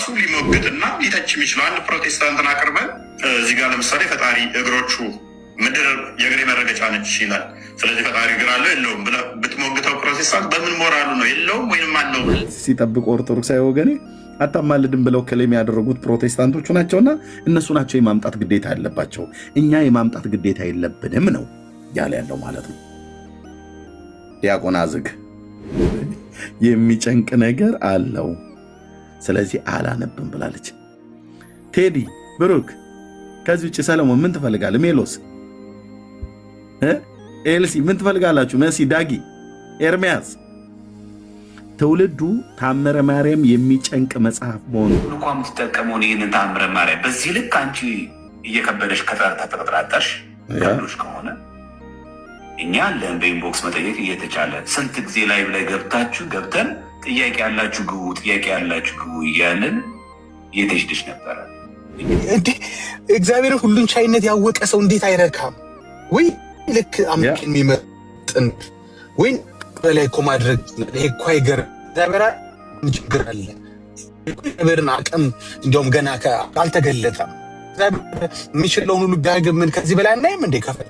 ራሱ ሊሞግትና ሊተች የሚችለው አንድ ፕሮቴስታንትን አቅርበን እዚህ ጋር ለምሳሌ ፈጣሪ እግሮቹ ምድር የእግሬ መረገጫ ነች ይላል። ስለዚህ ፈጣሪ እግር አለው የለውም ብለህ ብትሞግተው ፕሮቴስታንት በምን ሞራሉ ነው የለውም ወይም አለው ሲጠብቁ ኦርቶዶክሳዊ ወገኔ አታማልድም ብለው ክሌም ያደረጉት ፕሮቴስታንቶቹ ናቸውና እነሱ ናቸው የማምጣት ግዴታ ያለባቸው። እኛ የማምጣት ግዴታ የለብንም ነው ያለ ያለው ማለት ነው። ዲያቆን አዝግ የሚጨንቅ ነገር አለው ስለዚህ አላነብም ብላለች። ቴዲ ብሩክ ከዚህ ውጭ ሰለሞን ምን ትፈልጋለህ? ሜሎስ ኤልሲ ምን ትፈልጋላችሁ? መሲ ዳጊ ኤርሚያስ ትውልዱ ታምረ ማርያም የሚጨንቅ መጽሐፍ መሆኑ እንኳን የምትጠቀመውን ይህንን ታምረ ማርያም በዚህ ልክ አንቺ እየከበደሽ ከተጠራጠርሽ ከብዶሽ ከሆነ እኛ አለን በኢንቦክስ መጠየቅ እየተቻለ ስንት ጊዜ ላይ ገብተን ጥያቄ ያላችሁ ግቡ፣ ጥያቄ ያላችሁ ግቡ እያለን እየተሽደሽ ነበረ። እንዴ እግዚአብሔር ሁሉን ቻይነት ያወቀ ሰው እንዴት አይረካም ወይ? ልክ አምላክ የሚመጥን ወይ በላይ እኮ ማድረግ ይሄ እኮ አይገርም። እግዚአብሔር ችግር አለ። እግዚአብሔርን አቅም እንዲያውም ገና አልተገለጠም። እግዚአብሔር የሚችለውን ሁሉ ቢያደርግ ምን ከዚህ በላይ አናይም እንዴ? ከፈል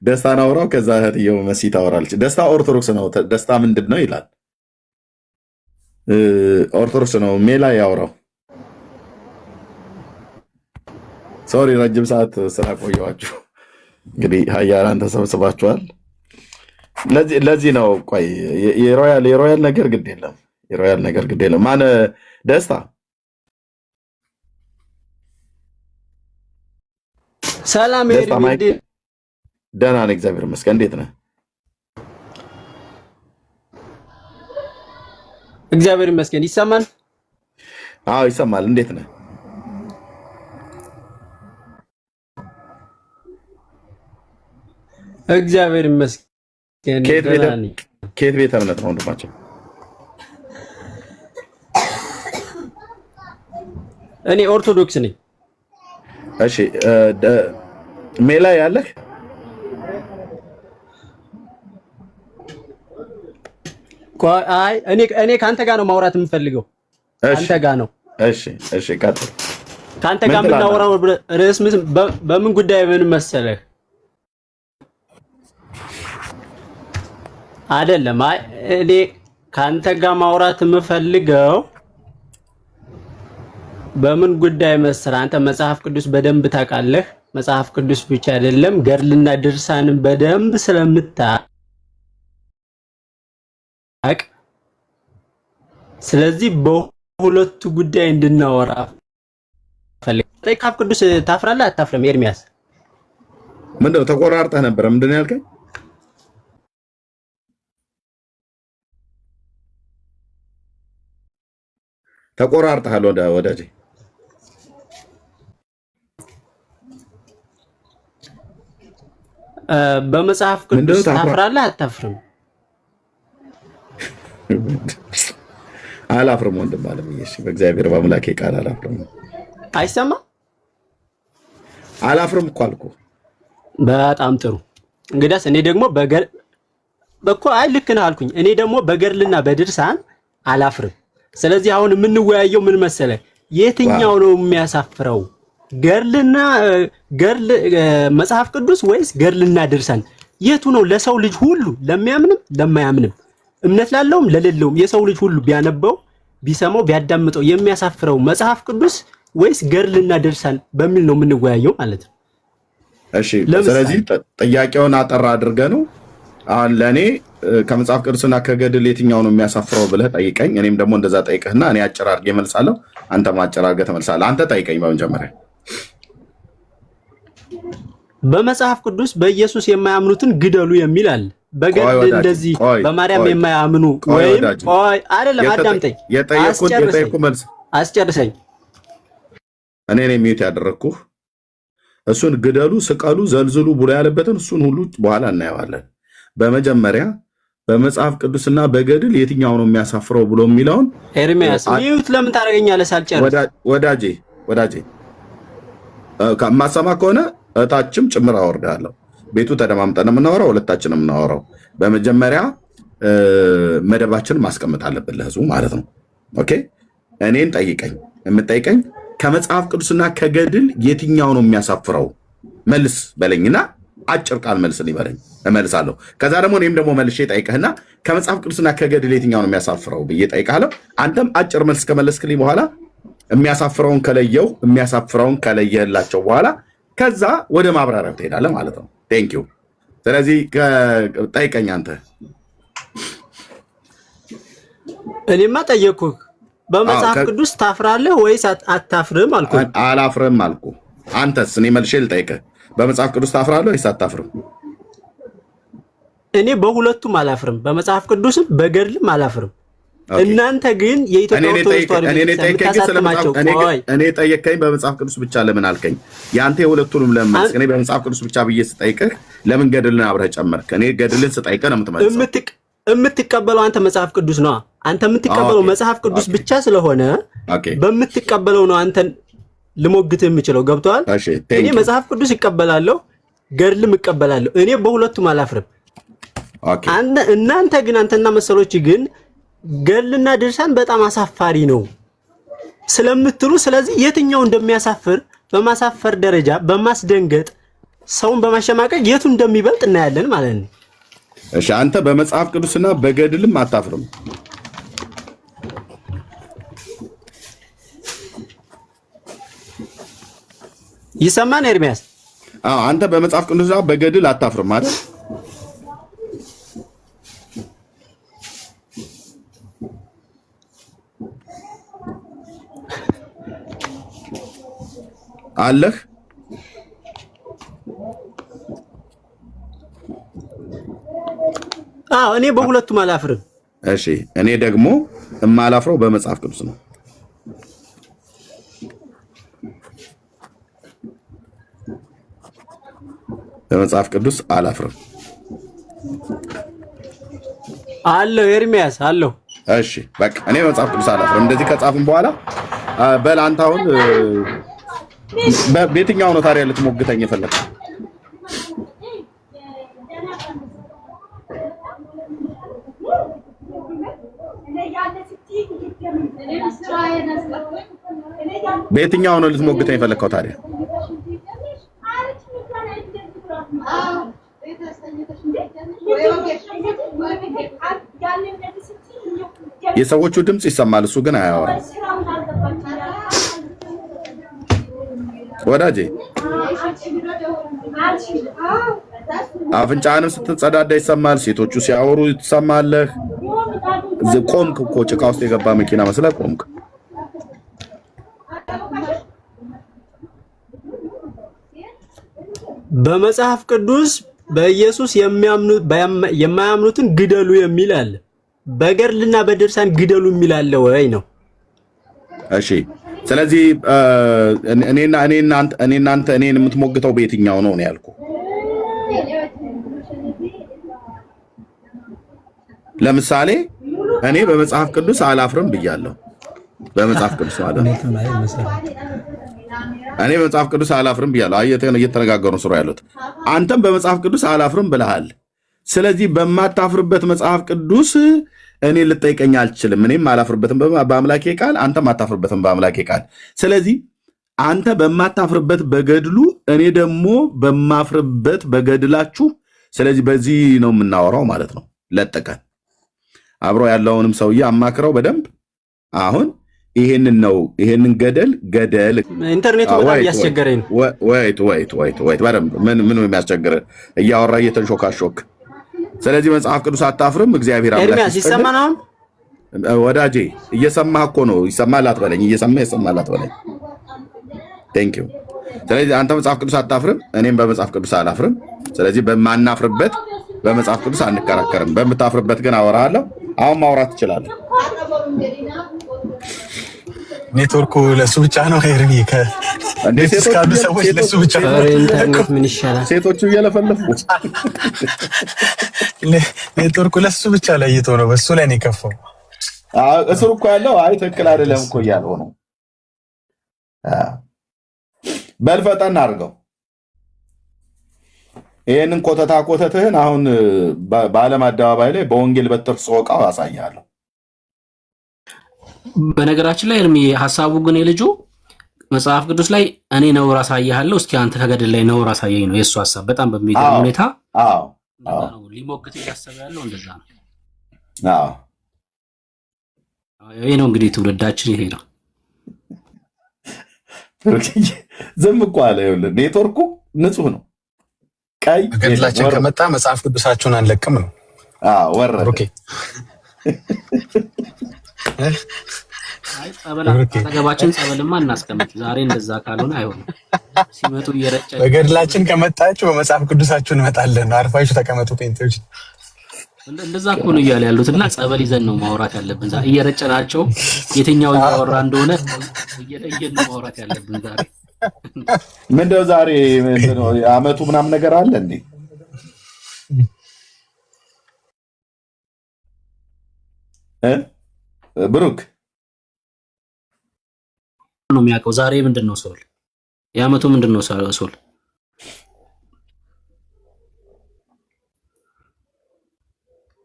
ደስታን አውራው ከዛ እህትየው መሲ ታወራለች። ደስታ ኦርቶዶክስ ነው። ደስታ ምንድን ነው ይላል። ኦርቶዶክስ ነው። ሜላ ያውራው። ሶሪ ረጅም ሰዓት ስላቆየኋችሁ። እንግዲህ ሀያላን ተሰብስባችኋል። ለዚህ ነው ቆይ የሮያል ነገር ግድ የለም። የሮያል ነገር ግድ የለም። ማን ደስታ ሰላም ኤርሚ ደህና ነኝ እግዚአብሔር ይመስገን። እንዴት ነህ? እግዚአብሔር ይመስገን። ይሰማል? አዎ ይሰማል። እንዴት ነህ? እግዚአብሔር ይመስገን። ከየት ቤተ እምነት ነው ወንድማችን? እኔ ኦርቶዶክስ ነኝ። እሺ ሜላ ያለህ? አይ እኔ ካንተ ጋር ነው ማውራት የምፈልገው። አንተ ጋር ነው። እሺ ቀጥል። ካንተ ጋር የምናወራው ርዕስ በምን ጉዳይ ምን መሰለህ? አይደለም አይ እኔ ካንተ ጋር ማውራት የምፈልገው በምን ጉዳይ መሰለህ? አንተ መጽሐፍ ቅዱስ በደንብ ታውቃለህ። መጽሐፍ ቅዱስ ብቻ አይደለም ገድልና ድርሳንን በደንብ ስለምታውቅ ስለዚህ በሁለቱ ጉዳይ እንድናወራ ፈልግ። መጽሐፍ ቅዱስ ታፍራለህ አታፍርም? ኤርሚያስ ምንድነው ተቆራርጠህ ነበር? ምንድነው ያልከኝ? ተቆራርጠሃል ወዳጄ። በመጽሐፍ ቅዱስ ታፍራለህ አታፍርም? አላፍርም ወንድም አለ። እሺ በእግዚአብሔር በአምላኬ ቃል አላፍርም። አይሰማም? አላፍርም እኮ አልኩህ። በጣም ጥሩ። እንግዲያስ እኔ ደግሞ አይ ልክ ነህ አልኩኝ። እኔ ደግሞ በገድልና በድርሳን አላፍርም። ስለዚህ አሁን የምንወያየው ምን መሰለህ? የትኛው ነው የሚያሳፍረው? ገድል መጽሐፍ ቅዱስ ወይስ ገድልና ድርሳን? የቱ ነው ለሰው ልጅ ሁሉ ለሚያምንም ለማያምንም እምነት ላለውም ለሌለውም የሰው ልጅ ሁሉ ቢያነበው ቢሰማው ቢያዳምጠው የሚያሳፍረው መጽሐፍ ቅዱስ ወይስ ገድልና ድርሳን በሚል ነው የምንወያየው ማለት ነው። እሺ ስለዚህ ጥያቄውን አጠራ አድርገህ ነው አሁን ለኔ ከመጽሐፍ ቅዱስና ከገድል የትኛው ነው የሚያሳፍረው ብለህ ጠይቀኝ። እኔም ደግሞ እንደዛ ጠይቅህና እኔ አጭር አድርጌ እመልሳለሁ፣ አንተም አጭር አድርገህ ትመልሳለህ። አንተ ጠይቀኝ በመጀመሪያ። በመጽሐፍ ቅዱስ በኢየሱስ የማያምኑትን ግደሉ የሚል አለ። በገድል እንደዚህ በማርያም የማያምኑ ወይም አይደለም፣ አዳምጠኝ፣ የጠየቁ መልስ አስጨርሰኝ። እኔ ነኝ ሚዩት ያደረግኩህ። እሱን ግደሉ፣ ስቀሉ፣ ዘልዝሉ ብሎ ያለበትን እሱን ሁሉ በኋላ እናየዋለን። በመጀመሪያ በመጽሐፍ ቅዱስና በገድል የትኛው ነው የሚያሳፍረው ብሎ የሚለውን ኤርሚያስ ሚዩት ለምን ታደርገኛለህ? ሳልጨርስ ወዳጄ ከማሰማ ከሆነ እታችም ጭምር አወርዳለሁ። ቤቱ ተደማምጠን የምናወራው ሁለታችን የምናወራው በመጀመሪያ መደባችንን ማስቀመጥ አለብን ለህዝቡ ማለት ነው። ኦኬ እኔን ጠይቀኝ፣ የምጠይቀኝ ከመጽሐፍ ቅዱስና ከገድል የትኛው ነው የሚያሳፍረው መልስ በለኝና አጭር ቃል መልስልኝ በለኝ፣ እመልሳለሁ። ከዛ ደግሞ እኔም ደግሞ መልሼ ጠይቀህና ከመጽሐፍ ቅዱስና ከገድል የትኛው ነው የሚያሳፍረው ብዬ ጠይቃለሁ። አንተም አጭር መልስ ከመለስክልኝ በኋላ የሚያሳፍረውን ከለየህላቸው በኋላ ከዛ ወደ ማብራሪያ ትሄዳለህ ማለት ነው። ቴንኪው። ስለዚህ ጠይቀኝ አንተ። እኔማ ጠየቅኩህ በመጽሐፍ ቅዱስ ታፍራለህ ወይስ አታፍርም አልኩህ። አላፍርም አልኩህ። አንተስ? እኔ መልሼ ልጠይቅህ በመጽሐፍ ቅዱስ ታፍራለህ ወይስ አታፍርም? እኔ በሁለቱም አላፍርም፣ በመጽሐፍ ቅዱስም በገድልም አላፍርም። እናንተ ግን የኢትዮጵያ ኦርቶዶክስ ተዋሕዶ እኔ ጠየቀኝ በመጽሐፍ ቅዱስ ብቻ ለምን አልከኝ? የአንተ የሁለቱንም ለምን መልስ? እኔ በመጽሐፍ ቅዱስ ብቻ ብዬ ስጠይቅህ ለምን ገድልን አብረህ ጨመርክ? እኔ ገድልን ስጠይቅህ ነው የምትመልሰው። የምትቀበለው አንተ መጽሐፍ ቅዱስ ነው። አንተ የምትቀበለው መጽሐፍ ቅዱስ ብቻ ስለሆነ በምትቀበለው ነው አንተን ልሞግትህ የምችለው። ገብቶሃል? እኔ መጽሐፍ ቅዱስ እቀበላለሁ፣ ገድልም እቀበላለሁ። እኔ በሁለቱም አላፍርም። እናንተ ግን አንተና መሰሎች ግን ገድልና ድርሳን በጣም አሳፋሪ ነው ስለምትሉ፣ ስለዚህ የትኛው እንደሚያሳፍር በማሳፈር ደረጃ በማስደንገጥ ሰውን በማሸማቀቅ የቱ እንደሚበልጥ እናያለን ማለት ነው። እሺ አንተ በመጽሐፍ ቅዱስና በገድልም አታፍርም። ይሰማን ኤርሚያስ? አንተ በመጽሐፍ ቅዱስና በገድል አታፍርም አይደል? አለህ? እኔ በሁለቱም አላፍርም። እሺ እኔ ደግሞ የማላፍረው በመጽሐፍ ቅዱስ ነው። በመጽሐፍ ቅዱስ አላፍርም። አለው ኤርሚያስ አለው። እሺ በቃ እኔ በመጽሐፍ ቅዱስ አላፍርም። እንደዚህ ከጻፍን በኋላ በል አንተ አሁን በየትኛው ነው ታዲያ ልትሞግተኝ የፈለግህ? በየትኛው ነው ልትሞግተኝ የፈለግከው ታዲያ? የሰዎቹ ድምፅ ይሰማል፣ እሱ ግን አያወራም። ወዳጄ አፍንጫንም ስትጸዳዳ ይሰማል፣ ሴቶቹ ሲያወሩ ትሰማለህ። ቆምክ እኮ ጭቃ ውስጥ የገባ መኪና መስለህ ቆምክ። በመጽሐፍ ቅዱስ በኢየሱስ የማያምኑትን ግደሉ የሚል አለ። በገድልና በድርሳን ግደሉ የሚል አለ ወይ ነው? እሺ ስለዚህ እኔና አንተ እኔን የምትሞግተው በየትኛው ነው ያልኩህ? ለምሳሌ እኔ በመጽሐፍ ቅዱስ አላፍርም ብያለሁ። በመጽሐፍ ቅዱስ ማለት ነው። እኔ በመጽሐፍ ቅዱስ አላፍርም ብያለሁ። እየተነጋገሩ ስሩ ያሉት አንተም በመጽሐፍ ቅዱስ አላፍርም ብለሃል። ስለዚህ በማታፍርበት መጽሐፍ ቅዱስ እኔ ልጠይቀኝ አልችልም። እኔም አላፍርበትም በአምላኬ ቃል፣ አንተም አታፍርበትም በአምላኬ ቃል። ስለዚህ አንተ በማታፍርበት በገድሉ፣ እኔ ደግሞ በማፍርበት በገድላችሁ። ስለዚህ በዚህ ነው የምናወራው ማለት ነው። ለጥቀን አብሮ ያለውንም ሰውዬ አማክረው በደንብ። አሁን ይሄንን ገደል ኢንተርኔቱ በጣም እያስቸገረኝ ነው። ወይት በደንብ ምን የሚያስቸግር እያወራ እየተንሾካሾክ። ስለዚህ መጽሐፍ ቅዱስ አታፍርም። እግዚአብሔር አምላክ ይሰማናል። ወዳጄ እየሰማህ እኮ ነው። ይሰማል አትበለኝ። እየሰማህ ይሰማል አትበለኝ። ቴንክ ዩ። ስለዚህ አንተ መጽሐፍ ቅዱስ አታፍርም፣ እኔም በመጽሐፍ ቅዱስ አላፍርም። ስለዚህ በማናፍርበት በመጽሐፍ ቅዱስ አንከራከርም። በምታፍርበት ግን አወራለሁ። አሁን ማውራት ትችላለህ። ኔትወርኩ ለሱ ብቻ ነው። ሄርሚ ከእንዴት ካሉ ሰዎች ለሱ ብቻ ነው። ኢንተርኔት ምን ይሻላል? ሴቶቹ እየለፈለፉ ኔትወርኩ ለሱ ብቻ ለይቶ ነው። በሱ ላይ ነው የከፋው። እስሩ እኮ ያለው አይ ትክክል አይደለም እኮ እያለው ነው። በልፈጠን አድርገው ይህንን ኮተታ ኮተትህን አሁን በዓለም አደባባይ ላይ በወንጌል በትር ጾቃው አሳያለሁ። በነገራችን ላይ እርሚ ሐሳቡ ግን የልጁ መጽሐፍ ቅዱስ ላይ እኔ ነውር አሳያለሁ፣ እስኪ አንተ ከገድል ላይ ነውር አሳየኝ ነው የእሱ ሐሳብ። በጣም በሚገርም ሁኔታ ሊሞግት እያሰበ ያለው እንደዛ ነው። ይሄ ነው እንግዲህ ትውልዳችን ይሄ ነው። ዝም እኮ አለ። ይኸውልህ ኔትወርኩ ንጹህ ነው። ቀይ ገድላችን ከመጣ መጽሐፍ ቅዱሳችሁን አንለቅም ነው። ወረደ። አይ አጠገባችን ጸበልማ እናስቀምጥ። ዛሬ እንደዛ ካልሆነ አይሆንም። ሲመጡ እየረጨ በገድላችን ከመጣችሁ በመጽሐፍ ቅዱሳችሁ እንመጣለን። አርፋችሁ ተቀመጡ ጴንጤዎች። እንደዛ እኮ ነው እያለ ያሉትና ጸበል ይዘን ነው ማውራት ያለብን። ዛሬ እየረጨናቸው የትኛው እያወራ እንደሆነ እየለየን ነው ማውራት ያለብን። ዛሬ ምንድነው ዛሬ አመቱ ምናምን ነገር አለ እንዴ? ብሩክ ነው የሚያውቀው። ዛሬ ምንድነው ሶል? የአመቱ ምንድነው ሶል?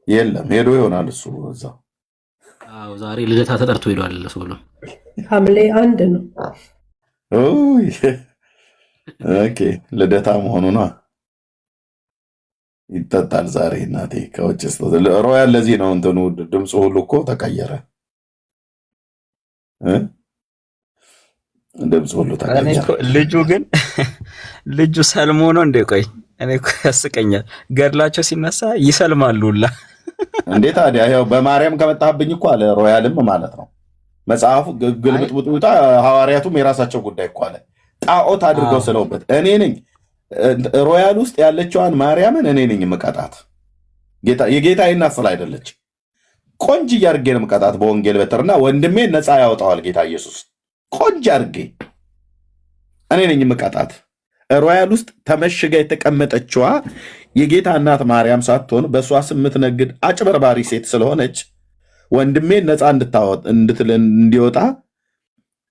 የለም ሄዶ ይሆናል እሱ እዛ። ዛሬ ልደታ ተጠርቶ ሄዷል ሶል። ሐምሌ 1 ነው። ኦኬ ልደታ መሆኑ ነው። ይጠጣል ዛሬ እናቴ ከውጭ ሮያል። ለዚህ ነው እንትኑ ድምፁ ሁሉ እኮ ተቀየረ። ድምፁ ሁሉ ተቀየረ። ልጁ ግን ልጁ ሰልሞ ነው እንዴ? ቆይ እኔ እኮ ያስቀኛል። ገድላቸው ሲነሳ ይሰልማሉ ሁላ እንዴ! ታዲያ ያው በማርያም ከመጣህብኝ እኮ አለ ሮያልም ማለት ነው መጽሐፉ። ግልብጥብጡታ ሐዋርያቱም የራሳቸው ጉዳይ እኮ አለ። ጣዖት አድርገው ስለውበት እኔ ነኝ ሮያል ውስጥ ያለችዋን ማርያምን እኔ ነኝ የምቀጣት። የጌታዬ እናት ስለ አይደለች ቆንጆ አድርጌ ነው የምቀጣት በወንጌል በትርና ወንድሜ ነፃ ያወጣዋል ጌታ ኢየሱስ። ቆንጆ አድርጌ እኔ ነኝ የምቀጣት። ሮያል ውስጥ ተመሽጋ የተቀመጠችዋ የጌታ እናት ማርያም ሳትሆን በእሷ ስም የምትነግድ አጭበርባሪ ሴት ስለሆነች ወንድሜ ነፃ እንዲወጣ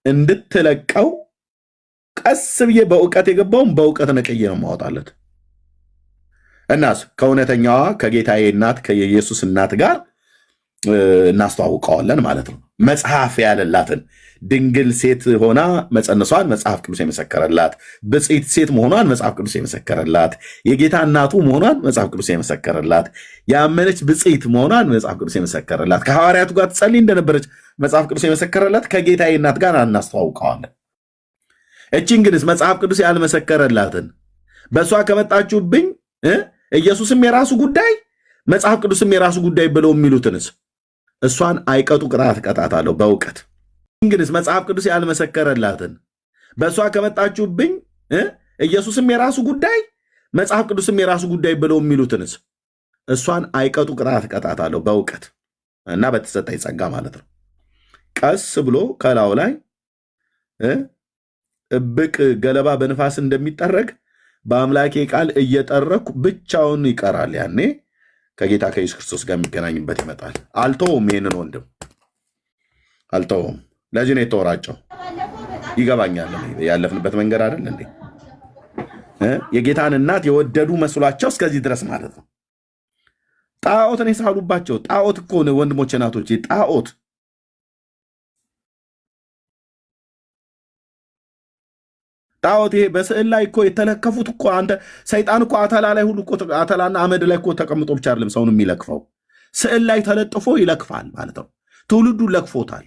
እንድትለቀው ቀስ ብዬ በእውቀት የገባውን በእውቀት ነቅዬ ነው ማወጣለት። እናስ ከእውነተኛዋ ከጌታዬ እናት ከኢየሱስ እናት ጋር እናስተዋውቀዋለን ማለት ነው። መጽሐፍ ያለላትን ድንግል ሴት ሆና መጸነሷን መጽሐፍ ቅዱስ የመሰከረላት፣ ብፅዕት ሴት መሆኗን መጽሐፍ ቅዱስ የመሰከረላት፣ የጌታ እናቱ መሆኗን መጽሐፍ ቅዱስ የመሰከረላት፣ ያመነች ብፅዕት መሆኗን መጽሐፍ ቅዱስ የመሰከረላት፣ ከሐዋርያቱ ጋር ትጸልይ እንደነበረች መጽሐፍ ቅዱስ የመሰከረላት ከጌታዬ እናት ጋር እናስተዋውቀዋለን። እቺን ግንስ መጽሐፍ ቅዱስ ያልመሰከረላትን በእሷ ከመጣችሁብኝ ኢየሱስም የራሱ ጉዳይ መጽሐፍ ቅዱስም የራሱ ጉዳይ ብለው የሚሉትንስ እሷን አይቀጡ ቅጣት እቀጣታለሁ በእውቀት። እንግዲህ መጽሐፍ ቅዱስ ያልመሰከረላትን በእሷ ከመጣችሁብኝ ኢየሱስም የራሱ ጉዳይ መጽሐፍ ቅዱስም የራሱ ጉዳይ ብለው የሚሉትንስ እሷን አይቀጡ ቅጣት እቀጣታለሁ በእውቀት እና በተሰጠኝ ጸጋ ማለት ነው። ቀስ ብሎ ከላዩ ላይ እብቅ ገለባ በንፋስ እንደሚጠረግ በአምላኬ ቃል እየጠረኩ ብቻውን ይቀራል። ያኔ ከጌታ ከኢየሱስ ክርስቶስ ጋር የሚገናኝበት ይመጣል። አልተውም፣ ይህንን ወንድም አልተውም። ለዚህ ነው የተወራጨው። ይገባኛል። ያለፍንበት መንገድ አይደል እንዴ? የጌታን እናት የወደዱ መስሏቸው እስከዚህ ድረስ ማለት ነው። ጣዖትን የሳሉባቸው ጣዖት እኮ ወንድሞች እናቶች፣ ጣዖት ጣዖት ይሄ በስዕል ላይ እኮ የተለከፉት እኮ አንተ ሰይጣን እኮ አተላ ላይ ሁሉ እኮ አተላና አመድ ላይ እኮ ተቀምጦ ብቻ አይደለም ሰውን የሚለክፈው፣ ስዕል ላይ ተለጥፎ ይለክፋል ማለት ነው። ትውልዱን ለክፎታል።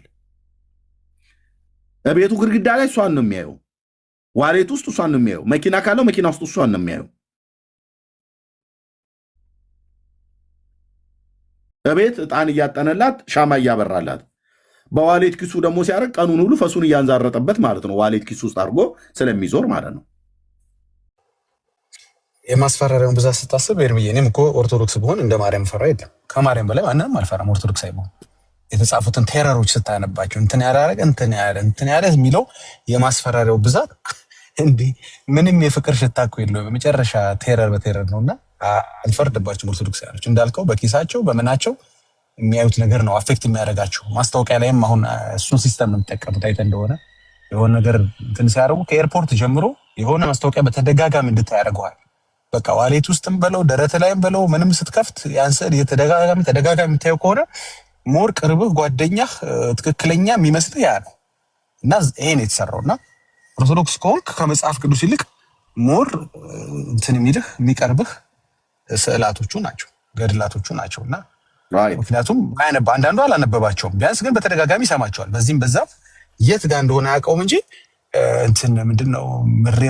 በቤቱ ግድግዳ ላይ እሷን ነው የሚያየው። ዋሌት ውስጥ እሷን ነው የሚያየው። መኪና ካለው መኪና ውስጥ እሷን ነው የሚያየው። በቤት ዕጣን እያጠነላት ሻማ እያበራላት፣ በዋሌት ኪሱ ደግሞ ሲያደርግ ቀኑን ሁሉ ፈሱን እያንዛረጠበት ማለት ነው። ዋሌት ኪሱ ውስጥ አድርጎ ስለሚዞር ማለት ነው። የማስፈራሪያውን ብዛት ስታስብ ኤርምዬ፣ እኔም እኮ ኦርቶዶክስ ብሆን እንደ ማርያም ፈራ የለም። ከማርያም በላይ ማንንም አልፈራም። ኦርቶዶክስ አይሆን የተጻፉትን ቴረሮች ስታነባቸው እንትን ያላረገ እንትን ያለ የሚለው የማስፈራሪያው ብዛት እንዲህ ምንም የፍቅር ሽታ እኮ የለውም። በመጨረሻ ቴረር በቴረር ነውና አልፈርድባቸውም። ኦርቶዶክሳውያኖች እንዳልከው በኪሳቸው በምናቸው የሚያዩት ነገር ነው አፌክት የሚያደርጋቸው። ማስታወቂያ ላይም አሁን እሱን ሲስተም ነው የሚጠቀሙት። አይተህ እንደሆነ የሆነ ነገር እንትን ሲያደርጉ ከኤርፖርት ጀምሮ የሆነ ማስታወቂያ በተደጋጋሚ እንድታይ ያደርገዋል። በቃ ዋሌት ውስጥም በለው ደረት ላይም በለው ምንም ስትከፍት ያን ስዕል ተደጋጋሚ የምታየው ከሆነ ሞር ቅርብህ ጓደኛህ ትክክለኛ የሚመስልህ ያ ነው እና ይሄ ነው የተሰራው። እና ኦርቶዶክስ ከሆንክ ከመጽሐፍ ቅዱስ ይልቅ ሞር እንትን የሚልህ የሚቀርብህ ስዕላቶቹ ናቸው፣ ገድላቶቹ ናቸው። እና ምክንያቱም አንዳንዱ አላነበባቸውም፣ ቢያንስ ግን በተደጋጋሚ ይሰማቸዋል። በዚህም በዛም የት ጋር እንደሆነ አያውቀውም እንጂ እንትን ምንድነው ምሬ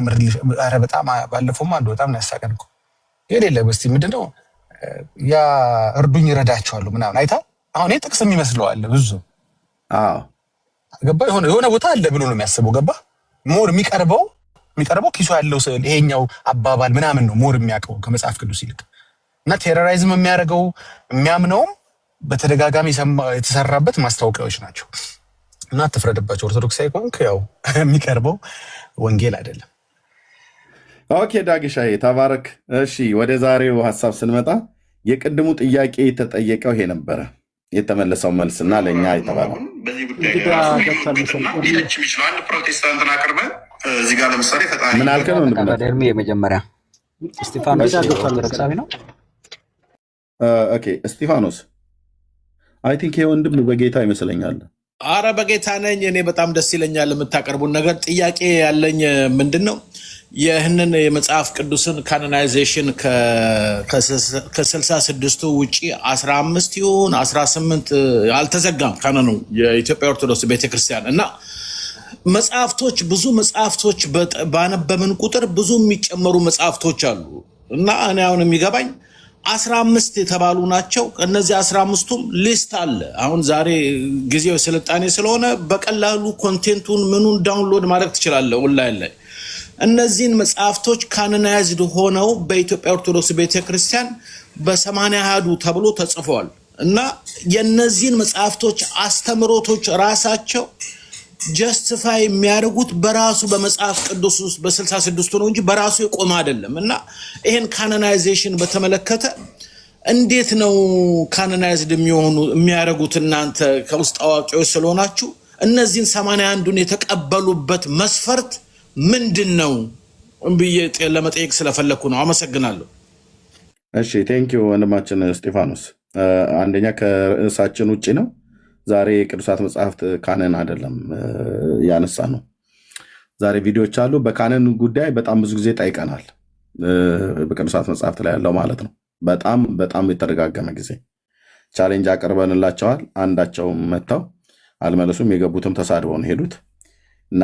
ኧረ በጣም ባለፈውም አንዱ በጣም ነው ያሳቀን እኮ የሌለ በስቲ ምንድነው ያ እርዱኝ ይረዳቸዋለሁ ምናምን አይታ አሁን ይሄ ጥቅስ የሚመስለው ብዙ ገባ የሆነ ቦታ አለ ብሎ ነው የሚያስበው። ገባ ሞር የሚቀርበው ኪሱ ያለው ስዕል ይሄኛው አባባል ምናምን ነው ሞር የሚያውቀው ከመጽሐፍ ቅዱስ ይልቅ። እና ቴሮራይዝም የሚያደርገው የሚያምነውም በተደጋጋሚ የተሰራበት ማስታወቂያዎች ናቸው። እና አትፍረድባቸው። ኦርቶዶክሳዊ ከሆንክ ያው የሚቀርበው ወንጌል አይደለም። ኦኬ ዳግሻዬ ተባረክ። እሺ ወደ ዛሬው ሀሳብ ስንመጣ የቅድሙ ጥያቄ የተጠየቀው ይሄ ነበረ፣ የተመለሰው መልስና ለእኛ የተባለው በዚህ ጉዳይ የሚችለው አንድ ፕሮቴስታንትን አቅርበ እዚህ ጋር ለምሳሌ ፈጣሪ ምን አልከን? ደርሚ የመጀመሪያ እስጢፋኖስ ኦርቶዶክሳዊ ነው። ኦኬ እስጢፋኖስ አይ ቲንክ ይሄ ወንድም በጌታ ይመስለኛል። አረ በጌታ ነኝ። እኔ በጣም ደስ ይለኛል የምታቀርቡን ነገር። ጥያቄ ያለኝ ምንድነው ይህንን የመጽሐፍ ቅዱስን ካኖናይዜሽን ከ66ቱ ውጪ 15 ይሁን 18 አልተዘጋም ካኖኑ የኢትዮጵያ ኦርቶዶክስ ቤተክርስቲያን እና መጽሐፍቶች ብዙ መጽሐፍቶች ባነበብን ቁጥር ብዙ የሚጨመሩ መጽሐፍቶች አሉ እና እኔ አሁን የሚገባኝ 15 የተባሉ ናቸው። እነዚህ 15ቱም ሊስት አለ። አሁን ዛሬ ጊዜው ስልጣኔ ስለሆነ በቀላሉ ኮንቴንቱን ምኑን ዳውንሎድ ማድረግ ትችላለህ ኦንላይን ላይ። እነዚህን መጽሐፍቶች ካኖናይዝድ ሆነው በኢትዮጵያ ኦርቶዶክስ ቤተክርስቲያን በ80 አሐዱ ተብሎ ተጽፈዋል እና የነዚህን መጽሐፍቶች አስተምሮቶች ራሳቸው ጀስቲፋይ የሚያደርጉት በራሱ በመጽሐፍ ቅዱስ ውስጥ በ66ቱ ነው እንጂ በራሱ የቆመ አይደለም። እና ይሄን ካኖናይዜሽን በተመለከተ እንዴት ነው ካኖናይዝድ የሚያደርጉት? እናንተ ከውስጥ አዋቂዎች ስለሆናችሁ እነዚህን 81ዱን የተቀበሉበት መስፈርት ምንድን ነው ብዬ ለመጠየቅ ስለፈለኩ ነው። አመሰግናለሁ። እሺ ቴንኪው ወንድማችን እስጢፋኖስ። አንደኛ ከርዕሳችን ውጭ ነው። ዛሬ የቅዱሳት መጽሐፍት ካነን አይደለም ያነሳ ነው። ዛሬ ቪዲዮዎች አሉ። በካነን ጉዳይ በጣም ብዙ ጊዜ ጠይቀናል። በቅዱሳት መጽሐፍት ላይ ያለው ማለት ነው። በጣም የተደጋገመ ጊዜ ቻሌንጅ አቅርበንላቸዋል። አንዳቸውም መጥተው አልመለሱም። የገቡትም ተሳድበው ነው ሄዱት እና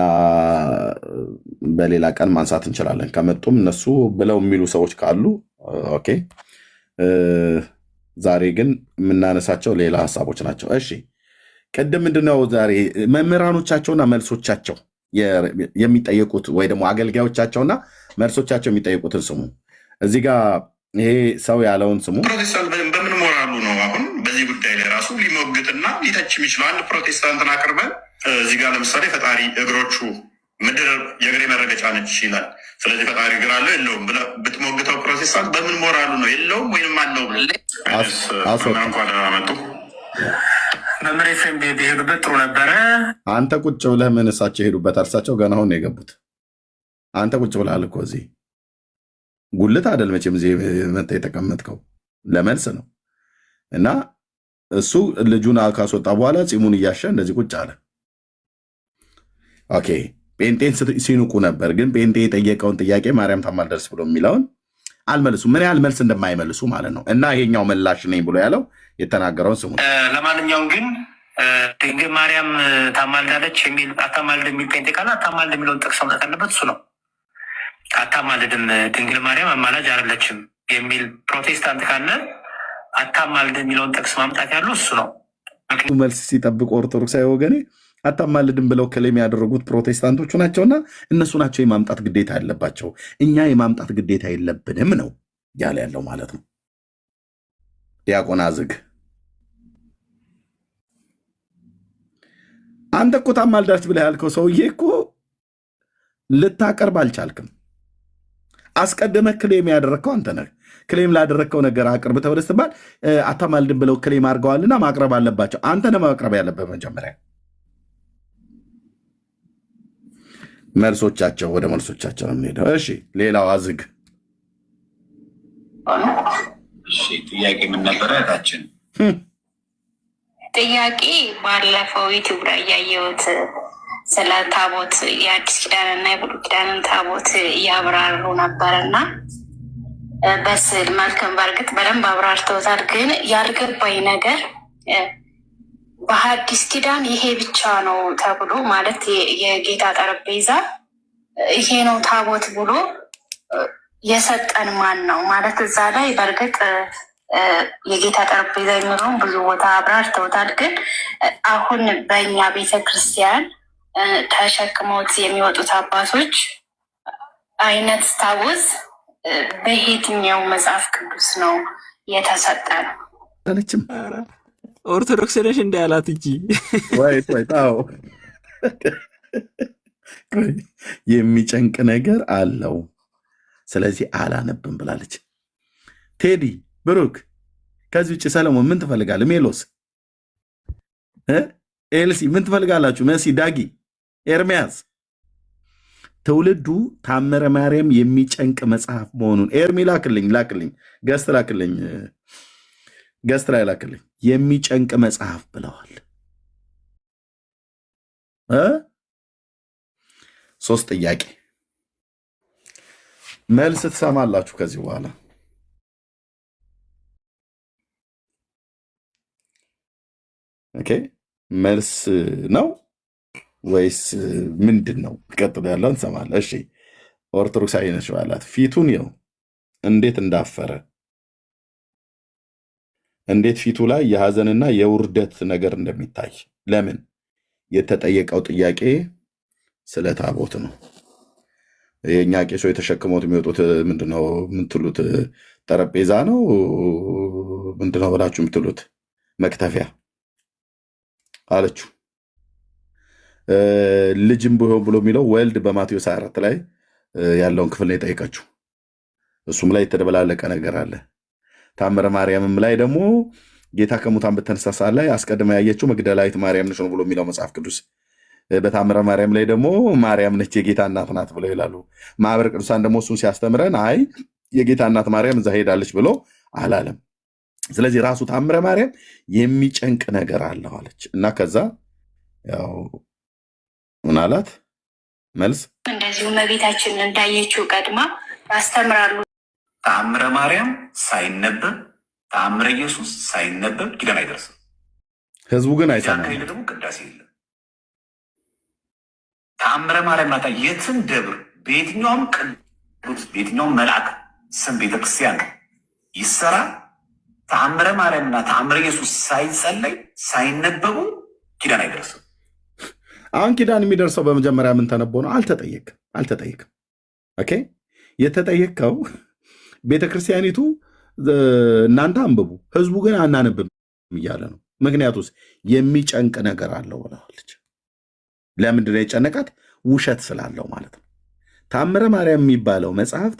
በሌላ ቀን ማንሳት እንችላለን። ከመጡም እነሱ ብለው የሚሉ ሰዎች ካሉ ኦኬ። ዛሬ ግን የምናነሳቸው ሌላ ሀሳቦች ናቸው። እሺ ቅድም ምንድነው ዛሬ መምህራኖቻቸውና መልሶቻቸው የሚጠየቁት ወይ ደግሞ አገልጋዮቻቸውና መልሶቻቸው የሚጠየቁትን ስሙ። እዚህ ጋር ይሄ ሰው ያለውን ስሙ። ፕሮቴስታንት በምን ሞራሉ ነው አሁን በዚህ ጉዳይ ላይ ራሱ ሊሞግትና ሊተች የሚችለው? አንድ ፕሮቴስታንትን አቅርበን እዚህ ጋር ለምሳሌ ፈጣሪ እግሮቹ ምድር የእግሬ መረገጫ ነች ይላል። ስለዚህ ፈጣሪ እግር አለው የለውም ብለህ ብትሞግተው ፕሮቴስታንት በምን ሞራሉ ነው የለውም ወይም አለው ብለህ መጡ? መምህር ኤፍሬም ቢሄዱበት ጥሩ ነበረ። አንተ ቁጭ ብለህ ምን እሳቸው የሄዱበት? እርሳቸው ገና አሁን ነው የገቡት። አንተ ቁጭ ብለሃል እኮ እዚህ ጉልት አይደል መቼም እዚህ መጥተህ የተቀመጥከው ለመልስ ነው። እና እሱ ልጁን ካስወጣ በኋላ ፂሙን እያሸ እንደዚህ ቁጭ አለ። ኦኬ ጴንጤን ሲንቁ ነበር፣ ግን ጴንጤ የጠየቀውን ጥያቄ ማርያም ታማልደርስ ብሎ የሚለውን አልመልሱ። ምን ያህል መልስ እንደማይመልሱ ማለት ነው። እና ይሄኛው ምላሽ ነኝ ብሎ ያለው የተናገረውን ስሙ። ለማንኛውም ግን ድንግል ማርያም ታማልዳለች የሚል አታማልድ የሚል ጴንጤ ካለ አታማልድ የሚለውን ጥቅስ መምጣት አለበት። እሱ ነው። አታማልድም ድንግል ማርያም አማላጅ አይደለችም የሚል ፕሮቴስታንት ካለ አታማልድ የሚለውን ጥቅስ ማምጣት ያለው እሱ ነው። መልስ ሲጠብቁ ኦርቶዶክሳዊ ወገኔ አታማልድም ብለው ክሌም ያደረጉት ፕሮቴስታንቶቹ ናቸውና እነሱ ናቸው የማምጣት ግዴታ ያለባቸው። እኛ የማምጣት ግዴታ የለብንም ነው ያለ ያለው ማለት ነው። ዲያቆን አዝግ አንተ እኮ ታማልዳች ብለህ ያልከው ሰውዬ እኮ ልታቀርብ አልቻልክም። አስቀድመህ ክሌም ያደረግከው አንተ ነህ። ክሌም ላደረግከው ነገር አቅርብ ተብለህ ስትባል አታማልድም ብለው ክሌም አድርገዋልና ማቅረብ አለባቸው። አንተ ነህ ማቅረብ ያለበት መጀመሪያ። መልሶቻቸው ወደ መልሶቻቸው ነው የምንሄደው። እሺ ሌላው አዝግ ጥያቄ ምን ነበረ? እህታችን ጥያቄ ባለፈው ዩቲዩብ ላይ ያየሁት ስለ ታቦት የአዲስ ኪዳንና የብሉይ ኪዳንን ታቦት እያብራሩ ነበርና በስዕል መልክም በእርግጥ በደንብ አብራርተውታል። ግን ያልገባኝ ነገር በሐዲስ ኪዳን ይሄ ብቻ ነው ተብሎ ማለት የጌታ ጠረጴዛ ይሄ ነው ታቦት ብሎ የሰጠን ማን ነው? ማለት እዛ ላይ በእርግጥ የጌታ ጠረጴዛ የሚለውን ብዙ ቦታ አብራርተውታል። ግን አሁን በእኛ ቤተክርስቲያን ተሸክመውት የሚወጡት አባቶች አይነት ታቦት በየትኛው መጽሐፍ ቅዱስ ነው የተሰጠ ነው? ኦርቶዶክስ ነሽ እንደ ያላት እንጂ የሚጨንቅ ነገር አለው። ስለዚህ አላነብም ብላለች። ቴዲ ብሩክ፣ ከዚህ ውጭ ሰለሞን ምን ትፈልጋለህ? ሜሎስ ኤልሲ ምን ትፈልጋላችሁ? መሲ፣ ዳጊ፣ ኤርሚያስ ትውልዱ ታምረ ማርያም የሚጨንቅ መጽሐፍ መሆኑን ኤርሚ ላክልኝ፣ ገስት ላይ ላክልኝ። የሚጨንቅ መጽሐፍ ብለዋል። 3 ጥያቄ መልስ ትሰማላችሁ ከዚህ በኋላ። ኦኬ መልስ ነው ወይስ ምንድን ነው? ቀጥሎ ያለው እንሰማለን። እሺ ኦርቶዶክሳዊ ነች ባላት ፊቱን ይኸው እንዴት እንዳፈረ፣ እንዴት ፊቱ ላይ የሐዘንና የውርደት ነገር እንደሚታይ። ለምን? የተጠየቀው ጥያቄ ስለ ታቦት ነው። የእኛ ቄሶ የተሸክመውት የሚወጡት ምንድነው የምትሉት? ጠረጴዛ ነው ምንድነው ብላችሁ የምትሉት? መክተፊያ አለችው። ልጅም ቢሆን ብሎ የሚለው ወልድ በማቴዎስ 24 ላይ ያለውን ክፍል ነው የጠየቀችው። እሱም ላይ የተደበላለቀ ነገር አለ። ታምረ ማርያምም ላይ ደግሞ ጌታ ከሙታን በተነሳ ሰዓት ላይ አስቀድማ ያየችው መግደላዊት ማርያም ነች ነው ብሎ የሚለው መጽሐፍ ቅዱስ። በታምረ ማርያም ላይ ደግሞ ማርያም ነች የጌታ እናት ናት ብለው ይላሉ። ማህበረ ቅዱሳን ደግሞ እሱን ሲያስተምረን አይ የጌታ እናት ማርያም እዛ ሄዳለች ብሎ አላለም። ስለዚህ ራሱ ታምረ ማርያም የሚጨንቅ ነገር አለው አለች እና ከዛ ያው ምን አላት መልስ እንደዚሁ እመቤታችን እንዳየችው ቀድማ ያስተምራሉ። ተአምረ ማርያም ሳይነበብ ተአምረ ኢየሱስ ሳይነበብ ኪዳን አይደርስም። ህዝቡ ግን አይሰማም። ከሌለ ደግሞ ቅዳሴ የለም። ተአምረ ማርያም ናታ የትም ደብር በየትኛውም ቅዱስ በየትኛውም መልአክ ስም ቤተክርስቲያን ይሰራ ተአምረ ማርያምና ተአምረ ኢየሱስ ሳይጸለይ ሳይነበቡ ኪዳን አይደርስም። አሁን ኪዳን የሚደርሰው በመጀመሪያ ምን ተነቦ ነው? አልተጠየቅም። ኦኬ የተጠየቀው ቤተክርስቲያኒቱ እናንተ አንብቡ፣ ህዝቡ ግን አናነብም እያለ ነው። ምክንያቱስ የሚጨንቅ ነገር አለው ብለዋለች። ለምንድን ነው የጨነቃት? ውሸት ስላለው ማለት ነው። ታምረ ማርያም የሚባለው መጽሐፍት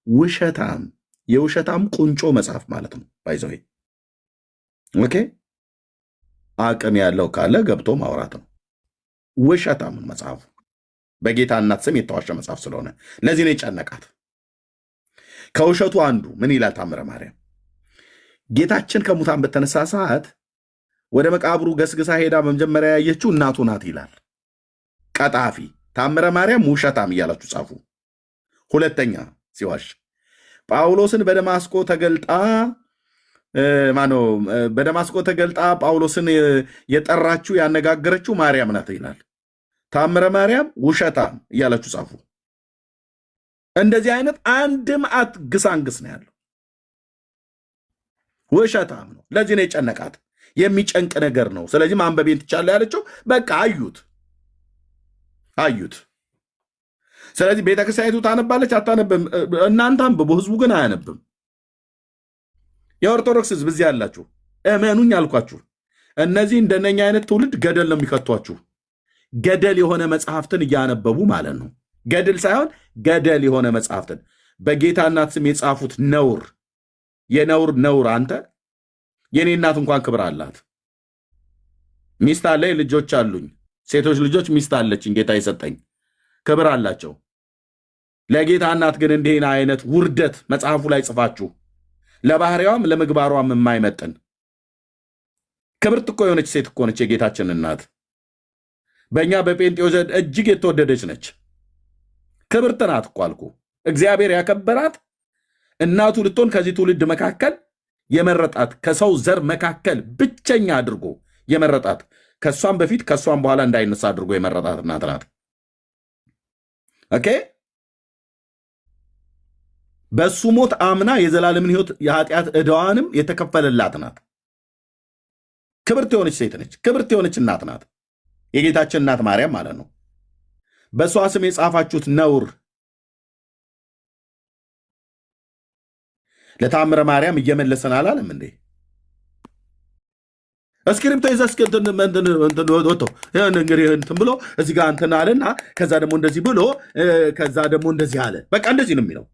ውሸታም የውሸታም ቁንጮ መጽሐፍ ማለት ነው። ባይዘው ኦኬ አቅም ያለው ካለ ገብቶ ማውራት ነው። ውሸታም መጽሐፉ በጌታ እናት ስም የተዋሸ መጽሐፍ ስለሆነ ለዚህ ነው የጨነቃት። ከውሸቱ አንዱ ምን ይላል ታምረ ማርያም? ጌታችን ከሙታን በተነሳ ሰዓት ወደ መቃብሩ ገስግሳ ሄዳ በመጀመሪያ ያየችው እናቱ ናት ይላል። ቀጣፊ ታምረ ማርያም ውሸታም እያላችሁ ጻፉ። ሁለተኛ ሲዋሽ ጳውሎስን በደማስቆ ተገልጣ ጳውሎስን የጠራችው ያነጋገረችው ማርያም ናት ይላል። ታምረ ማርያም ውሸታም እያላችሁ ጻፉ። እንደዚህ አይነት አንድ መዓት ግሳንግስ ነው ያለው። ውሸታም ነው። ለዚህ ነው የጨነቃት። የሚጨንቅ ነገር ነው። ስለዚህ ማንበቤን ትቻለህ ያለችው በቃ አዩት። ስለዚህ ቤተክርስቲያኒቱ ታነባለች አታነብም? እናንተ አንብቡ፣ ህዝቡ ግን አያነብም። የኦርቶዶክስ ህዝብ እዚህ ያላችሁ እመኑኝ አልኳችሁ። እነዚህ እንደነኛ አይነት ትውልድ ገደል ነው የሚከቷችሁ። ገደል የሆነ መጽሐፍትን እያነበቡ ማለት ነው። ገድል ሳይሆን ገደል የሆነ መጽሐፍትን በጌታ እናት ስም የጻፉት ነውር፣ ነውር። አንተ የኔ እናት እንኳን ክብር አላት። ሚስት አለኝ፣ ልጆች አሉኝ፣ ሴቶች ልጆች፣ ሚስት አለችኝ ጌታ የሰጠኝ። ክብር አላቸው። ለጌታ እናት ግን እንዲህን አይነት ውርደት መጽሐፉ ላይ ጽፋችሁ ለባህሪዋም ለምግባሯም የማይመጥን ክብርት እኮ የሆነች ሴት እኮ ነች የጌታችን እናት። በእኛ በጴንጤው ዘንድ እጅግ የተወደደች ነች። ክብርት ናት እኮ አልኩ። እግዚአብሔር ያከበራት እናቱ ልትሆን ከዚህ ትውልድ መካከል የመረጣት ከሰው ዘር መካከል ብቸኛ አድርጎ የመረጣት ከሷም በፊት ከሷም በኋላ እንዳይነሳ አድርጎ የመረጣት እናት ናት። ኦኬ በሱ ሞት አምና የዘላለምን ሕይወት የኃጢአት ዕዳዋንም የተከፈለላት ናት። ክብርት የሆነች ሴት ነች። ክብርት የሆነች እናት ናት። የጌታችን እናት ማርያም ማለት ነው። በሷ ስም የጻፋችሁት ነውር ለታምረ ማርያም እየመለሰን አላለም እንዴ? እስክሪፕቶ ይዘህ እንትን ብሎ እዚህ ጋር እንትን አለና ከዛ ደግሞ እንደዚህ ብሎ ከዛ ደግሞ እንደዚህ አለ። በቃ እንደዚህ ነው የሚለው።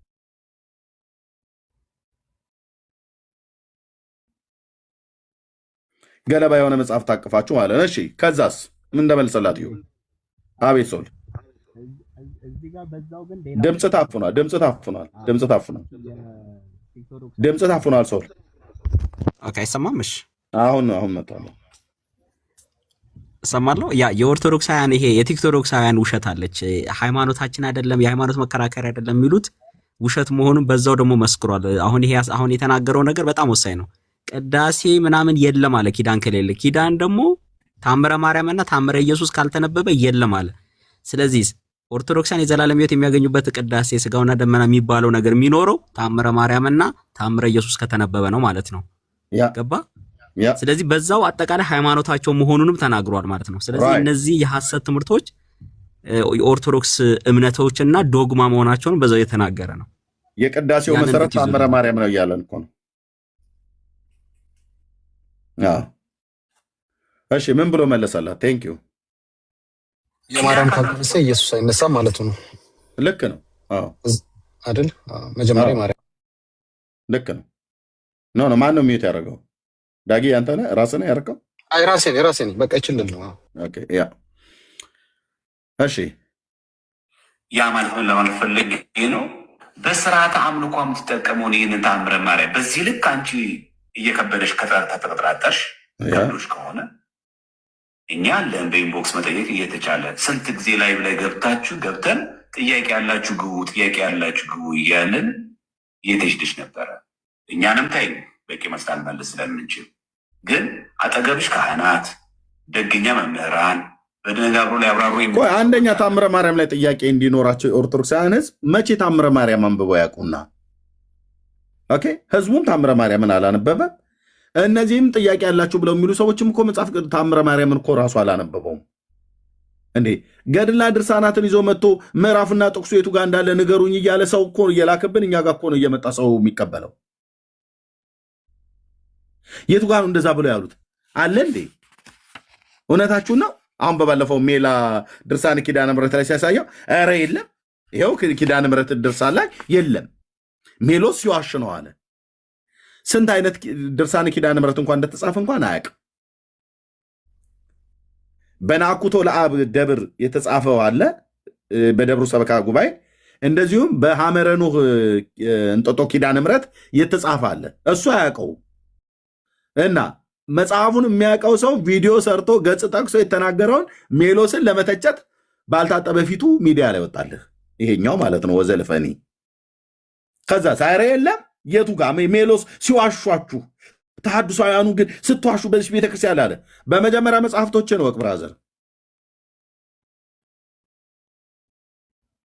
ገለባ የሆነ መጽሐፍ ታቅፋችሁ ማለት ነው። እሺ ከዛስ ምን እንደመልሰላት ይሁን። አቤት ሶል ድምፅ ታፍኗል። ድምፅ ታፍኗል። ድምፅ ታፍኗል። ድምፅ ታፍኗል። ሶል ኦኬ አይሰማም። እሺ አሁን መጣለ እሰማለሁ። ያ የኦርቶዶክሳውያን ይሄ የቲክቶዶክሳውያን ውሸት አለች። ሃይማኖታችን አይደለም የሃይማኖት መከራከሪያ አይደለም የሚሉት ውሸት መሆኑን በዛው ደግሞ መስክሯል። አሁን የተናገረው ነገር በጣም ወሳኝ ነው። ቅዳሴ ምናምን የለም አለ ኪዳን ከሌለ። ኪዳን ደግሞ ታምረ ማርያምና ታምረ ኢየሱስ ካልተነበበ የለም አለ። ስለዚህ ኦርቶዶክሳን የዘላለም ሕይወት የሚያገኙበት ቅዳሴ ስጋውና ደመና የሚባለው ነገር የሚኖረው ታምረ ማርያምና ታምረ ኢየሱስ ከተነበበ ነው ማለት ነው። ገባ? ስለዚህ በዛው አጠቃላይ ሃይማኖታቸው መሆኑንም ተናግሯል ማለት ነው። ስለዚህ እነዚህ የሐሰት ትምህርቶች የኦርቶዶክስ እምነቶችና ዶግማ መሆናቸውን በዛው የተናገረ ነው። የቅዳሴው መሰረት ታምረ ማርያም ነው እያለን እኮ ነው። እሺ ምን ብሎ መለሰላት? ቴንክ ዩ የማርያም ካልተነሳ ኢየሱስ አይነሳም ማለቱ ነው። ልክ ነው አይደል? መጀመሪያ ማርያም ልክ ነው። ኖ ማን ነው ሚዩት ያደረገው? ዳጊ አንተ ነህ? ራስህ ነህ ያደረገው? አይ ራሴ ነኝ። በቃ ይችላል ነው። ኦኬ ያ እሺ ያ ማለት ምን ለማለት ፈልጌ ነው? በስርዓተ አምልኮ የምትጠቀመውን ይህንን ታምረ ማርያም በዚህ ልክ አንቺ እየከበደሽ ከተጠራጠርሽ ያሉሽ ከሆነ እኛ አለን በኢንቦክስ መጠየቅ እየተቻለ ስንት ጊዜ ላይ ገብተን ጥያቄ ያላችሁ ግቡ እያለን እየተሽድሽ ነበረ። እኛንም ታይ በቂ መስታል መልስ ስለምንችል ግን አጠገብሽ ካህናት፣ ደግኛ መምህራን በደነጋብሮ ላይ አብራሩ። አንደኛ ታምረ ማርያም ላይ ጥያቄ እንዲኖራቸው የኦርቶዶክሳውያን ሕዝብ መቼ ታምረ ማርያም አንብበው ያውቁና? ኦኬ ህዝቡም ታምረ ማርያምን አላነበበ። እነዚህም ጥያቄ ያላችሁ ብለው የሚሉ ሰዎችም እኮ መጽሐፍ ታምረ ማርያምን እኮ ራሱ አላነበበውም እንዴ። ገድልና ድርሳናትን ይዞ መጥቶ ምዕራፍና ጥቅሱ የቱ ጋር እንዳለ ንገሩኝ እያለ ሰው እኮ እየላክብን እኛ ጋር እኮ ነው እየመጣ ሰው የሚቀበለው። የቱ ጋር ነው እንደዛ ብለው ያሉት አለ እንዴ? እውነታችሁ ነው። አሁን በባለፈው ሜላ ድርሳን ኪዳነ ምሕረት ላይ ሲያሳየው ኧረ የለም ይኸው ኪዳነ ምሕረት ድርሳን ላይ የለም ሜሎስ ሲዋሽ ነው አለ። ስንት አይነት ድርሳን ኪዳነ ምሕረት እንኳን እንደተጻፈ እንኳን አያውቅም። በናኩቶ ለአብ ደብር የተጻፈው አለ በደብሩ ሰበካ ጉባኤ፣ እንደዚሁም በሐመረ ኖህ እንጦጦ ኪዳነ ምሕረት የተጻፈ አለ። እሱ አያውቀውም። እና መጽሐፉን የሚያውቀው ሰው ቪዲዮ ሰርቶ ገጽ ጠቅሶ የተናገረውን ሜሎስን ለመተቸት ባልታጠበ ፊቱ ሚዲያ ላይ ወጣልህ። ይሄኛው ማለት ነው ወዘልፈኒ። ከዛ ሳይረ የለም የቱ ጋር ሜሎስ ሲዋሿችሁ፣ ተሐድሷውያኑ ግን ስትዋሹ በዚህ ቤተክርስቲያን አለ። በመጀመሪያ መጽሐፍቶችን ወቅ ብራዘር፣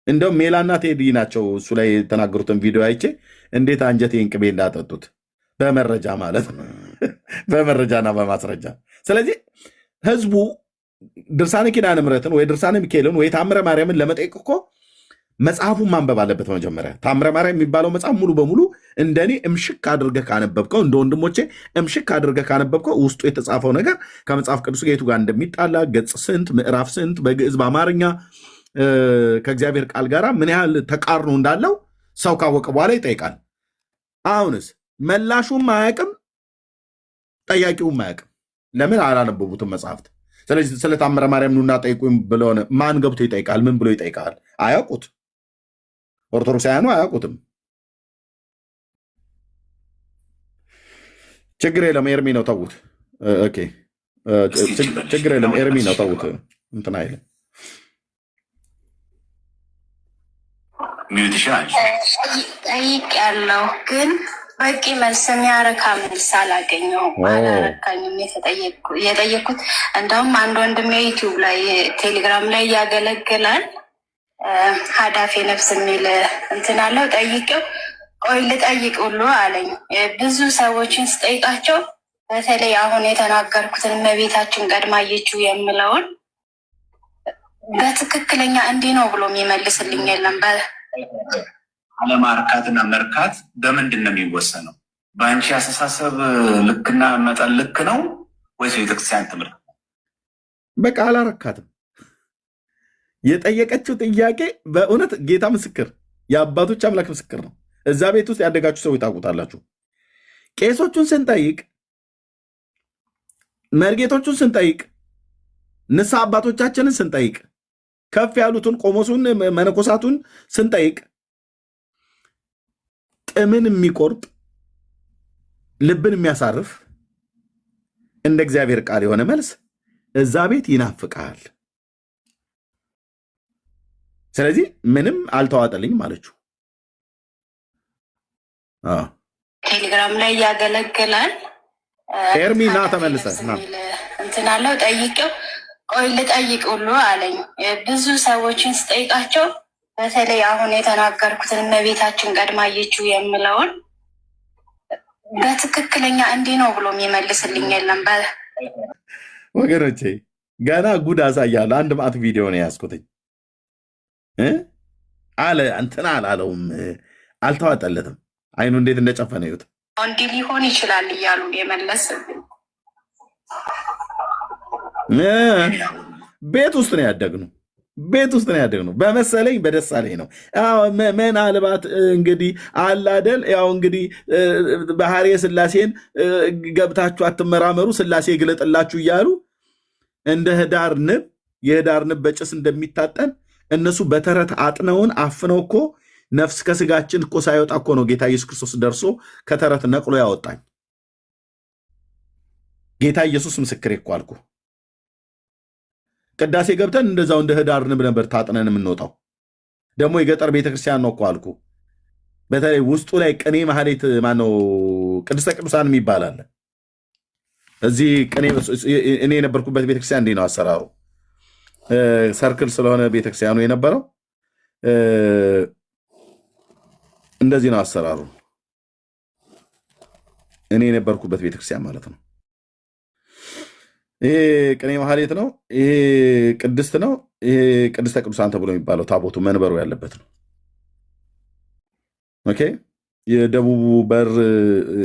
እንደውም ሜላና ቴዲ ናቸው እሱ ላይ የተናገሩትን ቪዲዮ አይቼ እንዴት አንጀቴን ቅቤ እንዳጠጡት በመረጃ ማለት ነው። በመረጃና በማስረጃ። ስለዚህ ህዝቡ ድርሳነ ኪዳነ ምሕረትን ወይ ድርሳነ ሚካኤልን ወይ ታምረ ማርያምን ለመጠየቅ እኮ መጽሐፉን ማንበብ አለበት። መጀመሪያ ታምረ ማርያም የሚባለው መጽሐፍ ሙሉ በሙሉ እንደኔ እምሽክ አድርገህ ካነበብከው፣ እንደ ወንድሞቼ እምሽክ አድርገህ ካነበብከው ውስጡ የተጻፈው ነገር ከመጽሐፍ ቅዱስ የቱ ጋር እንደሚጣላ፣ ገጽ ስንት፣ ምዕራፍ ስንት፣ በግዕዝ በአማርኛ ከእግዚአብሔር ቃል ጋር ምን ያህል ተቃርኖ እንዳለው ሰው ካወቀ በኋላ ይጠይቃል። አሁንስ መላሹም አያውቅም፣ ጠያቂውም አያውቅም። ለምን? አላነበቡትም መጽሐፍት። ስለዚህ ስለ ታምረ ማርያም ኑና ጠይቁኝ ብለሆነ ማን ገብቶ ይጠይቃል? ምን ብሎ ይጠይቃል? አያውቁት። ኦርቶዶክሳውያኑ አያውቁትም። ችግር የለም ኤርሚ ነው ተዉት። ኦኬ ችግር የለም ኤርሚ ነው ተዉት። እንትን አይልም። ጠይቅ ያለው ግን በቂ መልስ የሚያረካ መልስ አላገኘሁም። አላረካኝም የጠየኩት። እንደውም አንድ ወንድም የዩቲዩብ ላይ ቴሌግራም ላይ ያገለግላል ሀዳፌ ነፍስ የሚል እንትን አለው። ጠይቄው ቆይ ልጠይቅ ሁሉ አለኝ። ብዙ ሰዎችን ስጠይቃቸው በተለይ አሁን የተናገርኩትን እመቤታችን ቀድማ አየችው የምለውን በትክክለኛ እንዲህ ነው ብሎ የሚመልስልኝ የለም። አለማርካትና መርካት በምንድን ነው የሚወሰነው? በአንቺ አስተሳሰብ ልክና መጠን ልክ ነው ወይስ ቤተክርስቲያን ትምህርት? በቃ አላረካትም። የጠየቀችው ጥያቄ በእውነት ጌታ ምስክር፣ የአባቶች አምላክ ምስክር ነው። እዛ ቤት ውስጥ ያደጋችሁ ሰው ታውቁታላችሁ። ቄሶቹን ስንጠይቅ፣ መርጌቶቹን ስንጠይቅ፣ ንስሐ አባቶቻችንን ስንጠይቅ፣ ከፍ ያሉትን ቆሞሱን መነኮሳቱን ስንጠይቅ ጥምን የሚቆርጥ ልብን የሚያሳርፍ እንደ እግዚአብሔር ቃል የሆነ መልስ እዛ ቤት ይናፍቃል። ስለዚህ ምንም አልተዋጠልኝም አለችው። ቴሌግራም ላይ ያገለግላል ኤርሚ ና ተመልሰህ ና እንትን አለው። ጠይቄው ቆይ ልጠይቅ ሁሉ አለኝ። ብዙ ሰዎችን ስጠይቃቸው በተለይ አሁን የተናገርኩትን እመቤታችን ቀድማ አየችው የምለውን በትክክለኛ እንዲህ ነው ብሎ የሚመልስልኝ የለም። ወገኖቼ ገና ጉድ አሳያለሁ። አንድ ማት ቪዲዮ ነው ያዝኩትኝ አለ እንትና አላለውም፣ አልተዋጠለትም። አይኑ እንዴት እንደጨፈነ ይሁት እንዲህ ሊሆን ይችላል እያሉ የመለስልኝ። ቤት ውስጥ ነው ያደግነው። ቤት ውስጥ ነው ያደግነው። በመሰለኝ በደሳለኝ ነው። ምናልባት እንግዲህ አላደል ያው እንግዲህ ባህርየ ሥላሴን ገብታችሁ አትመራመሩ ሥላሴ ግለጥላችሁ እያሉ እንደ ህዳር ንብ የህዳር ንብ በጭስ እንደሚታጠን እነሱ በተረት አጥነውን አፍነው እኮ ነፍስ ከስጋችን እኮ ሳይወጣ እኮ ነው ጌታ ኢየሱስ ክርስቶስ ደርሶ ከተረት ነቅሎ ያወጣኝ። ጌታ ኢየሱስ ምስክሬ እኮ አልኩ። ቅዳሴ ገብተን እንደዛው እንደ ህዳር ንብ ነበር ታጥነን የምንወጣው። ደግሞ የገጠር ቤተክርስቲያን ነው እኮ አልኩ። በተለይ ውስጡ ላይ ቅኔ ማህሌት ማነው ቅድስተ ቅዱሳን የሚባል አለ። እዚህ ቅኔ እኔ የነበርኩበት ቤተክርስቲያን እንዲህ ነው አሰራሩ። ሰርክል ስለሆነ ቤተክርስቲያኑ የነበረው እንደዚህ ነው አሰራሩ። እኔ የነበርኩበት ቤተክርስቲያን ማለት ነው። ይሄ ቅኔ ማህሌት ነው። ይሄ ቅድስት ነው። ይሄ ቅድስተ ቅዱሳን ተብሎ የሚባለው ታቦቱ መንበሩ ያለበት ነው። ኦኬ። የደቡቡ በር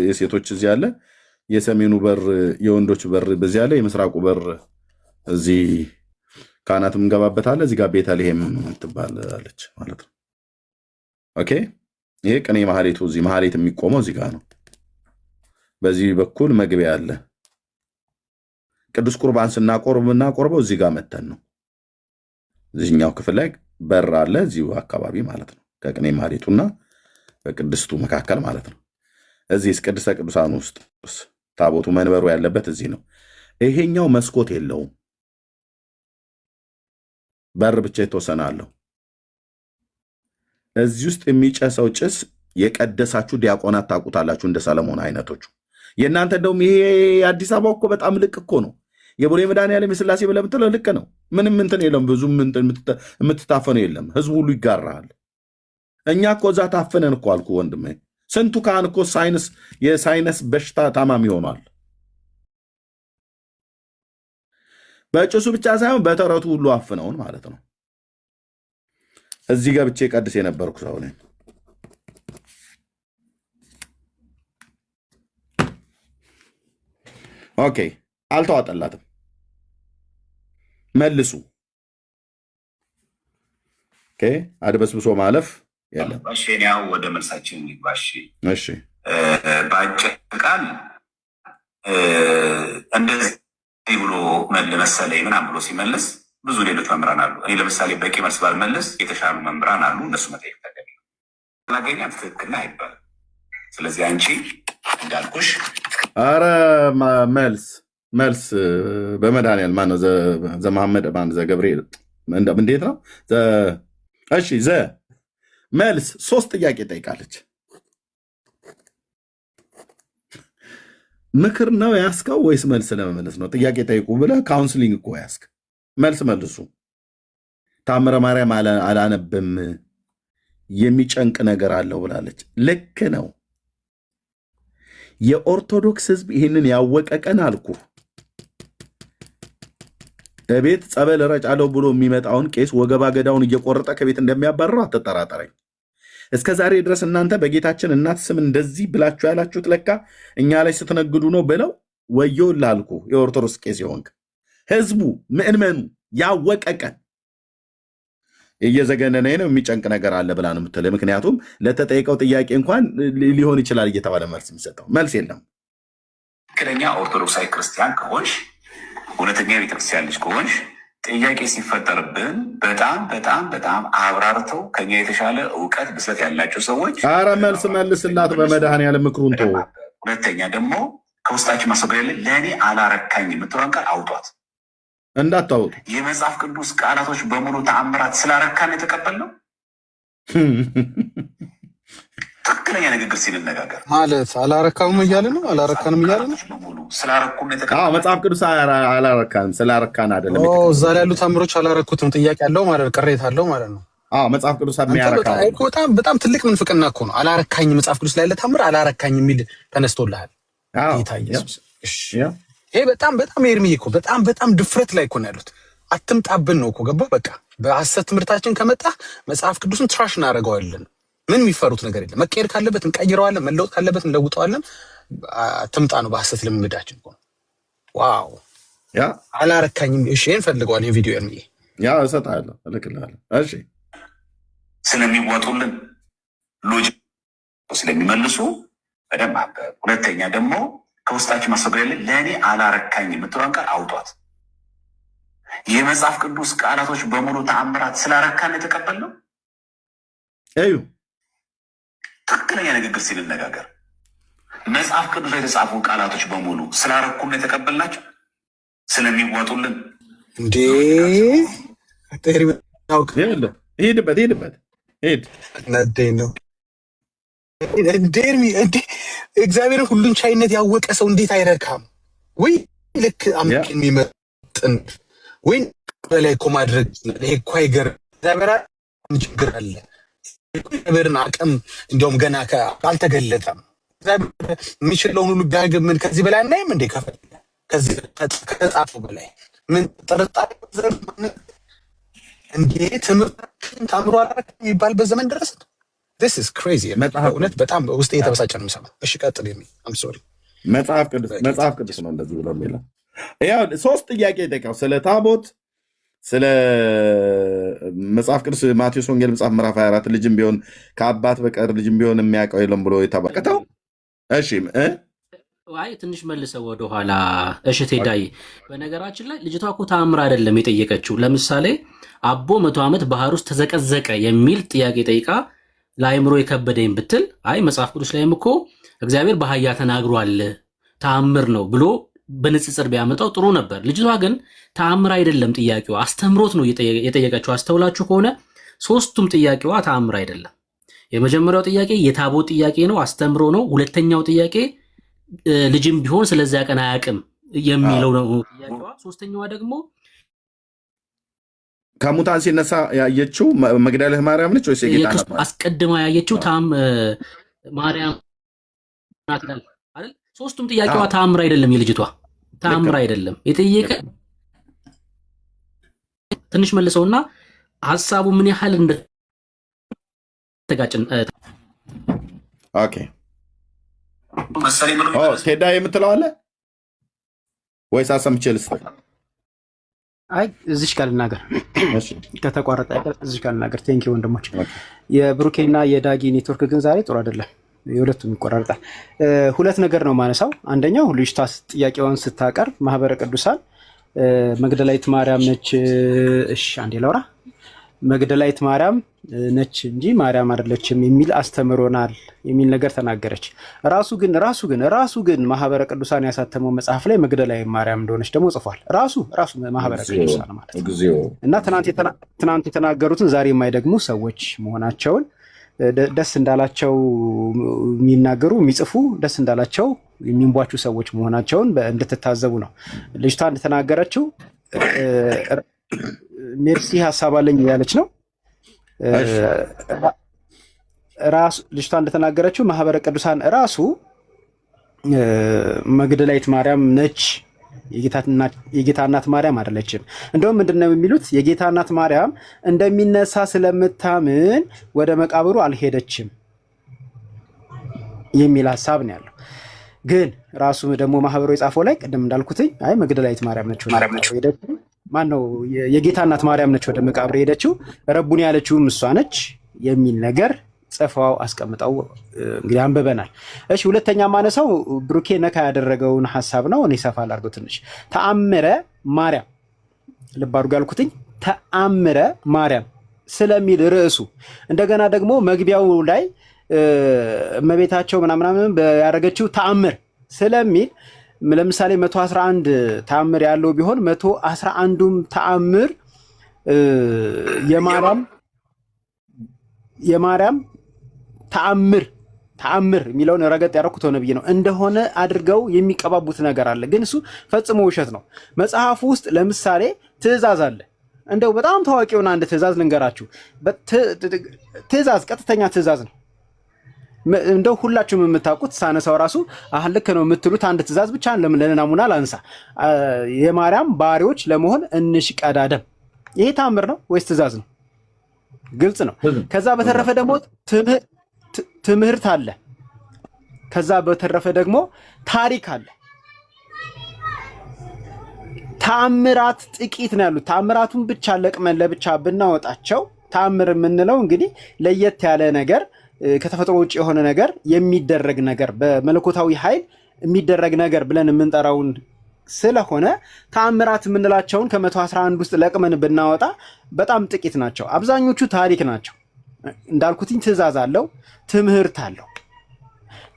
የሴቶች እዚህ አለ። የሰሜኑ በር የወንዶች በር በዚህ አለ። የምስራቁ በር እዚህ ካህናት እንገባበታለ። እዚህ ጋር ቤተልሔም ትባላለች ማለት ነው። ኦኬ። ይሄ ቅኔ ማህሌቱ እዚህ ማህሌት የሚቆመው እዚህ ጋር ነው። በዚህ በኩል መግቢያ አለ። ቅዱስ ቁርባን ስናቆርበው እዚህ ጋር መተን ነው። እዚህኛው ክፍል ላይ በር አለ፣ እዚሁ አካባቢ ማለት ነው። ከቅኔ ማህሌቱና በቅድስቱ መካከል ማለት ነው። እዚህ ቅድስተ ቅዱሳን ውስጥ ታቦቱ መንበሩ ያለበት እዚህ ነው። ይሄኛው መስኮት የለውም፣ በር ብቻ የተወሰነ አለው። እዚህ ውስጥ የሚጨሰው ጭስ የቀደሳችሁ ዲያቆናት ታውቁታላችሁ፣ እንደ ሰለሞን አይነቶቹ። የእናንተ እንደውም ይሄ አዲስ አበባ እኮ በጣም ልቅ እኮ ነው። የቦሌ መድኃኔዓለም የሥላሴ ብለህ ብትለው ልቅ ነው። ምንም እንትን የለም፣ ብዙም የምትታፈነው የለም። ህዝቡ ሁሉ ይጋራሃል። እኛ እኮ እዛ ታፈነን እኮ አልኩ ወንድሜ። ስንቱ ካህን እኮ የሳይነስ በሽታ ታማሚ ሆኗል። በጭሱ ብቻ ሳይሆን በተረቱ ሁሉ አፍነውን ማለት ነው። እዚህ ገብቼ ቀድስ የነበርኩ ሰው ነኝ። ኦኬ። አልተዋጠላትም። መልሱ። ኦኬ። አድበስብሶ ማለፍ የለም። ያው ወደ መልሳችን እንግባሽ። እሺ። በአጭር ቃል እንደዚህ ብሎ መሰለኝ ምናምን ብሎ ሲመልስ ብዙ ሌሎች መምህራን አሉ። እኔ ለምሳሌ በቂ መልስ ባልመልስ የተሻሉ መምህራን አሉ። እነሱ መጠየቅ ተገቢ ነው። ላገኛ ትክክል አይባልም። ስለዚህ አንቺ እንዳልኩሽ አረ መልስ በመድኃኒዓለም ማነው ዘመሐመድ ማነው ዘገብርኤል እንዴት ነው? እሺ መልስ 3 ጥያቄ ጠይቃለች። ምክር ነው ያስከው ወይስ መልስ ለመመለስ ነው? ጥያቄ ጠይቁ ብለህ ካውንስሊንግ እኮ ያስክ መልስ መልሱ። ታምረ ማርያም አላነብም የሚጨንቅ ነገር አለው ብላለች። ልክ ነው። የኦርቶዶክስ ሕዝብ ይህንን ያወቀ ቀን አልኩ ቤት ጸበል ረጫለሁ ብሎ የሚመጣውን ቄስ ወገባ ገዳውን እየቆረጠ ከቤት እንደሚያባርረው አትጠራጠረኝ። እስከ ዛሬ ድረስ እናንተ በጌታችን እናት ስም እንደዚህ ብላችሁ ያላችሁት ለካ እኛ ላይ ስትነግዱ ነው ብለው ወዮልህ አልኩ። የኦርቶዶክስ ቄስ የሆንክ ህዝቡ ምእመኑ ያወቀ ቀን እየዘገነነኝ ነው የሚጨንቅ ነገር አለ ብላ ነው የምትለው። ምክንያቱም ለተጠየቀው ጥያቄ እንኳን ሊሆን ይችላል እየተባለ መልስ የሚሰጠው መልስ የለም። ትክክለኛ ኦርቶዶክሳዊ ክርስቲያን ከሆንሽ እውነተኛ ቤተክርስቲያን ልጅ ከሆንሽ ጥያቄ ሲፈጠርብን በጣም አብራርተው ከኛ የተሻለ እውቀት ብስለት ያላቸው ሰዎች አረ መልስ መልስላት በመድኃኒዓለም ምክሩን ተው። ሁለተኛ ደግሞ ከውስጣችን ማስወገድ ለእኔ አላረካኝ የምትለውን ቃል አውጧት እንዳታወጡ። የመጽሐፍ ቅዱስ ቃላቶች በሙሉ ተአምራት ስላረካን የተቀበልነው ትክክለኛ ንግግር ሲንነጋገር ማለት አላረካም እያለ ነው። አላረካንም እያለ ነው። ስላረኩም የተቀበልነው መጽሐፍ ቅዱስ አላረካንም ስላረካን አይደለም። እዛ ላይ ያሉ ታምሮች አላረኩትም ጥያቄ አለው ማለት ነው። ቅሬታ አለው ማለት ነው። መጽሐፍ ቅዱስ የሚያረካ በጣም ትልቅ ምንፍቅና እኮ ነው። አላረካኝ መጽሐፍ ቅዱስ ላይ ያለ ታምር አላረካኝ የሚል ተነስቶልሃል ጌታ ኢየሱስ። ይሄ በጣም ኤርሚዬ እኮ በጣም ድፍረት ላይ እኮ ነው ያሉት። አትምጣብን ነው እኮ ገባ። በቃ በሐሰት ትምህርታችን ከመጣ መጽሐፍ ቅዱስን ትራሽ እናደርገዋለን። ምን የሚፈሩት ነገር የለም። መቀየር ካለበት እንቀይረዋለን፣ መለወጥ ካለበት እንለውጠዋለን። አትምጣ ነው በሐሰት ልምምዳችን እኮ። ዋው አላረካኝም። እሺ ይሄን ፈልገዋል። ይሄ ቪዲዮ ኤርሚዬ እሰጥሃለሁ፣ እልክልሃለሁ። እሺ ስለሚወጡልን ሎጂክ ስለሚመልሱ በደንብ አንብብ። ሁለተኛ ደግሞ ከውስጣችን ማስወገድ ለእኔ አላረካኝ የምትለውን ቃል አውጧት። የመጽሐፍ ቅዱስ ቃላቶች በሙሉ ተአምራት ስላረካን የተቀበልነው እዩ። ትክክለኛ ንግግር ሲንነጋገር መጽሐፍ ቅዱስ የተጻፉ ቃላቶች በሙሉ ስላረኩን የተቀበልናቸው ስለሚወጡልን እንዴ ሄድበት ሄድ ነደኝ ነው እንዴ እግዚአብሔርን ሁሉን ቻይነት ያወቀ ሰው እንዴት አይረካም ወይ? ልክ አምላክ የሚመጥን ወይ በላይ እኮ ማድረግ ይሄ እኮ አይገርም። እግዚአብሔር ችግር አለ። እግዚአብሔርን አቅም እንዲያውም ገና አልተገለጠም። እግዚአብሔር የሚችለውን ሁሉ ቢያደርግ ምን ከዚህ በላይ አናይም እንዴ? ከዚህ ከጻፉ በላይ ምን ጥርጣሬ እንዴ? ትምህርታችን ታምሮ አላረክም የሚባልበት ዘመን ደረሰ። This is crazy። እውነት በጣም ውስጤ የተበሳጨ ነው የምሰማው። እሺ ቀጥል። I'm sorry። መጽሐፍ ቅዱስ ነው እንደዚህ ብሎ የሚለው። ያው 3 ጥያቄ ጠይቀው ስለ ታቦት፣ ስለ መጽሐፍ ቅዱስ ማቴዎስ ወንጌል መጽሐፍ ምዕራፍ 24 ልጅም ቢሆን ከአባት በቀር ልጅም ቢሆን የሚያውቀው የለም ብሎ የተባቀተው። እሺ አይ ትንሽ መልሰው ወደኋላ። እሺ ቴዳይ፣ በነገራችን ላይ ልጅቷ እኮ ተአምር አይደለም የጠየቀችው። ለምሳሌ አቦ 100 ዓመት ባህር ውስጥ ተዘቀዘቀ የሚል ጥያቄ ጠይቃ ለአይምሮ የከበደኝ ብትል፣ አይ መጽሐፍ ቅዱስ ላይም እኮ እግዚአብሔር በአህያ ተናግሯል ተአምር ነው ብሎ በንጽጽር ቢያመጣው ጥሩ ነበር። ልጅቷ ግን ተአምር አይደለም ጥያቄዋ፣ አስተምሮት ነው የጠየቀችው። አስተውላችሁ ከሆነ 3ቱም ጥያቄዋ ተአምር አይደለም። የመጀመሪያው ጥያቄ የታቦት ጥያቄ ነው፣ አስተምሮ ነው። ሁለተኛው ጥያቄ ልጅም ቢሆን ስለዚያ ቀን አያውቅም የሚለው ነው ጥያቄዋ። ሶስተኛዋ ደግሞ ከሙታን ሲነሳ ያየችው መግደላዊት ማርያም ነች ወይስ የጌታ ናት? አስቀድማ ያየችው ማርያም ናት አይደል? 3ቱም ጥያቄዋ ተአምር አይደለም። የልጅቷ ተአምር አይደለም የጠየቀ ትንሽ መልሰውና ሐሳቡ ምን ያህል እንደተጋጭን ኦኬ ቴዳ የምትለው አለ ወይስ አሰምቼ ልስጥ? አይ እዚሽ ጋር ልናገር ከተቋረጠ እዚሽ ጋር ልናገር። ቴንኪ ወንድሞች። የብሩኬና የዳጊ ኔትወርክ ግን ዛሬ ጥሩ አይደለም፣ የሁለቱም ይቆራርጣል። 2 ነገር ነው ማነሳው። አንደኛው ልጅቷ ጥያቄውን ስታቀርብ ማህበረ ቅዱሳን መግደላዊት ማርያም ነች። እሺ አንዴ ላውራ። መግደላዊት ማርያም ነች እንጂ ማርያም አይደለችም የሚል አስተምሮናል የሚል ነገር ተናገረች። ራሱ ግን ማህበረ ቅዱሳን ያሳተመው መጽሐፍ ላይ መግደላዊት ማርያም እንደሆነች ደግሞ ጽፏል። ራሱ ማህበረ ቅዱሳን ማለት እና ትናንት የተናገሩትን ዛሬ የማይደግሙ ሰዎች መሆናቸውን ደስ እንዳላቸው የሚናገሩ የሚጽፉ ደስ እንዳላቸው የሚንቧቹ ሰዎች መሆናቸውን እንድትታዘቡ ነው። ልጅቷ እንደተናገረችው ሜርሲ ሀሳብ አለኝ ያለች ነው። ራሱ ልጅቷ እንደተናገረችው ማህበረ ቅዱሳን ራሱ መግደላዊት ማርያም ነች፣ የጌታ እናት ማርያም አይደለችም። እንደውም ምንድነው የሚሉት? የጌታ እናት ማርያም እንደሚነሳ ስለምታምን ወደ መቃብሩ አልሄደችም የሚል ሀሳብ ነው ያለው። ግን ራሱ ደግሞ ማህበሩ የጻፈው ላይ ቅድም እንዳልኩትኝ አይ መግደላዊት ማርያም ነች ሄደችው። ማነው የጌታ እናት ማርያም ነች ወደ መቃብር ሄደችው፣ ረቡን ያለችውም እሷ ነች የሚል ነገር ጽፈው አስቀምጠው እንግዲህ አንብበናል። እሺ ሁለተኛ ማነሳው ብሩኬ ነካ ያደረገውን ሐሳብ ነው። እኔ ሰፋ ላድርገው ትንሽ። ተአምረ ማርያም ልብ አድርጉ ያልኩትኝ ተአምረ ማርያም ስለሚል ርዕሱ እንደገና ደግሞ መግቢያው ላይ እመቤታቸው ምናምን ያደረገችው ተአምር ስለሚል ለምሳሌ 111 ተአምር ያለው ቢሆን 111ዱም ተአምር የማርያም ተአምር የሚለውን ረገጥ ያደረኩት ሆነ ብዬ ነው እንደሆነ አድርገው የሚቀባቡት ነገር አለ። ግን እሱ ፈጽሞ ውሸት ነው። መጽሐፉ ውስጥ ለምሳሌ ትእዛዝ አለ። እንደው በጣም ታዋቂውን አንድ ትእዛዝ ልንገራችሁ። ትእዛዝ ቀጥተኛ ትእዛዝ ነው። እንደው ሁላችሁም የምታውቁት ሳነሳው ራሱ አሁን ልክ ነው የምትሉት አንድ ትእዛዝ ብቻ ለናሙና ላንሳ። የማርያም ባሪዎች ለመሆን እንሽቀዳደም። ይሄ ተአምር ነው ወይስ ትእዛዝ ነው? ግልጽ ነው። ከዛ በተረፈ ደግሞ ትምህርት አለ። ከዛ በተረፈ ደግሞ ታሪክ አለ። ተአምራት ጥቂት ነው ያሉት። ተአምራቱን ብቻ ለቅመን ለብቻ ብናወጣቸው ተአምር የምንለው እንግዲህ ለየት ያለ ነገር ከተፈጥሮ ውጭ የሆነ ነገር የሚደረግ ነገር በመለኮታዊ ኃይል የሚደረግ ነገር ብለን የምንጠራውን ስለሆነ ተአምራት የምንላቸውን ከ111 ውስጥ ለቅመን ብናወጣ በጣም ጥቂት ናቸው። አብዛኞቹ ታሪክ ናቸው። እንዳልኩትኝ ትእዛዝ አለው፣ ትምህርት አለው።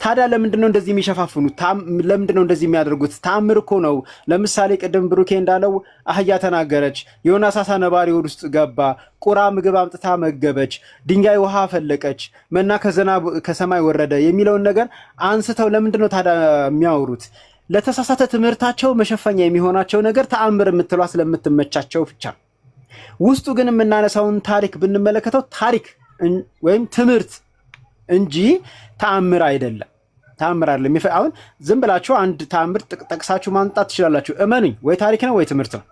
ታዲያ ለምንድነው እንደዚህ የሚሸፋፍኑት? ለምንድነው እንደዚህ የሚያደርጉት? ተአምር እኮ ነው። ለምሳሌ ቅድም ብሩኬ እንዳለው አህያ ተናገረች፣ ዮናስ አሳ ነባሪ ሆድ ውስጥ ገባ፣ ቁራ ምግብ አምጥታ መገበች፣ ድንጋይ ውሃ ፈለቀች፣ መና ከሰማይ ወረደ የሚለውን ነገር አንስተው ለምንድነው ታዲያ የሚያወሩት? ለተሳሳተ ትምህርታቸው መሸፈኛ የሚሆናቸው ነገር ተአምር የምትሏ ስለምትመቻቸው ብቻ። ውስጡ ግን የምናነሳውን ታሪክ ብንመለከተው ታሪክ ወይም ትምህርት እንጂ ተአምር አይደለም። ተአምር አይደለም። አሁን ዝም ብላችሁ አንድ ተአምር ጠቅሳችሁ ማምጣት ትችላላችሁ። እመኑኝ፣ ወይ ታሪክ ነው ወይ ትምህርት ነው።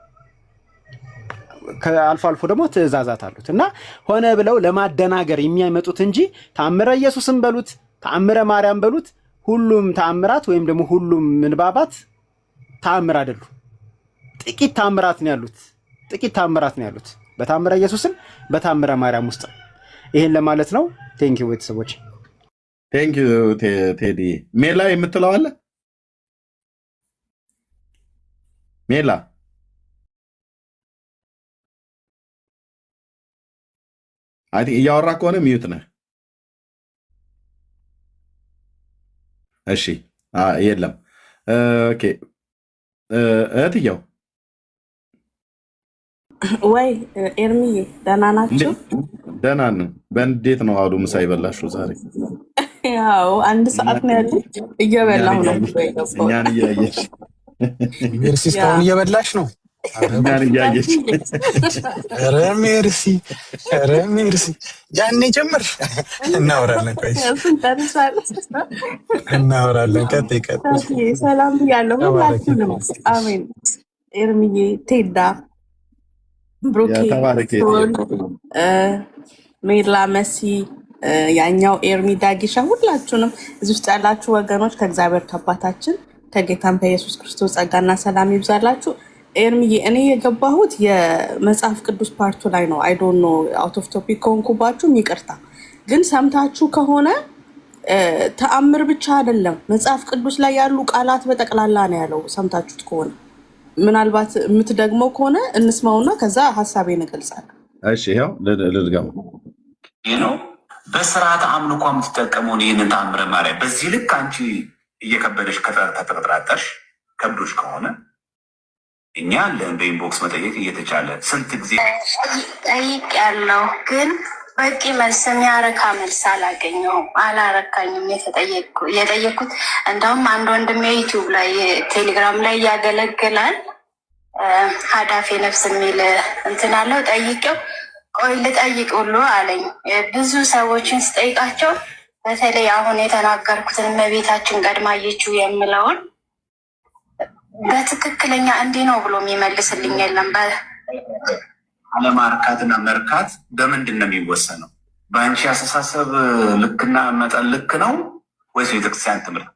አልፎ አልፎ ደግሞ ትእዛዛት አሉት እና ሆነ ብለው ለማደናገር የሚያመጡት እንጂ ተአምረ ኢየሱስን በሉት ተአምረ ማርያም በሉት ሁሉም ተአምራት ወይም ደግሞ ሁሉም ምንባባት ተአምር አይደሉም። ጥቂት ተአምራት ነው ያሉት በተአምረ ኢየሱስን በተአምረ ማርያም ውስጥ። ይሄን ለማለት ነው። ቴንኪው ቤተሰቦች። ቴንኪው ቴዲ። ሜላ የምትለው አለ? ሜላ አይ ቲንክ እያወራ ከሆነ ሚዩት ነህ። እሺ የለም። ኦኬ እህትየው ወይ ኤርሚዬ ደህና ናቸው? ደህና ነው። በእንዴት ነው አሉ ምሳ ይበላሽው ዛሬ? ያው አንድ ሰዓት ነው ያለው እየበላሁ ነው። እኛን እያየች ሜርሲ እስካሁን እየበላሽ ነው? እኛን እያየች ኧረ ሜርሲ ያኔ ጀምር። እናወራለን። ቆይ እናወራለን። ቀጥይ። ሰላም ብያለሁ ሁላችሁንም። አሜን። ኤርሚዬ፣ ቴዳ፣ ብሩኬ፣ ሜላ፣ መሲ፣ ያኛው ኤርሚ፣ ዳጊሻ፣ ሁላችሁንም እዚህ ውስጥ ያላችሁ ወገኖች ከእግዚአብሔር ከአባታችን ከጌታም ከኢየሱስ ክርስቶስ ጸጋና ሰላም ይብዛላችሁ። ኤርሚዬ፣ እኔ የገባሁት የመጽሐፍ ቅዱስ ፓርቱ ላይ ነው። አይ ዶንት ኖ አውት ኦፍ ቶፒክ ከሆንኩባችሁም ይቅርታ። ግን ሰምታችሁ ከሆነ ተአምር ብቻ አይደለም መጽሐፍ ቅዱስ ላይ ያሉ ቃላት በጠቅላላ ነው ያለው። ሰምታችሁት ከሆነ ምናልባት የምትደግመው ከሆነ እንስማውና ከዛ ሀሳቤን እገልጻለሁ። እሺ ይኸው ልድገሙ። ይህ ነው በስርዓተ አምልኮ የምትጠቀመውን ይህንን ተአምረ ማርያም በዚህ ልክ አንቺ እየከበደሽ ከተጠራጠርሽ ከብዶች ከሆነ እኛ አለን በኢንቦክስ መጠየቅ እየተቻለ ስንት ጊዜ ጠይቅ ያለው ግን በቂ መልስ የሚያረካ መልስ አላገኘሁም። አላረካኝም የጠየኩት። እንደውም አንድ ወንድም የዩቲዩብ ላይ ቴሌግራም ላይ ያገለግላል ሀዳፊ ነፍስ የሚል እንትን አለው። ጠይቄው ቆይ ልጠይቅ ሁሉ አለኝ። ብዙ ሰዎችን ስጠይቃቸው በተለይ አሁን የተናገርኩትን እመቤታችን ቀድማ አየችው የምለውን በትክክለኛ እንዲህ ነው ብሎ የሚመልስልኝ የለም። አለማርካትና መርካት በምንድን ነው የሚወሰነው? በአንቺ አስተሳሰብ ልክና መጠን ልክ ነው ወይስ ቤተክርስቲያን ትምህርት?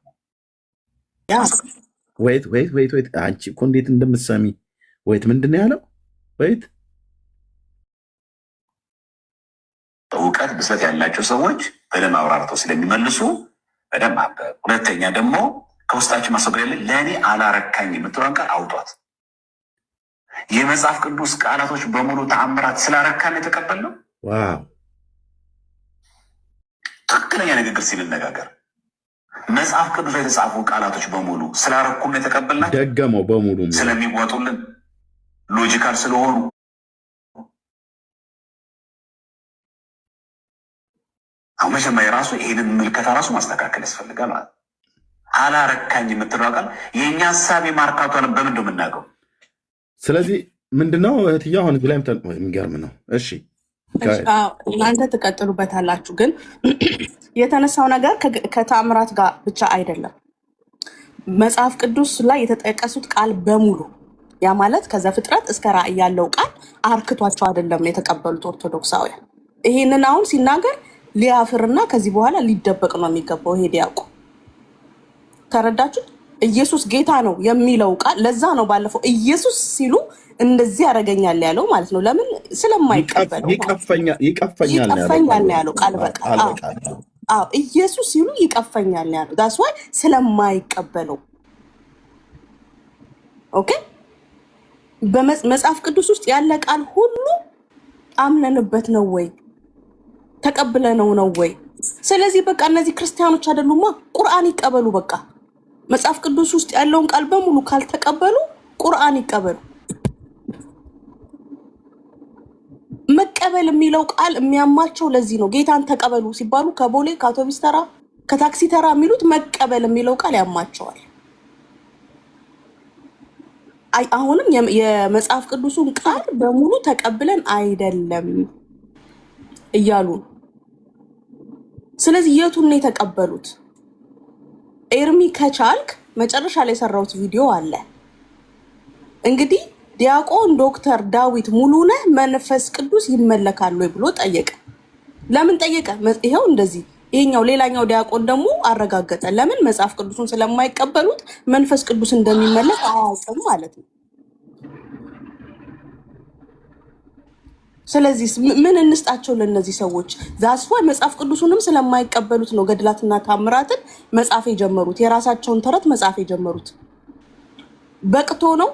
ወይት አንቺ እኮ እንዴት እንደምትሰሚ ወይት ምንድን ነው ያለው? ወይት እውቀት ብስለት ያላቸው ሰዎች በደንብ አብራርተው ስለሚመልሱ በደንብ አንበብ። ሁለተኛ ደግሞ ከውስጣችን ማስወገድ ያለ ለእኔ አላረካኝ የምትለውን ቃል አውጧት። የመጽሐፍ ቅዱስ ቃላቶች በሙሉ ተአምራት ስላረካን የተቀበልነው ትክክለኛ ንግግር ሲልነጋገር መጽሐፍ ቅዱስ ላይ የተጻፉ ቃላቶች በሙሉ ስላረኩን የተቀበልናቸው ደገመው በሙሉ ስለሚወጡልን ሎጂካል ስለሆኑ አሁን መጀመሪያ ራሱ ይህንን ምልከታ ራሱ ማስተካከል ያስፈልጋል ማለት አላረካኝ የምትለው ቃል የእኛ ሀሳብ የማርካቷን በምንድን ነው የምናውቀው? ስለዚህ ምንድነው እህትዬ አሁን እዚህ ላይ የሚገርም ነው። እሺ እናንተ ትቀጥሉበታላችሁ። ግን የተነሳው ነገር ከተአምራት ጋር ብቻ አይደለም። መጽሐፍ ቅዱስ ላይ የተጠቀሱት ቃል በሙሉ ያ ማለት ከዘፍጥረት እስከ ራእይ ያለው ቃል አርክቷቸው አይደለም የተቀበሉት ኦርቶዶክሳውያን። ይሄንን አሁን ሲናገር ሊያፍርና ከዚህ በኋላ ሊደበቅ ነው የሚገባው። ይሄ ዲያቆ ተረዳችሁ? ኢየሱስ ጌታ ነው የሚለው ቃል ለዛ ነው ባለፈው ኢየሱስ ሲሉ እንደዚህ ያደርገኛል ያለው ማለት ነው። ለምን ስለማይቀበለው ይቀፈኛል ያለው ቃል በቃል ኢየሱስ ሲሉ ይቀፈኛል ያለው ዳስ ዋይ ስለማይቀበለው። ኦኬ በመጽሐፍ ቅዱስ ውስጥ ያለ ቃል ሁሉ አምነንበት ነው ወይ ተቀብለነው ነው ወይ? ስለዚህ በቃ እነዚህ ክርስቲያኖች አይደሉማ፣ ቁርአን ይቀበሉ። በቃ መጽሐፍ ቅዱስ ውስጥ ያለውን ቃል በሙሉ ካልተቀበሉ ቁርአን ይቀበሉ። መቀበል የሚለው ቃል የሚያማቸው ለዚህ ነው። ጌታን ተቀበሉ ሲባሉ ከቦሌ ከአውቶቢስ ተራ ከታክሲ ተራ የሚሉት መቀበል የሚለው ቃል ያማቸዋል። አሁንም የመጽሐፍ ቅዱሱን ቃል በሙሉ ተቀብለን አይደለም እያሉ። ስለዚህ የቱን ነው የተቀበሉት? ኤርሚ ከቻልክ መጨረሻ ላይ የሰራሁት ቪዲዮ አለ። እንግዲህ ዲያቆን ዶክተር ዳዊት ሙሉነህ መንፈስ ቅዱስ ይመለካል ወይ ብሎ ጠየቀ። ለምን ጠየቀ? ይሄው እንደዚህ። ይሄኛው ሌላኛው ዲያቆን ደግሞ አረጋገጠ። ለምን? መጽሐፍ ቅዱሱን ስለማይቀበሉት መንፈስ ቅዱስ እንደሚመለክ አያውቅም ማለት ነው። ስለዚህ ምን እንስጣቸው ለነዚህ ሰዎች? ዛስፋ መጽሐፍ ቅዱሱንም ስለማይቀበሉት ነው ገድላትና ታምራትን መጽሐፍ የጀመሩት፣ የራሳቸውን ተረት መጽሐፍ የጀመሩት። በቅቶ ነው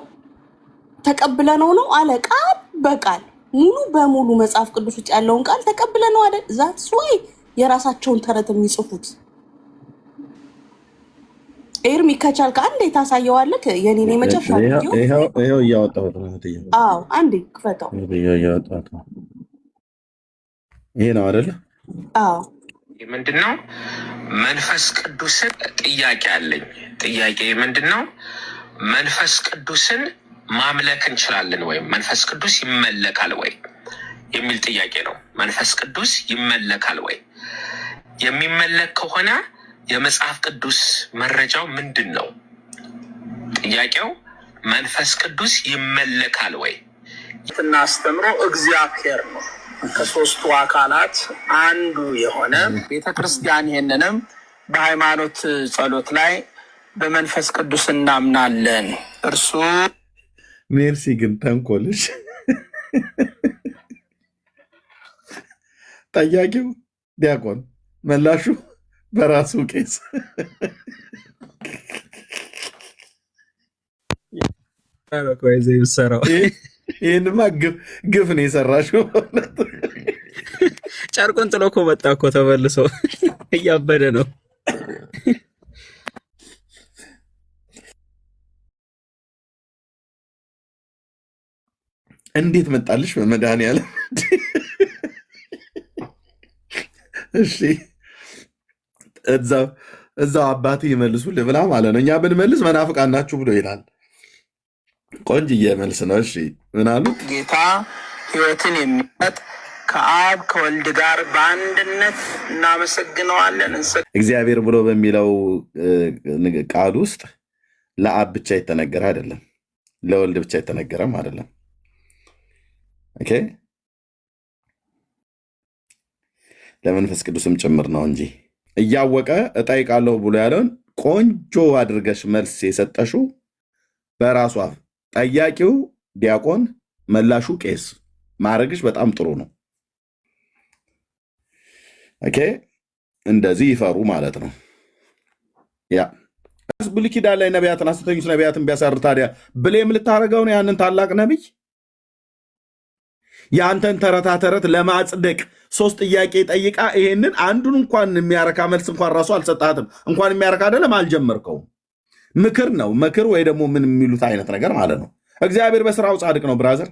ተቀብለነው ነው አለ። ቃል በቃል ሙሉ በሙሉ መጽሐፍ ቅዱስ ውስጥ ያለውን ቃል ተቀብለነው አይደል? ዛስፋ የራሳቸውን ተረት የሚጽፉት። ኤርሚ ከቻልክ አንዴ ታሳየዋለህ። የኔ መጨረሻ ቪዲዮ ይሄው እያወጣሁት ነው። አዎ አንዴ ክፈተው። እያወጣሁት ነው። ይሄ ነው አይደል? አዎ ምንድነው? መንፈስ ቅዱስን ጥያቄ አለኝ። ጥያቄ ምንድነው? መንፈስ ቅዱስን ማምለክ እንችላለን ወይ? መንፈስ ቅዱስ ይመለካል ወይ የሚል ጥያቄ ነው። መንፈስ ቅዱስ ይመለካል ወይ? የሚመለክ ከሆነ የመጽሐፍ ቅዱስ መረጃው ምንድን ነው? ጥያቄው መንፈስ ቅዱስ ይመለካል ወይ? እናስተምሮ እግዚአብሔር ነው ከሶስቱ አካላት አንዱ የሆነ ቤተክርስቲያን። ይሄንንም በሃይማኖት ጸሎት ላይ በመንፈስ ቅዱስ እናምናለን። እርሱ ሜርሲ ግን ተንኮልሽ ጠያቂው ዲያቆን መላሹ በራሱ ቄስ ከወይዘይ ሰራው ይሄንማ ግፍ ነው የሰራሽው። ጨርቁን ጥሎ እኮ መጣ እኮ ተመልሶ እያበደ ነው። እንዴት መጣልሽ በመድኃኒዓለም። እሺ እዛው አባትህ ይመልሱልህ ብላ ማለት ነው። እኛ ብንመልስ መናፍቃን ናችሁ ብሎ ይላል። ቆንጅዬ መልስ ነው። እሺ ምን አሉት? ጌታ ሕይወትን የሚሰጥ ከአብ ከወልድ ጋር በአንድነት እናመሰግነዋለን። እግዚአብሔር ብሎ በሚለው ቃል ውስጥ ለአብ ብቻ የተነገረ አይደለም፣ ለወልድ ብቻ የተነገረም አይደለም። ኦኬ ለመንፈስ ቅዱስም ጭምር ነው እንጂ እያወቀ እጠይቃለሁ ብሎ ያለውን ቆንጆ አድርገሽ መልስ የሰጠሽው በራሷ ጠያቂው ዲያቆን መላሹ ቄስ ማድረግሽ በጣም ጥሩ ነው። ኦኬ እንደዚህ ይፈሩ ማለት ነው። ያ ብሉይ ኪዳን ላይ ነቢያትን ሐሰተኞች ነቢያትን ቢያሳር ታዲያ ብሌም ልታደርገው ነው ያንን ታላቅ ነቢይ? የአንተን ተረታ ተረት ለማጽደቅ 3 ጥያቄ ጠይቃ ይሄንን አንዱን እንኳን የሚያረካ መልስ እንኳን ራሱ አልሰጣትም። እንኳን የሚያረካ አይደለም አልጀመርከውም። ምክር ነው ምክር ወይ ደግሞ ምን የሚሉት አይነት ነገር ማለት ነው። እግዚአብሔር በስራው ጻድቅ ነው ብራዘር።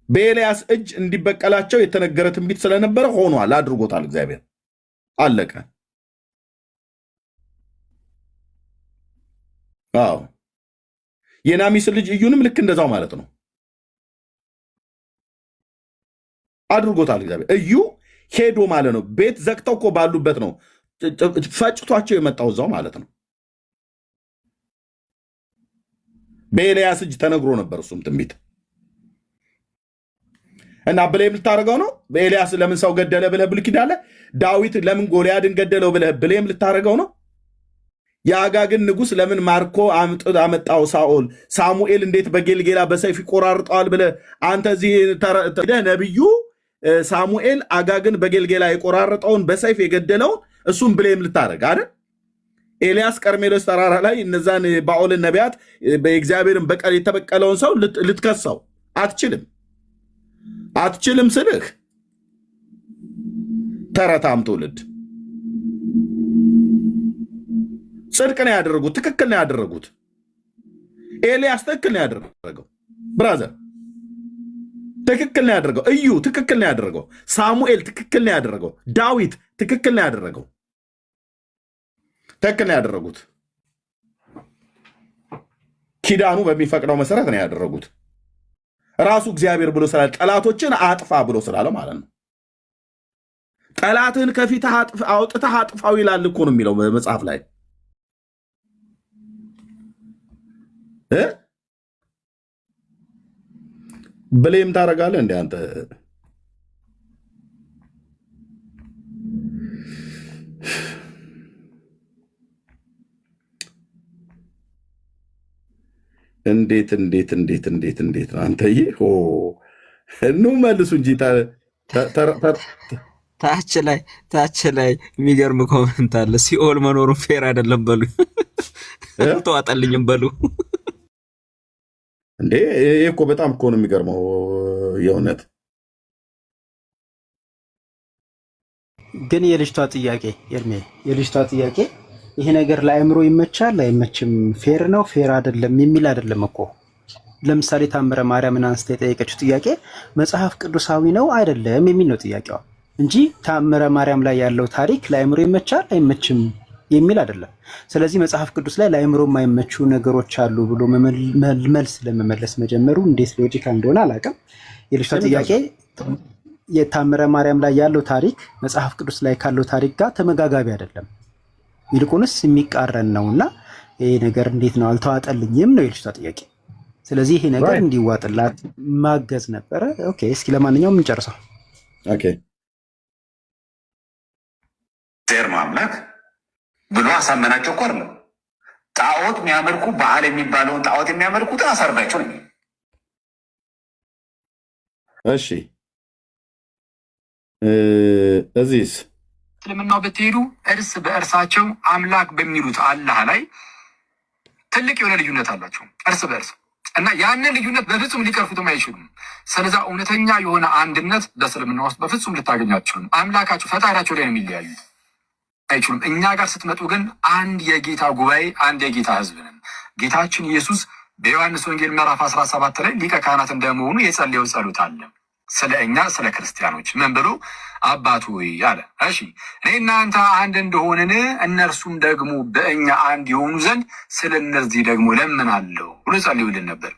በኤልያስ እጅ እንዲበቀላቸው የተነገረ ትንቢት ስለነበረ ሆኗል፣ አድርጎታል እግዚአብሔር። አለቀ። አዎ የናሚስ ልጅ እዩንም ልክ እንደዛው ማለት ነው አድርጎታል እግዚአብሔር። እዩ ሄዶ ማለት ነው ቤት ዘግተው እኮ ባሉበት ነው ፈጭቷቸው የመጣው እዛው ማለት ነው። በኤልያስ እጅ ተነግሮ ነበር እሱም ትንቢት እና ብሌም ልታደርገው ነው። በኤልያስ ለምን ሰው ገደለ ብለህ ብሉይ ኪዳን ላይ ዳዊት ለምን ጎልያድን ገደለው ብለህ ብሌም ልታደርገው ነው። የአጋግን ንጉሥ ለምን ማርኮ አመጣው ሳሙኤል እንዴት በጌልጌላ በሰይፍ ይቆራርጠዋል ብለህ አንተ እዚህ ነቢዩ ሳሙኤል አጋግን በጌልጌላ የቆራረጠውን በሰይፍ የገደለውን እሱም ብሌም ልታደርግ አይደል? ኤልያስ ቀርሜሎስ ተራራ ላይ እነዛን ባኦልን ነቢያት በእግዚአብሔርን በቀል የተበቀለውን ሰው ልትከሰው አትችልም ስልህ ተረታም ትውልድ ጽድቅ ነው ያደረጉት፣ ትክክል ነው ያደረጉት። ኤልያስ ትክክል ነው ያደረገው ብራዘር፣ ትክክል ነው ያደረገው። እዩ ትክክል ነው ያደረገው። ሳሙኤል ትክክል ነው ያደረገው። ዳዊት ትክክል ነው ያደረገው። ትክክል ነው ያደረጉት። ኪዳኑ በሚፈቅደው መሰረት ነው ያደረጉት። ራሱ እግዚአብሔር ብሎ ስላለ ጠላቶችን አጥፋ ብሎ ስላለ ማለት ነው። ጠላትህን ከፊትህ አውጥተህ አጥፋው ይላል እኮ ነው የሚለው መጽሐፍ ላይ ብሌም ታደርጋለህ እንደ አንተ እንዴት ነው አንተዬ? እኑ መልሱ እንጂ ታች ላይ የሚገርም ኮመንት አለ። ሲኦል መኖሩን ፌር አይደለም በሉ፣ ተዋጠልኝም በሉ። እንዴ ይሄ እኮ በጣም እኮ ነው የሚገርመው የእውነት። ግን የልጅቷ ጥያቄ የልጅቷ ጥያቄ ይሄ ነገር ለአእምሮ ይመቻል አይመችም፣ ፌር ነው ፌር አይደለም የሚል አይደለም እኮ። ለምሳሌ ታምረ ማርያምን አንስታ የጠየቀችው ጥያቄ መጽሐፍ ቅዱሳዊ ነው አይደለም የሚል ነው ጥያቄዋ እንጂ ታምረ ማርያም ላይ ያለው ታሪክ ለአእምሮ ይመቻል አይመችም የሚል አይደለም። ስለዚህ መጽሐፍ ቅዱስ ላይ ለአእምሮ የማይመቹ ነገሮች አሉ ብሎ መልስ ለመመለስ መጀመሩ እንዴት ሎጂካል እንደሆነ አላውቅም። የልጅቷ ጥያቄ የታምረ ማርያም ላይ ያለው ታሪክ መጽሐፍ ቅዱስ ላይ ካለው ታሪክ ጋር ተመጋጋቢ አይደለም፣ ይልቁንስ የሚቃረን ነውና ይሄ ነገር እንዴት ነው አልተዋጠልኝም ነው የልጅቷ ጥያቄ። ስለዚህ ይሄ ነገር እንዲዋጥላት ማገዝ ነበረ። ኦኬ እስኪ ለማንኛውም እንጨርሰው። ኦኬ ዘር ማምላክ ብሎ አሳመናቸው እኮ አይደለም። ጣዖት የሚያመልኩ በዓል የሚባለውን ጣዖት የሚያመልኩትን አሳርዳቸው ነው። እሺ እዚህስ እስልምናው ብትሄዱ እርስ በእርሳቸው አምላክ በሚሉት አላህ ላይ ትልቅ የሆነ ልዩነት አላቸው። እርስ በእርስ እና ያንን ልዩነት በፍጹም ሊቀርፉትም አይችሉም። ስለዛ እውነተኛ የሆነ አንድነት በእስልምና ውስጥ በፍጹም ልታገኙ አትችሉም። አምላካቸው ፈጣሪያቸው ላይ ነው የሚለያዩት፣ አይችሉም። እኛ ጋር ስትመጡ ግን አንድ የጌታ ጉባኤ፣ አንድ የጌታ ህዝብ ነን። ጌታችን ኢየሱስ በዮሐንስ ወንጌል ምዕራፍ 17 ላይ ሊቀ ካህናት እንደመሆኑ የጸለየው ጸሎት አለ ስለ እኛ ስለ ክርስቲያኖች ምን ብሎ አባቱ ሆይ አለ። እሺ እኔ እናንተ አንድ እንደሆንን እነርሱም ደግሞ በእኛ አንድ የሆኑ ዘንድ ስለ እነዚህ ደግሞ ለምናለሁ ብሎ ጸልዩልን ነበር።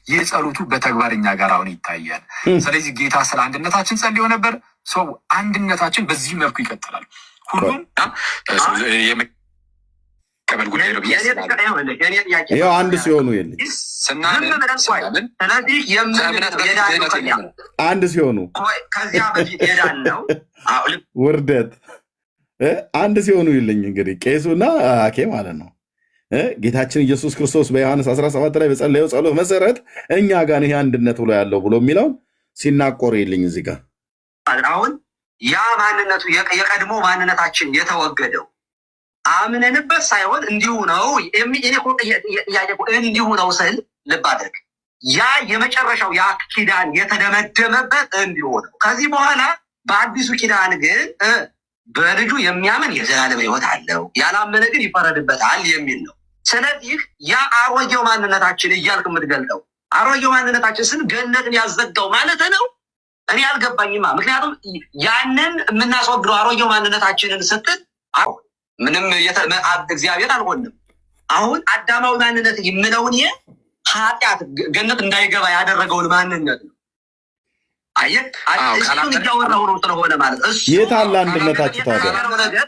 ይህ ጸሎቱ በተግባር እኛ ጋር አሁን ይታያል። ስለዚህ ጌታ ስለ አንድነታችን ጸልዮ ነበር። ሰው አንድነታችን በዚህ መልኩ ይቀጥላል። ሁሉም ቀበል ጉዳይ ነው። ይኸው አንድ ሲሆኑ የለ አንድ ሲሆኑ ከዚያ በፊት ሄዳን ነው ውርደት አንድ ሲሆኑ ይልኝ እንግዲህ ቄሱና አኬ ማለት ነው። ጌታችን ኢየሱስ ክርስቶስ በዮሐንስ 17 ላይ በጸለየው ጸሎት መሰረት እኛ ጋር ይሄ አንድነት ብሎ ያለው ብሎ የሚለውን ሲናቆር ይልኝ እዚህ ጋር አሁን ያ ማንነቱ የቀድሞ ማንነታችን የተወገደው አምነንበት ሳይሆን እንዲሁ ነው። እንዲሁ ነው ስል ልብ አድርግ። ያ የመጨረሻው ያ ኪዳን የተደመደመበት እንዲሁ ነው። ከዚህ በኋላ በአዲሱ ኪዳን ግን በልጁ የሚያምን የዘላለም ሕይወት አለው፣ ያላመነ ግን ይፈረድበታል የሚል ነው። ስለዚህ ያ አሮጌው ማንነታችን እያልክ የምትገልጠው አሮጌው ማንነታችን ስል ገነትን ያዘጋው ማለት ነው። እኔ አልገባኝማ። ምክንያቱም ያንን የምናስወግደው አሮጌው ማንነታችንን ስትል ምንም እግዚአብሔር አልሆንም። አሁን አዳማዊ ማንነት የምለውን ኃጢአት ገነት እንዳይገባ ያደረገውን ማንነት ነው። አየህ እሱን እያወራሁ ነው ስለሆነ ማለት የት አለ አንድነታችሁ ታዲያ?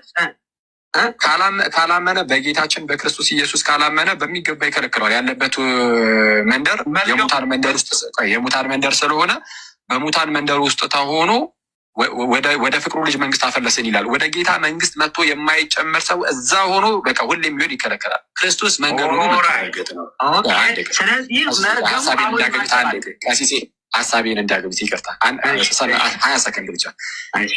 ካላመነ በጌታችን በክርስቶስ ኢየሱስ ካላመነ በሚገባ ይከለክለዋል። ያለበት መንደር የሙታን መንደር ስለሆነ በሙታን መንደር ውስጥ ተሆኖ ወደ ፍቅሩ ልጅ መንግስት አፈለስን ይላል። ወደ ጌታ መንግስት መጥቶ የማይጨመር ሰው እዛ ሆኖ በቃ ሁሌም ቢሆን ይከለከላል። ክርስቶስ መንገዱ መረጋገጥ ነው። ሀሳቤን እንዳገብት ይቅርታ 20 ሰከንድ ብቻ።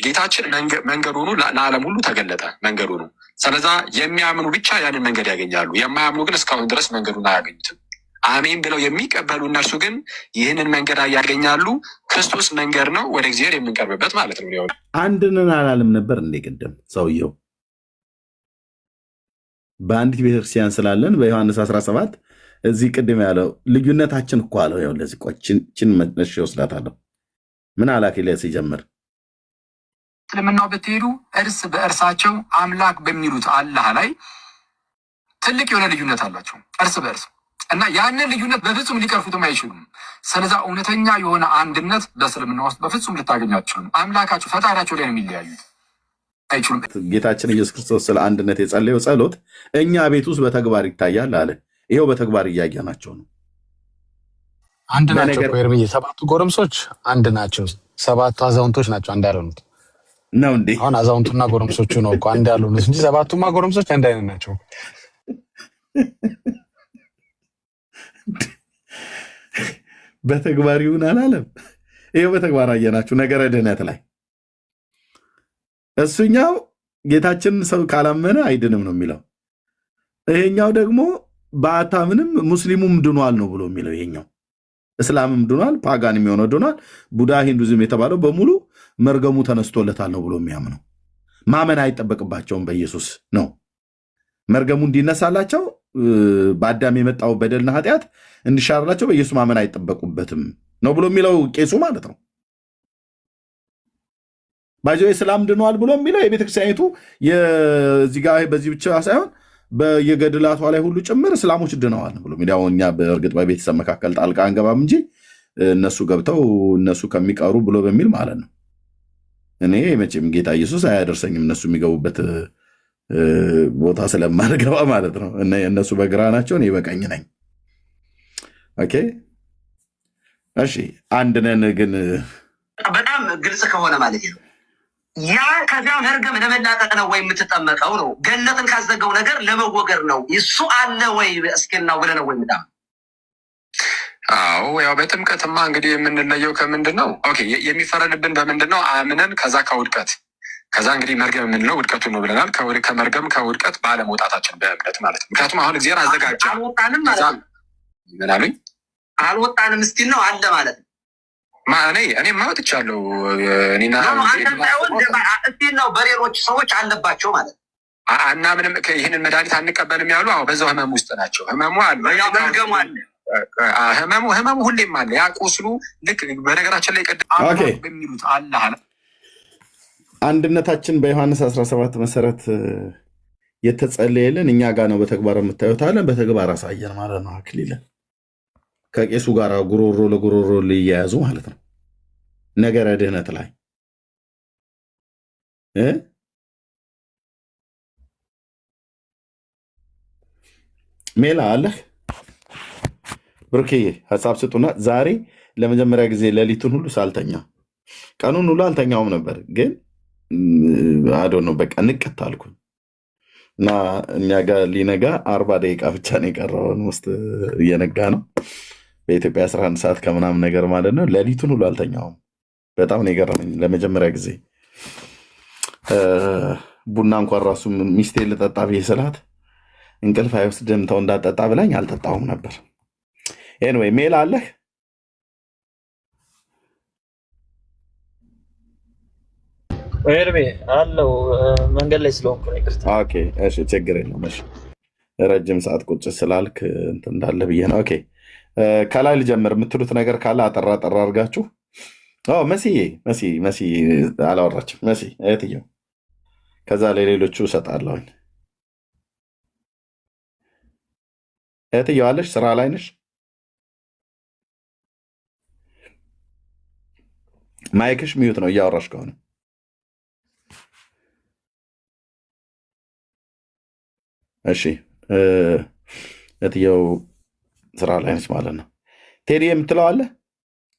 ጌታችን መንገዱ ሆኖ ለዓለም ሁሉ ተገለጠ። መንገዱ ነው። ስለዛ የሚያምኑ ብቻ ያንን መንገድ ያገኛሉ። የማያምኑ ግን እስካሁን ድረስ መንገዱን አያገኙትም። አሜን ብለው የሚቀበሉ እነርሱ ግን ይህንን መንገድ ያገኛሉ። ክርስቶስ መንገድ ነው ወደ እግዚአብሔር የምንቀርብበት ማለት ነው። አንድንን አላለም ነበር እንዴ ቅድም ሰውየው? በአንዲት ቤተክርስቲያን ስላለን በዮሐንስ 17 እዚህ ቅድም ያለው ልዩነታችን እኮ አለው። ያው ለዚህ ቆችን መነሽ ይወስዳታለሁ። ምን አላኪ ላይ ሲጀምር እስልምናው ብትሄዱ እርስ በእርሳቸው አምላክ በሚሉት አላህ ላይ ትልቅ የሆነ ልዩነት አላቸው እርስ በእርስ እና ያንን ልዩነት በፍጹም ሊቀርፉትም አይችሉም። ስለዛ እውነተኛ የሆነ አንድነት በእስልምና ውስጥ በፍጹም ልታገኙ አትችሉም። አምላካቸው ፈጣሪያቸው ላይ ነው የሚለያዩት፣ አይችሉም። ጌታችን ኢየሱስ ክርስቶስ ስለ አንድነት የጸለየው ጸሎት እኛ ቤት ውስጥ በተግባር ይታያል አለ። ይኸው በተግባር እያየናቸው ነው። አንድ ናቸው እኮ ኤርምዬ፣ 7 ጎረምሶች አንድ ናቸው። 7 አዛውንቶች ናቸው አንድ ያልሆኑት ነው እንዴ? አሁን አዛውንቱና ጎረምሶቹ ነው እኮ አንድ ያልሆኑት እንጂ 7ቱማ ጎረምሶች አንድ አይነት ናቸው። በተግባር ይሁን አላለም። ይኸው በተግባር አየናችሁ። ነገረ ድህነት ላይ እሱኛው ጌታችን ሰው ካላመነ አይድንም ነው የሚለው። ይሄኛው ደግሞ በአታምንም ሙስሊሙም ድኗል ነው ብሎ የሚለው። ይሄኛው እስላምም ድኗል፣ ፓጋን የሚሆነው ድኗል፣ ቡዳ ሂንዱዝም የተባለው በሙሉ መርገሙ ተነስቶለታል ነው ብሎ የሚያምነው። ማመን አይጠበቅባቸውም በኢየሱስ ነው። መርገሙ እንዲነሳላቸው በአዳም የመጣው በደልና ኃጢአት እንዲሻርላቸው በኢየሱስ ማመን አይጠበቁበትም ነው ብሎ የሚለው ቄሱ ማለት ነው። ባይዘው እስላም ድኗል ብሎ የሚለው የቤተክርስቲያኒቱ እዚህ ጋር በዚህ ብቻ ሳይሆን በየገድላቷ ላይ ሁሉ ጭምር እስላሞች ድነዋል ብሎ የሚለው። እኛ በእርግጥ በቤተሰብ መካከል ጣልቃ አንገባም እንጂ እነሱ ገብተው እነሱ ከሚቀሩ ብሎ በሚል ማለት ነው። እኔ መቼም ጌታ ኢየሱስ አያደርሰኝም እነሱ የሚገቡበት ቦታ ስለማልገባ ማለት ነው። እነሱ በግራ ናቸው፣ እኔ በቀኝ ነኝ። ኦኬ እሺ፣ አንድ ነን። ግን በጣም ግልጽ ከሆነ ማለት ነው ያ ከዚያ መርገም ለመላቀቅ ነው ወይ የምትጠመቀው ነው? ገነትን ካዘገው ነገር ለመወገድ ነው? እሱ አለ ወይ እስኪናው ብለህ ነው ወይ ምጣ? አዎ ያው በጥምቀትማ እንግዲህ የምንለየው ከምንድን ነው? ኦኬ የሚፈረድብን በምንድን ነው? አምነን ከዛ ከውድቀት ከዛ እንግዲህ መርገም የምንለው ውድቀቱን ነው ብለናል። ከመርገም ከውድቀት ባለመውጣታችን በእምነት ማለት ነው። ምክንያቱም አሁን እግዚአብሔር አዘጋጀ። ምን አሉኝ? አልወጣንም እስቲል ነው አለ ማለት ነው። እኔ ማወጥቻለሁ እኔና እስቲል ነው በሌሎች ሰዎች አለባቸው ማለት ነው። እና ምንም ይህንን መድኃኒት አንቀበልም ያሉ በዛው ህመም ውስጥ ናቸው። ህመሙ አለ፣ ህመሙ ሁሌም አለ። ያ ቁስሉ ልክ በነገራችን ላይ ቀደም በሚሉት አለ አንድነታችን በዮሐንስ 17 መሰረት የተጸለየልን እኛ ጋር ነው በተግባር የምታዩት አለ። በተግባር አሳየን ማለት ነው። አክሊለ ከቄሱ ጋር ጉሮሮ ለጉሮሮ ሊያያዙ ማለት ነው። ነገረ ድህነት ላይ ሜላ አለህ ብርክዬ ሀሳብ ስጡና። ዛሬ ለመጀመሪያ ጊዜ ሌሊቱን ሁሉ ሳልተኛ ቀኑን ሁሉ አልተኛውም ነበር፣ ግን አዶ ነው በቃ ንቅት አልኩኝ እና እኛ ጋር ሊነጋ 40 ደቂቃ ብቻ ነው የቀረውን ውስጥ እየነጋ ነው በኢትዮጵያ 11 ሰዓት ከምናምን ነገር ማለት ነው። ሌሊቱን ሁሉ አልተኛውም። በጣም ነው የገረመኝ። ለመጀመሪያ ጊዜ ቡና እንኳን ራሱ ሚስቴ ልጠጣ ብዬ ስላት እንቅልፍ አይወስድም ተው እንዳጠጣ ብላኝ አልጠጣሁም ነበር። ኤንዌይ ሜል አለህ ኤርሜ አለው መንገድ ላይ ስለሆንኩ ነው ይቅርታ። ኦኬ እሺ ችግር የለም። እሺ ረጅም ሰዓት ቁጭ ስላልክ እንትን እንዳለ ብዬ ነው። ኦኬ ከላይ ልጀምር። የምትሉት ነገር ካለ አጠራ አጠራ አድርጋችሁ። መሲ አላወራችም። መሲ እህትየው፣ ከዛ ለሌሎቹ እሰጣለሁኝ። እህትየው አለሽ? ስራ ላይ ነሽ? ማይክሽ ሚዩት ነው እያወራሽ ከሆነ። እሺ እህትየው ስራ ላይ ነች ማለት ነው። ቴዲ የምትለው አለ?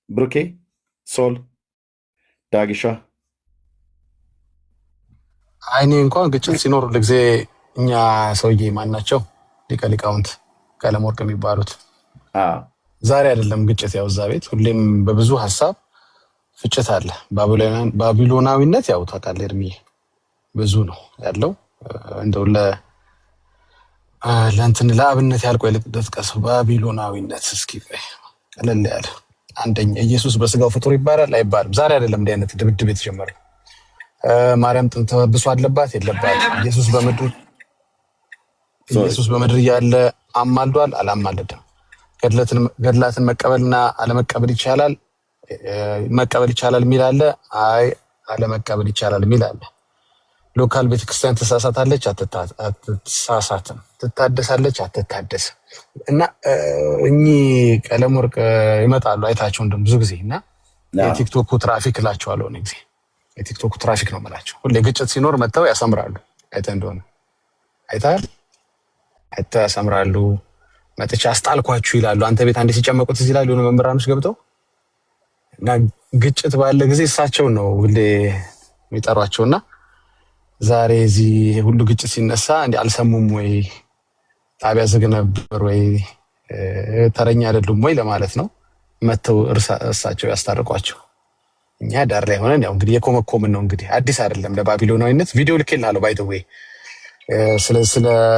ብሩኬ፣ ሶል፣ ዳጊሻ። አይኔ እንኳን ግጭት ሲኖር ለጊዜ እኛ ሰውዬ ማን ናቸው ሊቀ ሊቃውንት ቀለመወርቅ የሚባሉት ዛሬ አይደለም ግጭት፣ ያው እዛ ቤት ሁሌም በብዙ ሀሳብ ፍጭት አለ። ባቢሎናዊነት ያው ታውቃለህ እድሜ ብዙ ነው ያለው። እንደው ለእንትን ለአብነት ያልቆ ልጥቀሰው ባቢሎናዊነት እስኪ ቀለል ያለ አንደኛ ኢየሱስ በስጋው ፍጡር ይባላል አይባልም? ዛሬ አይደለም እንዲህ አይነት ድብድብ የተጀመረው። ማርያም ጥንተ ብሶ አለባት የለባትም? ኢየሱስ በምድር እያለ አማልዷል አላማለደም? ገድላትን መቀበልና አለመቀበል ይቻላል? መቀበል ይቻላል የሚል አለ፣ አይ አለመቀበል ይቻላል የሚል አለ። ሎካል ቤተክርስቲያን ትሳሳታለች አትሳሳትም? ትታደሳለች አትታደስም? እና እኚህ ቀለመወርቅ ይመጣሉ አይታቸው እንደም ብዙ ጊዜ እና የቲክቶክ ትራፊክ እላቸዋለሁ እኔ ጊዜ የቲክቶክ ትራፊክ ነው የምላቸው። ሁሌ ግጭት ሲኖር መጥተው ያሰምራሉ። አይተህ እንደሆነ አይተሃል? አይተህ ያሰምራሉ። መጥቻ አስጣልኳችሁ ይላሉ። አንተ ቤት አንዴ ሲጨመቁት እዚህ ላይ የሆኑ መምህራኖች ገብተው እና ግጭት ባለ ጊዜ እሳቸው ነው ሁሌ የሚጠሯቸውና ዛሬ እዚህ ሁሉ ግጭት ሲነሳ እንዲ አልሰሙም ወይ ጣቢያ ዝግ ነበር ወይ ተረኛ አይደሉም ወይ ለማለት ነው መተው እሳቸው ያስታርቋቸው። እኛ ዳር ላይ ሆነን ያው እንግዲህ የኮመኮምን ነው እንግዲህ አዲስ አይደለም ለባቢሎናዊነት። ቪዲዮ ልኬልሃለሁ ባይ ዘ ዌይ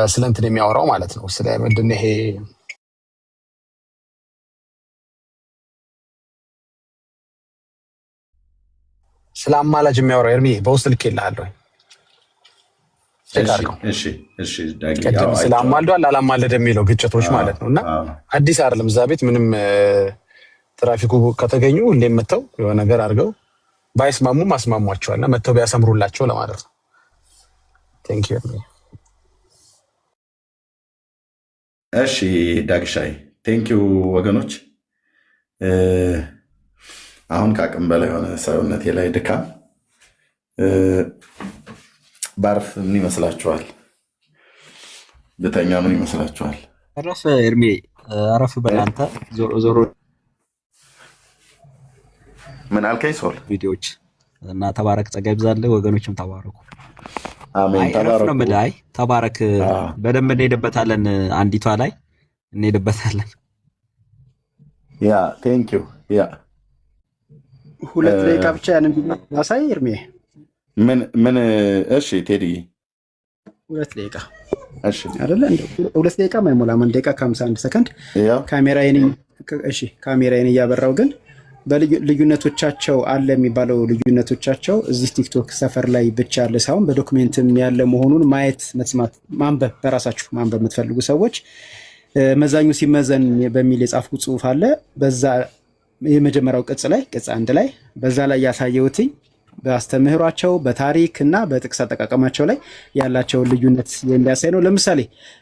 ስለ እንትን የሚያወራው ማለት ነው። ስለ ምንድን ነው ይሄ ስለ አማላጅ የሚያወራው ኤርሚ በውስጥ ልኬልሃለሁ። ስለ አማልዷል አላማለደ የሚለው ግጭቶች ማለት ነው። እና አዲስ አይደለም እዛ ቤት ምንም ትራፊኩ ከተገኙ ሁሌም መተው የሆነ ነገር አድርገው ባይስማሙም አስማሟቸዋልና መተው ቢያሰምሩላቸው ለማለት ነው። ቴንክ ዩ። እሺ ዳግሻይ ቴንክ ዩ ወገኖች። አሁን ከአቅም በላይ የሆነ ሰውነቴ ላይ ድካም ባርፍ ምን ይመስላችኋል? ብተኛ ምን ይመስላችኋል? አረፍ እርሜ አረፍ በላንተ ዞሮ ምን አልከኝ? ሶል ቪዲዮዎች እና ተባረክ፣ ጸጋ ይብዛልህ። ወገኖችም ተባረኩ። አሜን። ተባረክ ነው የምልህ። ተባረክ። በደንብ እንሄድበታለን። አንዲቷ ላይ እንሄድበታለን። ያ ቴንክ ዩ። ያ 2 ደቂቃ ብቻ ያንን አሳይ እርሜ። ምን እሺ ቴዲ 2 ደቂቃ አይደለ? እንደው 2 ደቂቃ ማይሞላም 1 ደቂቃ ከ51 ሰከንድ ካሜራዬን እያበራው ግን በልዩነቶቻቸው አለ የሚባለው ልዩነቶቻቸው እዚህ ቲክቶክ ሰፈር ላይ ብቻ ያለ ሳይሆን በዶክሜንትም ያለ መሆኑን ማየት፣ መስማት፣ ማንበብ በራሳችሁ ማንበብ የምትፈልጉ ሰዎች መዛኙ ሲመዘን በሚል የጻፍኩት ጽሁፍ አለ። በዛ የመጀመሪያው ቅጽ 1 ላይ በዛ ላይ ያሳየውትኝ በአስተምህሯቸው በታሪክ እና በጥቅስ አጠቃቀማቸው ላይ ያላቸውን ልዩነት የሚያሳይ ነው። ለምሳሌ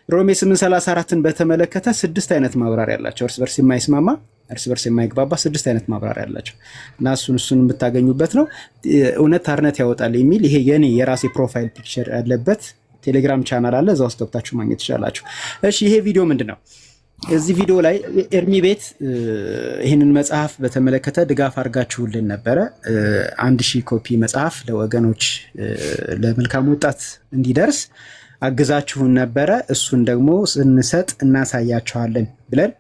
ሮሜ 8:34ን በተመለከተ 6 አይነት ማብራሪያ ያላቸው እርስ በርስ የማይስማማ እርስ በርስ የማይግባባ 6 አይነት ማብራሪያ ያላቸው እና እሱን የምታገኙበት ነው። እውነት አርነት ያወጣል የሚል ይሄ የራሴ ፕሮፋይል ፒክቸር ያለበት ቴሌግራም ቻናል አለ። እዛ ውስጥ ገብታችሁ ማግኘት ትችላላችሁ። እሺ ይሄ ቪዲዮ ምንድነው? እዚህ ቪዲዮ ላይ ኤርሚ ቤት ይህንን መጽሐፍ በተመለከተ ድጋፍ አድርጋችሁልን ነበረ። 1000 ኮፒ መጽሐፍ ለወገኖች ለመልካም ወጣት እንዲደርስ አግዛችሁን ነበረ። እሱን ደግሞ ስንሰጥ እናሳያችኋለን ብለን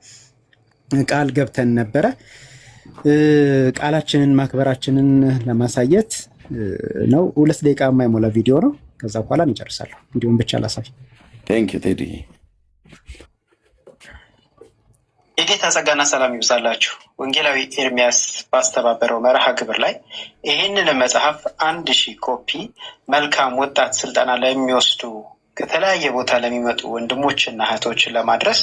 ቃል ገብተን ነበረ። ቃላችንን ማክበራችንን ለማሳየት ነው። 2 ደቂቃ የማይሞላ ቪዲዮ ነው። ከዛ በኋላ እንጨርሳለሁ። ቪዲዮን ብቻ ላሳይ። ቴንክ ዩ ቴዲ። የጌታ ጸጋና ሰላም ይብዛላችሁ። ወንጌላዊ ኤርሚያስ ባስተባበረው መርሃ ግብር ላይ ይህንን መጽሐፍ 1000 ኮፒ መልካም ወጣት ስልጠና ለሚወስዱ ከተለያየ ቦታ ለሚመጡ ወንድሞችና እህቶች ለማድረስ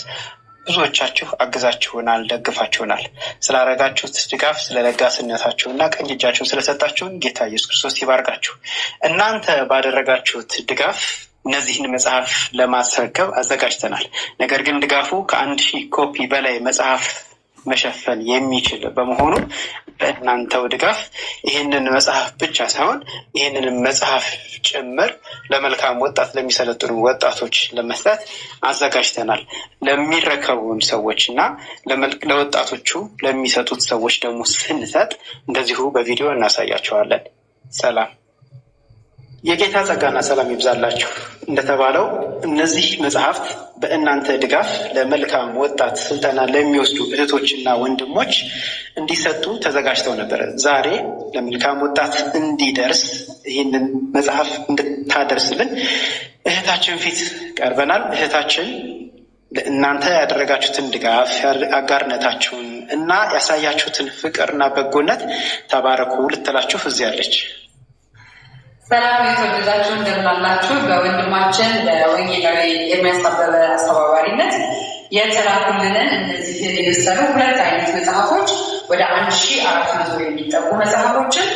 ብዙዎቻችሁ አግዛችሁናል፣ ደግፋችሁናል። ስላረጋችሁት ድጋፍ፣ ስለለጋስነታችሁና ቀኝ እጃችሁን ስለሰጣችሁን ጌታ ኢየሱስ ክርስቶስ ይባርካችሁ። እናንተ ባደረጋችሁት ድጋፍ እነዚህን መጽሐፍ ለማስረከብ አዘጋጅተናል። ነገር ግን ድጋፉ ከ1000 ኮፒ በላይ መጽሐፍ መሸፈን የሚችል በመሆኑ በእናንተው ድጋፍ ይህንን መጽሐፍ ብቻ ሳይሆን ይህንን መጽሐፍ ጭምር ለመልካም ወጣት ለሚሰለጥኑ ወጣቶች ለመስጠት አዘጋጅተናል። ለሚረከቡን ሰዎች እና ለወጣቶቹ ለሚሰጡት ሰዎች ደግሞ ስንሰጥ እንደዚሁ በቪዲዮ እናሳያቸዋለን። ሰላም። የጌታ ጸጋና ሰላም ይብዛላችሁ። እንደተባለው እነዚህ መጽሐፍት በእናንተ ድጋፍ ለመልካም ወጣት ስልጠና ለሚወስዱ እህቶችና ወንድሞች እንዲሰጡ ተዘጋጅተው ነበር። ዛሬ ለመልካም ወጣት እንዲደርስ ይህንን መጽሐፍ እንድታደርስልን እህታችን ፊት ቀርበናል። እህታችን እናንተ ያደረጋችሁትን ድጋፍ፣ አጋርነታችሁን እና ያሳያችሁትን ፍቅርና በጎነት ተባረኩ ልትላችሁ እዚህ አለች። ሰላም የተወደዳችሁ እንደምናላችሁ። በወንድማችን በወንጌላዊ ኤርሚያስ አበበ አስተባባሪነት የተላኩልንን እነዚህ የመሰሉ 2 አይነት መጽሐፎች ወደ 1400 የሚጠጉ መጽሐፎችን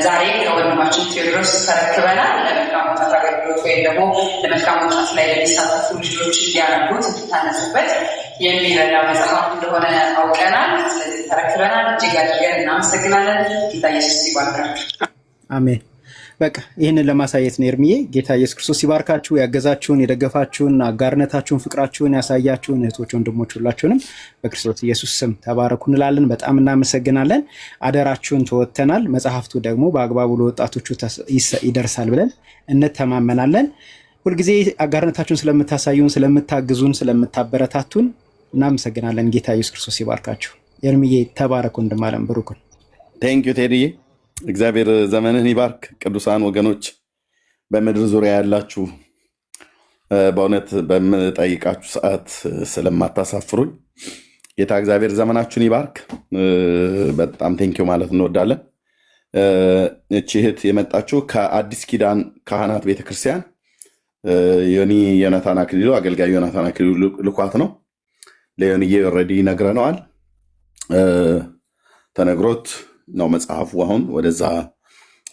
ዛሬ ከወንድማችን ቴዎድሮስ ተረክበናል። ለመልካም ወጣት አገልግሎት ወይም ደግሞ ለመልካም ወጣት ላይ ለሚሳተፉ ልጆች እንዲያነቡት እንዲታነጹበት የሚረዳ መጽሐፍ እንደሆነ አውቀናል። ስለዚህ ተረክበናል። እጅግ አድርገን እናመሰግናለን። ጌታ ኢየሱስ ይባርካችሁ። አሜን። በቃ ይህንን ለማሳየት ነው ኤርሚዬ። ጌታ ኢየሱስ ክርስቶስ ይባርካችሁ። ያገዛችሁን፣ የደገፋችሁን፣ አጋርነታችሁን፣ ፍቅራችሁን ያሳያችሁን እህቶች ወንድሞች ሁላችሁንም በክርስቶስ ኢየሱስ ስም ተባረኩ እንላለን። በጣም እናመሰግናለን። አደራችሁን ተወጥተናል። መጽሐፍቱ ደግሞ በአግባቡ ለወጣቶቹ ይደርሳል ብለን እንተማመናለን። ሁልጊዜ አጋርነታችሁን ስለምታሳዩን፣ ስለምታግዙን፣ ስለምታበረታቱን እናመሰግናለን። ጌታ ኢየሱስ ክርስቶስ ይባርካችሁ። ኤርሚዬ ተባረኩ። እንድማለን ብሩኩን። ቴንክ ዩ ቴዲዬ። እግዚአብሔር ዘመንህን ይባርክ። ቅዱሳን ወገኖች በምድር ዙሪያ ያላችሁ በእውነት በምጠይቃችሁ ሰዓት ስለማታሳፍሩኝ ጌታ እግዚአብሔር ዘመናችሁን ይባርክ። በጣም ቴንኪው ማለት እንወዳለን። እቺ እህት የመጣችው ከአዲስ ኪዳን ካህናት ቤተክርስቲያን ዮኒ ዮናታን አክሊሉ አገልጋይ ዮናታን አክሊሉ ልኳት ነው። ለዮኒዬ ኦልሬዲ ነግረነዋል፣ ተነግሮት ነው መጽሐፉ አሁን ወደዛ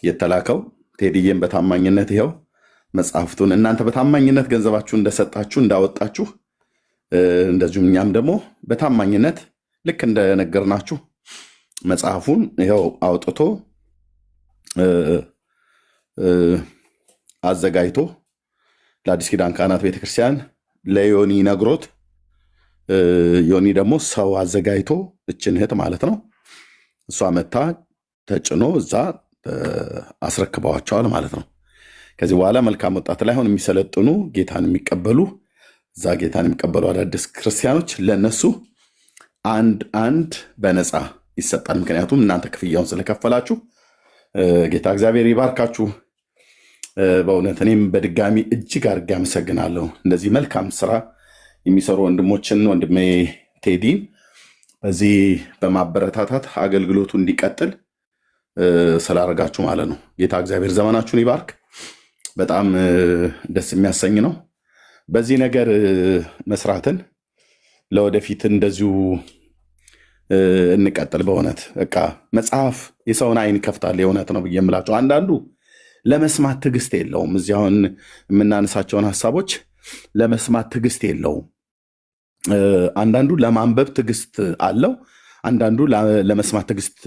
የተላከው። ቴዲዬም በታማኝነት ይኸው መጽሐፍቱን እናንተ በታማኝነት ገንዘባችሁ እንደሰጣችሁ እንዳወጣችሁ፣ እንደዚሁም እኛም ደግሞ በታማኝነት ልክ እንደነገርናችሁ መጽሐፉን ይኸው አውጥቶ አዘጋጅቶ ለአዲስ ኪዳን ካህናት ቤተክርስቲያን ለዮኒ ነግሮት፣ ዮኒ ደግሞ ሰው አዘጋጅቶ እችን እህት ማለት ነው እሷ መታ ተጭኖ እዛ አስረክበዋቸዋል ማለት ነው። ከዚህ በኋላ መልካም ወጣት ላይ አሁን የሚሰለጥኑ ጌታን የሚቀበሉ እዛ ጌታን የሚቀበሉ አዳዲስ ክርስቲያኖች ለነሱ አንድ በነፃ ይሰጣል። ምክንያቱም እናንተ ክፍያውን ስለከፈላችሁ ጌታ እግዚአብሔር ይባርካችሁ። በእውነት እኔም በድጋሚ እጅግ አድርጌ አመሰግናለሁ። እንደዚህ መልካም ስራ የሚሰሩ ወንድሞችን ወንድሜ ቴዲን በዚህ በማበረታታት አገልግሎቱ እንዲቀጥል ስላደረጋችሁ ማለት ነው። ጌታ እግዚአብሔር ዘመናችሁን ይባርክ። በጣም ደስ የሚያሰኝ ነው። በዚህ ነገር መስራትን ለወደፊት እንደዚሁ እንቀጥል። በእውነት በቃ መጽሐፍ የሰውን አይን ይከፍታል። የእውነት ነው ብዬ የምላቸው አንዳንዱ ለመስማት ትዕግስት የለውም። እዚህ አሁን የምናነሳቸውን ሀሳቦች ለመስማት ትዕግስት የለውም። አንዳንዱ ለማንበብ ትዕግስት አለው፣ አንዳንዱ ለመስማት ትዕግስት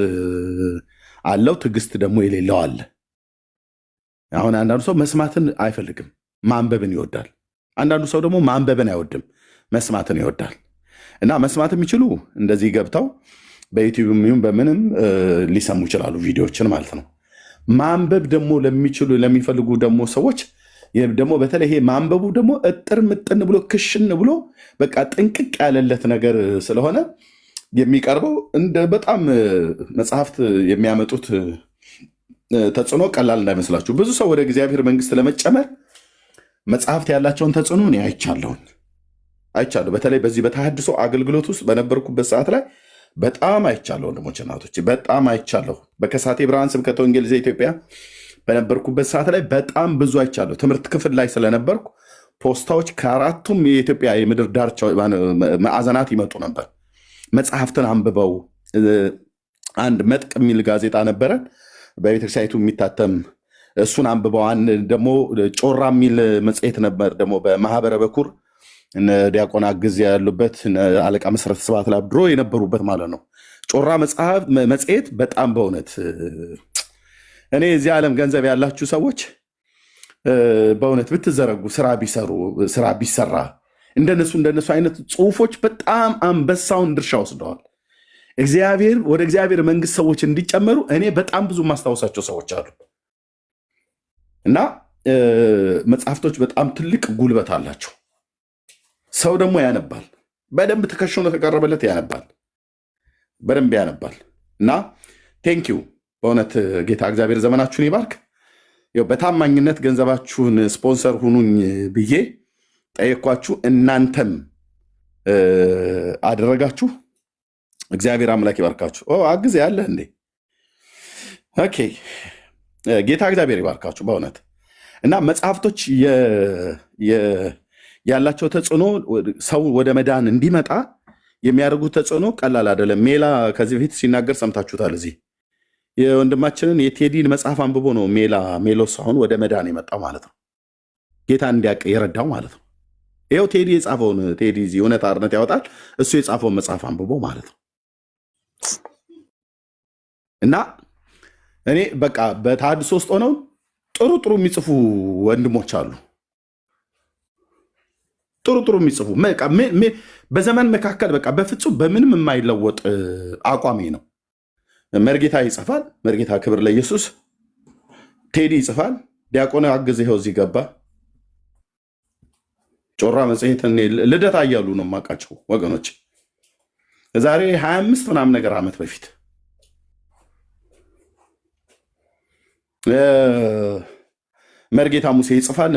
አለው፣ ትዕግስት ደግሞ የሌለው አለ። አሁን አንዳንዱ ሰው መስማትን አይፈልግም፣ ማንበብን ይወዳል። አንዳንዱ ሰው ደግሞ ማንበብን አይወድም፣ መስማትን ይወዳል። እና መስማት የሚችሉ እንደዚህ ገብተው በዩቲዩብ ይሁን በምንም ሊሰሙ ይችላሉ፣ ቪዲዮዎችን ማለት ነው። ማንበብ ደግሞ ለሚችሉ ለሚፈልጉ ደግሞ ሰዎች ደግሞ በተለይ ይሄ ማንበቡ ደግሞ እጥር ምጥን ብሎ ክሽን ብሎ በቃ ጥንቅቅ ያለለት ነገር ስለሆነ የሚቀርበው እንደ በጣም መጽሐፍት የሚያመጡት ተጽዕኖ ቀላል እንዳይመስላችሁ። ብዙ ሰው ወደ እግዚአብሔር መንግስት ለመጨመር መጽሐፍት ያላቸውን ተጽዕኖ እኔ አይቻለሁ። በተለይ በዚህ በተሐድሶ አገልግሎት ውስጥ በነበርኩበት ሰዓት ላይ በጣም አይቻለሁ። ወንድሞች እናቶች፣ በጣም አይቻለሁ። በከሳቴ ብርሃን ስብከተ ወንጌል ዘኢትዮጵያ በነበርኩበት ሰዓት ላይ በጣም ብዙ አይቻለሁ። ትምህርት ክፍል ላይ ስለነበርኩ ፖስታዎች ከአራቱም የኢትዮጵያ የምድር ዳርቻ ማዕዘናት ይመጡ ነበር። መጽሐፍትን አንብበው አንድ መጥቅ የሚል ጋዜጣ ነበረ በቤተክርስቲያኒቱ የሚታተም፣ እሱን አንብበው ደግሞ ጮራ የሚል መጽሔት ነበር ደግሞ በማህበረ በኩር ዲያቆን አግዝ ያሉበት አለቃ መሰረተ ስብሐት ላይ ድሮ የነበሩበት ማለት ነው። ጮራ መጽሔት በጣም በእውነት እኔ እዚህ ዓለም ገንዘብ ያላችሁ ሰዎች በእውነት ብትዘረጉ ስራ ቢሰራ እንደነሱ አይነት ጽሁፎች በጣም አንበሳውን ድርሻ ወስደዋል። ወደ እግዚአብሔር መንግስት ሰዎች እንዲጨመሩ እኔ በጣም ብዙ ማስታወሳቸው ሰዎች አሉ። እና መጽሐፍቶች በጣም ትልቅ ጉልበት አላቸው። ሰው ደግሞ ያነባል። በደንብ ተከሽኖ ተቀረበለት ያነባል፣ በደንብ ያነባል። እና ቴንኪዩ በእውነት ጌታ እግዚአብሔር ዘመናችሁን ይባርክ። በታማኝነት ገንዘባችሁን ስፖንሰር ሁኑኝ ብዬ ጠየኳችሁ፣ እናንተም አደረጋችሁ። እግዚአብሔር አምላክ ይባርካችሁ። አግዝ ያለህ እንዴ? ኦኬ፣ ጌታ እግዚአብሔር ይባርካችሁ በእውነት። እና መጽሐፍቶች ያላቸው ተጽዕኖ ሰው ወደ መዳን እንዲመጣ የሚያደርጉት ተጽዕኖ ቀላል አይደለም። ሜላ ከዚህ በፊት ሲናገር ሰምታችሁታል። እዚህ የወንድማችንን የቴዲን መጽሐፍ አንብቦ ነው ሜሎስ አሁን ወደ መዳን የመጣው ማለት ነው። ጌታ እንዲያውቅ የረዳው ማለት ነው። ይኸው ቴዲ የጻፈውን ቴዲ እዚህ እውነት አርነት ያወጣል፣ እሱ የጻፈውን መጽሐፍ አንብቦ ማለት ነው። እና እኔ በቃ በተሐድሶ ውስጥ ሆነው ጥሩ የሚጽፉ ወንድሞች አሉ። ጥሩ የሚጽፉ በዘመን መካከል በቃ በፍጹም በምንም የማይለወጥ አቋሚ ነው። መርጌታ ይጽፋል። መርጌታ ክብር ለኢየሱስ። ቴዲ ይጽፋል። ዲያቆን አግዝ ይኸው እዚህ ገባ። ጮራ መጽሔት ልደታ እያሉ ነው የማውቃቸው ወገኖች፣ ዛሬ 25 ምናምን ነገር ዓመት በፊት መርጌታ ሙሴ ይጽፋል።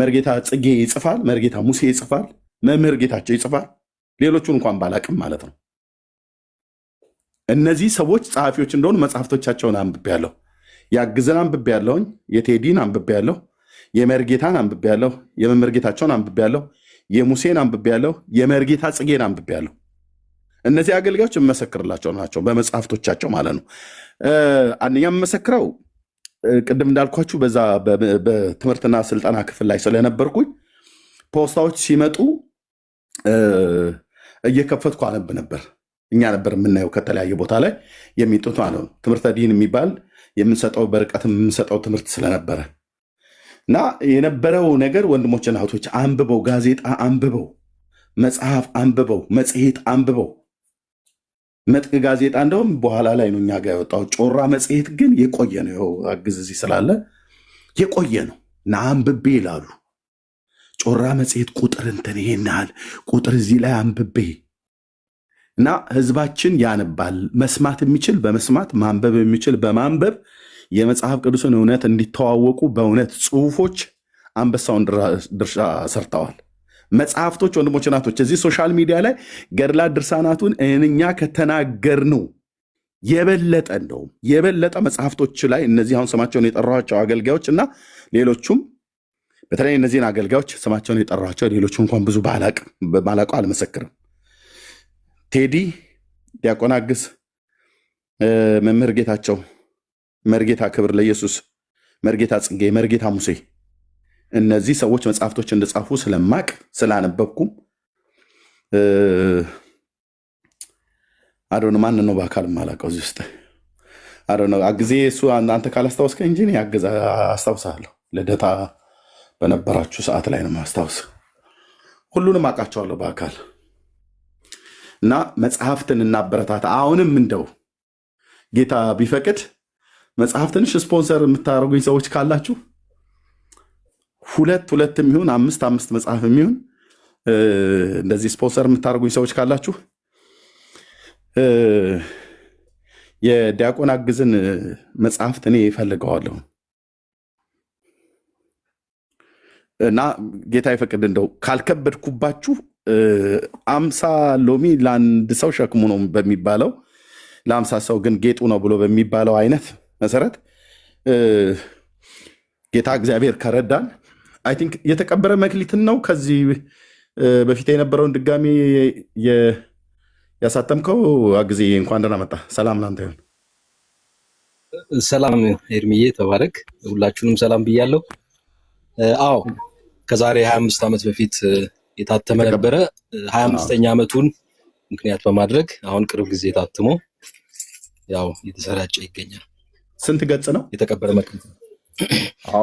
መርጌታ ጽጌ ይጽፋል። መርጌታ ሙሴ ይጽፋል። መምህር ጌታቸው ይጽፋል። ሌሎቹን እንኳን ባላቅም ማለት ነው። እነዚህ ሰዎች ጸሐፊዎች እንደሆኑ መጽሐፍቶቻቸውን አንብቤያለሁ። ያግዘን አንብቤያለሁኝ። የቴዲን አንብቤያለሁ። የመርጌታን አንብቤያለሁ። የመምህር ጌታቸውን አንብቤያለሁ። የሙሴን አንብቤያለሁ። የመርጌታ ጽጌን አንብቤያለሁ። እነዚህ አገልጋዮች የምመሰክርላቸው ናቸው በመጽሐፍቶቻቸው ማለት ነው። አንደኛ የምመሰክረው ቅድም እንዳልኳችሁ በዛ በትምህርትና ስልጠና ክፍል ላይ ስለነበርኩኝ ፖስታዎች ሲመጡ እየከፈትኩ አነብ ነበር። እኛ ነበር የምናየው ከተለያየ ቦታ ላይ የሚጡት ማለት ነው። ትምህርተ ዲን የሚባል የምንሰጠው በርቀት የምንሰጠው ትምህርት ስለነበረ እና የነበረው ነገር ወንድሞችና እህቶች አንብበው፣ ጋዜጣ አንብበው፣ መጽሐፍ አንብበው፣ መጽሔት አንብበው። መጥቅ ጋዜጣ እንደውም በኋላ ላይ ነው እኛ ጋር የወጣው። ጮራ መጽሔት ግን የቆየ ነው። ይኸው አግዝ እዚህ ስላለ የቆየ ነው እና አንብቤ ይላሉ። ጮራ መጽሔት ቁጥር እንትን ይሄን ያህል ቁጥር እዚህ ላይ አንብቤ እና ህዝባችን ያነባል። መስማት የሚችል በመስማት ማንበብ የሚችል በማንበብ የመጽሐፍ ቅዱስን እውነት እንዲተዋወቁ በእውነት ጽሁፎች አንበሳውን ድርሻ ሰርተዋል። መጽሐፍቶች ወንድሞች ናቶች እዚህ ሶሻል ሚዲያ ላይ ገድላት ድርሳናቱን እኛ ከተናገርነው የበለጠ እንደውም የበለጠ መጽሐፍቶች ላይ እነዚህ አሁን ስማቸውን የጠራኋቸው አገልጋዮች እና ሌሎቹም በተለይ እነዚህን አገልጋዮች ስማቸውን የጠራኋቸው ሌሎቹም እንኳን ብዙ ባላቀው አልመሰክርም። ቴዲ፣ ዲያቆን አግዝ፣ መምህር ጌታቸው፣ መርጌታ ክብር ለኢየሱስ፣ መርጌታ ጽጌ፣ መርጌታ ሙሴ እነዚህ ሰዎች መጽሐፍቶች እንደጻፉ ስለማቅ ስላነበብኩም አዶነ ማን ነው በአካል ማላቀው እዚህ ውስጥ አዶነ አግዜ እሱ አንተ ካላስታወስከ እንጂ እኔ አስታውሳለሁ። ልደታ በነበራችሁ ሰዓት ላይ ነው ማስታወስ። ሁሉንም አውቃቸዋለሁ በአካል እና መጽሐፍትን እናበረታታ። አሁንም እንደው ጌታ ቢፈቅድ መጽሐፍትንሽ ስፖንሰር የምታደርጉኝ ሰዎች ካላችሁ ሁለት የሚሆን አምስት መጽሐፍ የሚሆን እንደዚህ ስፖንሰር የምታደርጉኝ ሰዎች ካላችሁ የዲያቆን አግዝን መጽሐፍት እኔ እፈልገዋለሁ እና ጌታ ይፈቅድ እንደው ካልከበድኩባችሁ 50 ሎሚ ለአንድ ሰው ሸክሙ ነው በሚባለው ለ50 ሰው ግን ጌጡ ነው ብሎ በሚባለው አይነት መሰረት ጌታ እግዚአብሔር ከረዳን አይ ቲንክ የተቀበረ መክሊትን ነው ከዚህ በፊት የነበረውን ድጋሚ ያሳተምከው አግዜ እንኳን ደህና መጣ። ሰላም ላንተ ይሁን። ሰላም ኤርሚዬ ተባረክ። ሁላችሁንም ሰላም ብያለሁ። አዎ ከዛሬ 25 ዓመት በፊት የታተመ ነበረ። 25ኛ ዓመቱን ምክንያት በማድረግ አሁን ቅርብ ጊዜ ታትሞ ያው የተሰራጨ ይገኛል። ስንት ገጽ ነው የተቀበረ መክሊት?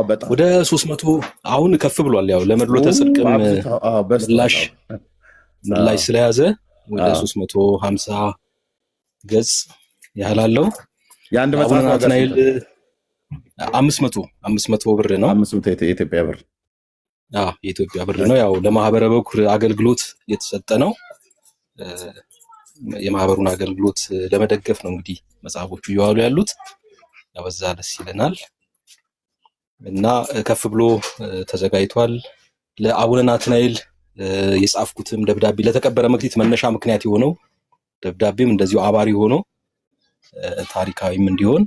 በጣም ወደ 300 አሁን ከፍ ብሏል። ያው ለመድሎተ ጽድቅም ምላሽ ስለያዘ ወደ 350 ገጽ ያህል አለው። የአንድ መጽሐፍ ናትናኤል 500 ብር ነው። 500 የኢትዮጵያ ብር የኢትዮጵያ ብር ነው። ያው ለማህበረ በኩር አገልግሎት የተሰጠ ነው። የማህበሩን አገልግሎት ለመደገፍ ነው እንግዲህ መጽሐፎቹ እየዋሉ ያሉት። ያበዛ ደስ ይለናል እና ከፍ ብሎ ተዘጋጅቷል። ለአቡነ ናትናኤል የጻፍኩትም ደብዳቤ ለተቀበረ መክሊት መነሻ ምክንያት የሆነው ደብዳቤም እንደዚሁ አባሪ ሆኖ ታሪካዊም እንዲሆን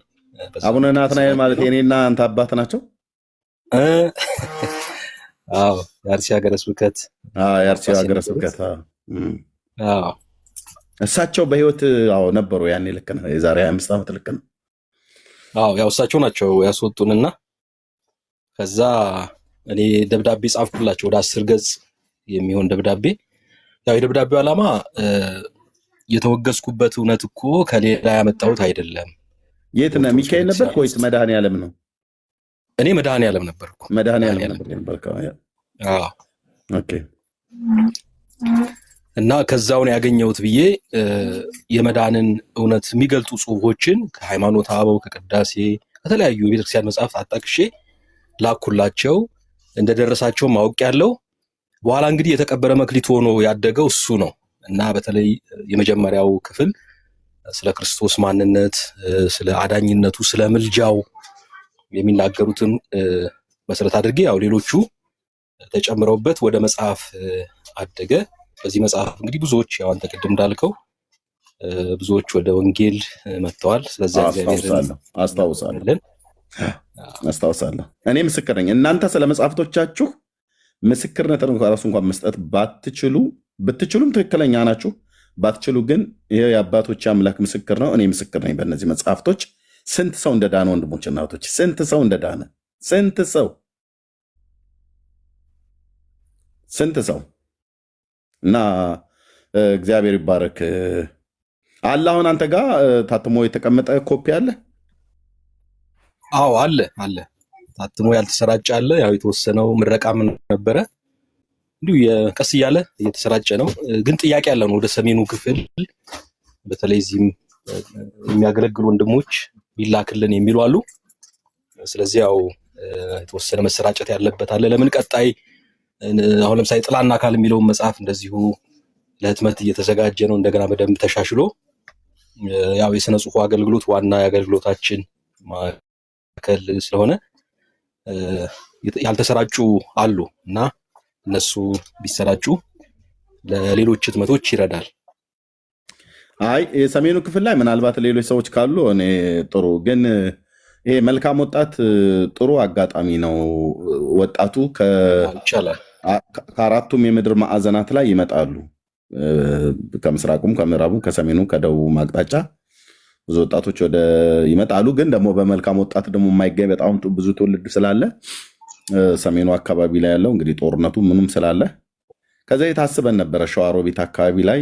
አቡነ ናትናኤል ማለት የኔና አንተ አባት ናቸው። አዎ የአርሲ ሀገረ ስብከት እሳቸው በህይወት ነበሩ ያኔ። ልክ ነው። የዛሬ 25 ዓመት ልክ ነው። ያው እሳቸው ናቸው ያስወጡንና ከዛ እኔ ደብዳቤ ጻፍኩላቸው ወደ 10 ገጽ የሚሆን ደብዳቤ። ያው የደብዳቤው ዓላማ የተወገዝኩበት እውነት እኮ ከሌላ ያመጣሁት አይደለም። የት ነው? ሚካኤል ነበር ወይስ መድኃኔዓለም ነው? እኔ መድኃኔዓለም ነበርኩ። መድኃኔዓለም ነበር። ኦኬ። እና ከዛው ነው ያገኘሁት ብዬ የመዳንን እውነት የሚገልጡ ጽሁፎችን ከሃይማኖት አበው ከቅዳሴ ከተለያዩ የቤተክርስቲያን መጽሐፍት አጣቅሼ ላኩላቸው። እንደደረሳቸው ማወቅ ያለው በኋላ እንግዲህ የተቀበረ መክሊት ሆኖ ያደገው እሱ ነው እና በተለይ የመጀመሪያው ክፍል ስለ ክርስቶስ ማንነት፣ ስለ አዳኝነቱ፣ ስለ ምልጃው የሚናገሩትን መሰረት አድርጌ ያው ሌሎቹ ተጨምረውበት ወደ መጽሐፍ አደገ። በዚህ መጽሐፍ እንግዲህ ብዙዎች ያው አንተ ቅድም እንዳልከው ብዙዎች ወደ ወንጌል መጥተዋል። ስለዚህ እግዚአብሔርን አስታውሳለሁ። እኔ ምስክር ነኝ። እናንተ ስለ መጽሐፍቶቻችሁ ምስክርነትን ራሱ እንኳን መስጠት ብትችሉም ትክክለኛ ናችሁ። ባትችሉ ግን ይሄ የአባቶች አምላክ ምስክር ነው። እኔ ምስክር ነኝ። በእነዚህ መጽሐፍቶች ስንት ሰው እንደዳነ ወንድሞች እና እህቶች፣ ስንት ሰው እንደዳነ፣ ስንት ሰው እና እግዚአብሔር ይባረክ። አለ አሁን አንተ ጋር ታትሞ የተቀመጠ ኮፒ አለ? አዎ አለ። ታትሞ ያልተሰራጨ አለ። ያው የተወሰነው ምረቃም ነበረ እንዲሁ ቀስ እያለ እየተሰራጨ ነው። ግን ጥያቄ ያለ ነው ወደ ሰሜኑ ክፍል በተለይ እዚህም የሚያገለግሉ ወንድሞች ቢላክልን የሚሉ አሉ። ስለዚህ ያው የተወሰነ መሰራጨት ያለበት አለ። ለምን ቀጣይ አሁን ለምሳሌ ጥላና አካል የሚለውን መጽሐፍ እንደዚሁ ለህትመት እየተዘጋጀ ነው። እንደገና በደንብ ተሻሽሎ ያው የሥነ ጽሑፍ አገልግሎት ዋና የአገልግሎታችን ማዕከል ስለሆነ ያልተሰራጩ አሉ እና እነሱ ቢሰራጩ ለሌሎች ህትመቶች ይረዳል። አይ የሰሜኑ ክፍል ላይ ምናልባት ሌሎች ሰዎች ካሉ እኔ ጥሩ ግን ይሄ መልካም ወጣት ጥሩ አጋጣሚ ነው። ወጣቱ ከአራቱም የምድር ማዕዘናት ላይ ይመጣሉ። ከምስራቁም፣ ከምዕራቡም፣ ከሰሜኑ፣ ከደቡብ አቅጣጫ ብዙ ወጣቶች ወደ ይመጣሉ። ግን ደግሞ በመልካም ወጣት ደግሞ የማይገኝ በጣም ብዙ ትውልድ ስላለ ሰሜኑ አካባቢ ላይ ያለው እንግዲህ ጦርነቱ ምኑም ስላለ ከዛ የታስበን ነበረ ሸዋሮቢት አካባቢ ላይ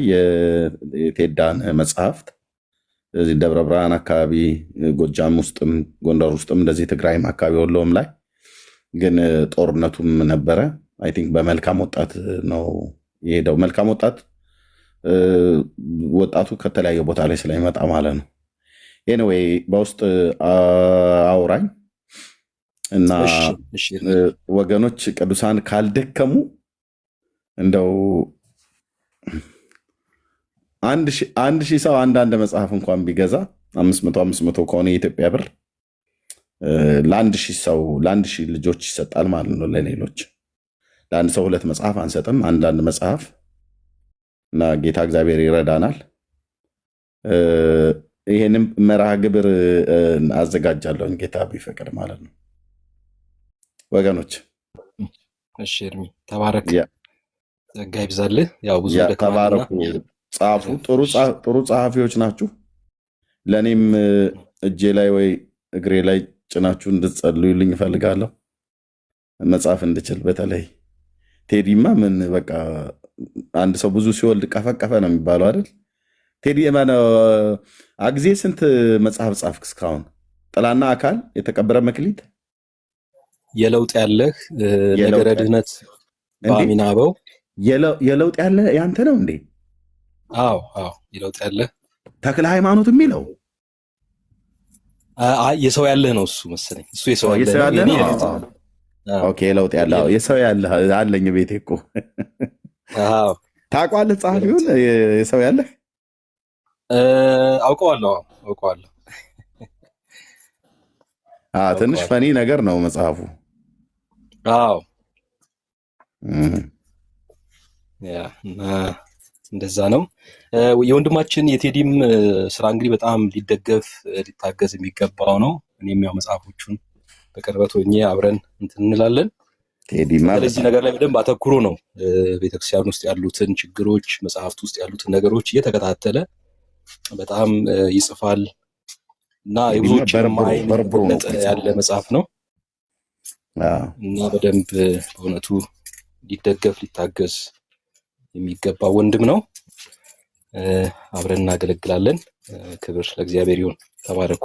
የቴዳን መጽሐፍት እዚህ ደብረ ብርሃን አካባቢ ጎጃም ውስጥም ጎንደር ውስጥም እንደዚህ ትግራይም አካባቢ ወሎም ላይ ግን ጦርነቱም ነበረ። አይ ቲንክ በመልካም ወጣት ነው የሄደው። መልካም ወጣቱ ከተለያየ ቦታ ላይ ስለሚመጣ ማለት ነው። ኤኒዌይ በውስጥ አውራኝ እና ወገኖች ቅዱሳን ካልደከሙ እንደው 1,000 ሰው አንዳንድ መጽሐፍ እንኳን ቢገዛ 500 ከሆነ የኢትዮጵያ ብር ለ1,000 ልጆች ይሰጣል ማለት ነው። ለሌሎች ለአንድ ሰው 2 መጽሐፍ አንሰጥም፣ አንዳንድ መጽሐፍ እና ጌታ እግዚአብሔር ይረዳናል። ይሄንም መርሃ ግብር አዘጋጃለሁ ጌታ ቢፈቅድ ማለት ነው። ወገኖች እሺ፣ እርሚ ተባረክ፣ ጸጋ ይብዛልህ። ያው ብዙ ተባረኩ፣ ጻፉ። ጥሩ ጸሐፊዎች ናችሁ። ለእኔም እጄ ላይ ወይ እግሬ ላይ ጭናችሁ እንድትጸልዩልኝ እፈልጋለሁ መጽሐፍ እንድችል። በተለይ ቴዲማ ምን በቃ አንድ ሰው ብዙ ሲወልድ ቀፈቀፈ ነው የሚባለው አይደል? ቴዲ አግዜ ስንት መጽሐፍ ጻፍክ እስካሁን? ጥላና አካል፣ የተቀበረ መክሊት፣ የለውጥ ያለህ፣ ነገረ ድህነት፣ በአሚና አበው። የለውጥ ያለ ያንተ ነው እንዴ? አዎ የለውጥ ያለህ ተክለ ሃይማኖት የሚለው የሰው ያለህ ነው እሱ መሰለኝ። እሱ የሰው ያለህ ነው። ኦኬ፣ ለውጥ ያለ የሰው ያለ አለኝ ቤቴ እኮ። ታውቀዋለህ ጸሐፊውን የሰው ያለህ? አውቀዋለሁ። ትንሽ ፈኒ ነገር ነው መጽሐፉ። አዎ እንደዛ ነው። የወንድማችን የቴዲም ስራ እንግዲህ በጣም ሊደገፍ ሊታገዝ የሚገባው ነው። እኔም ያው መጽሐፎቹን በቅርበት ሆኜ አብረን እንትን እንላለን። ስለዚህ ነገር ላይ በደንብ አተኩሮ ነው ቤተክርስቲያን ውስጥ ያሉትን ችግሮች፣ መጽሐፍት ውስጥ ያሉትን ነገሮች እየተከታተለ በጣም ይጽፋል እና የብዙዎችን አይን ያለ መጽሐፍ ነው እና በደንብ በእውነቱ ሊደገፍ ሊታገዝ የሚገባ ወንድም ነው። አብረን እናገለግላለን። ክብር ለእግዚአብሔር ይሁን። ተባረኩ።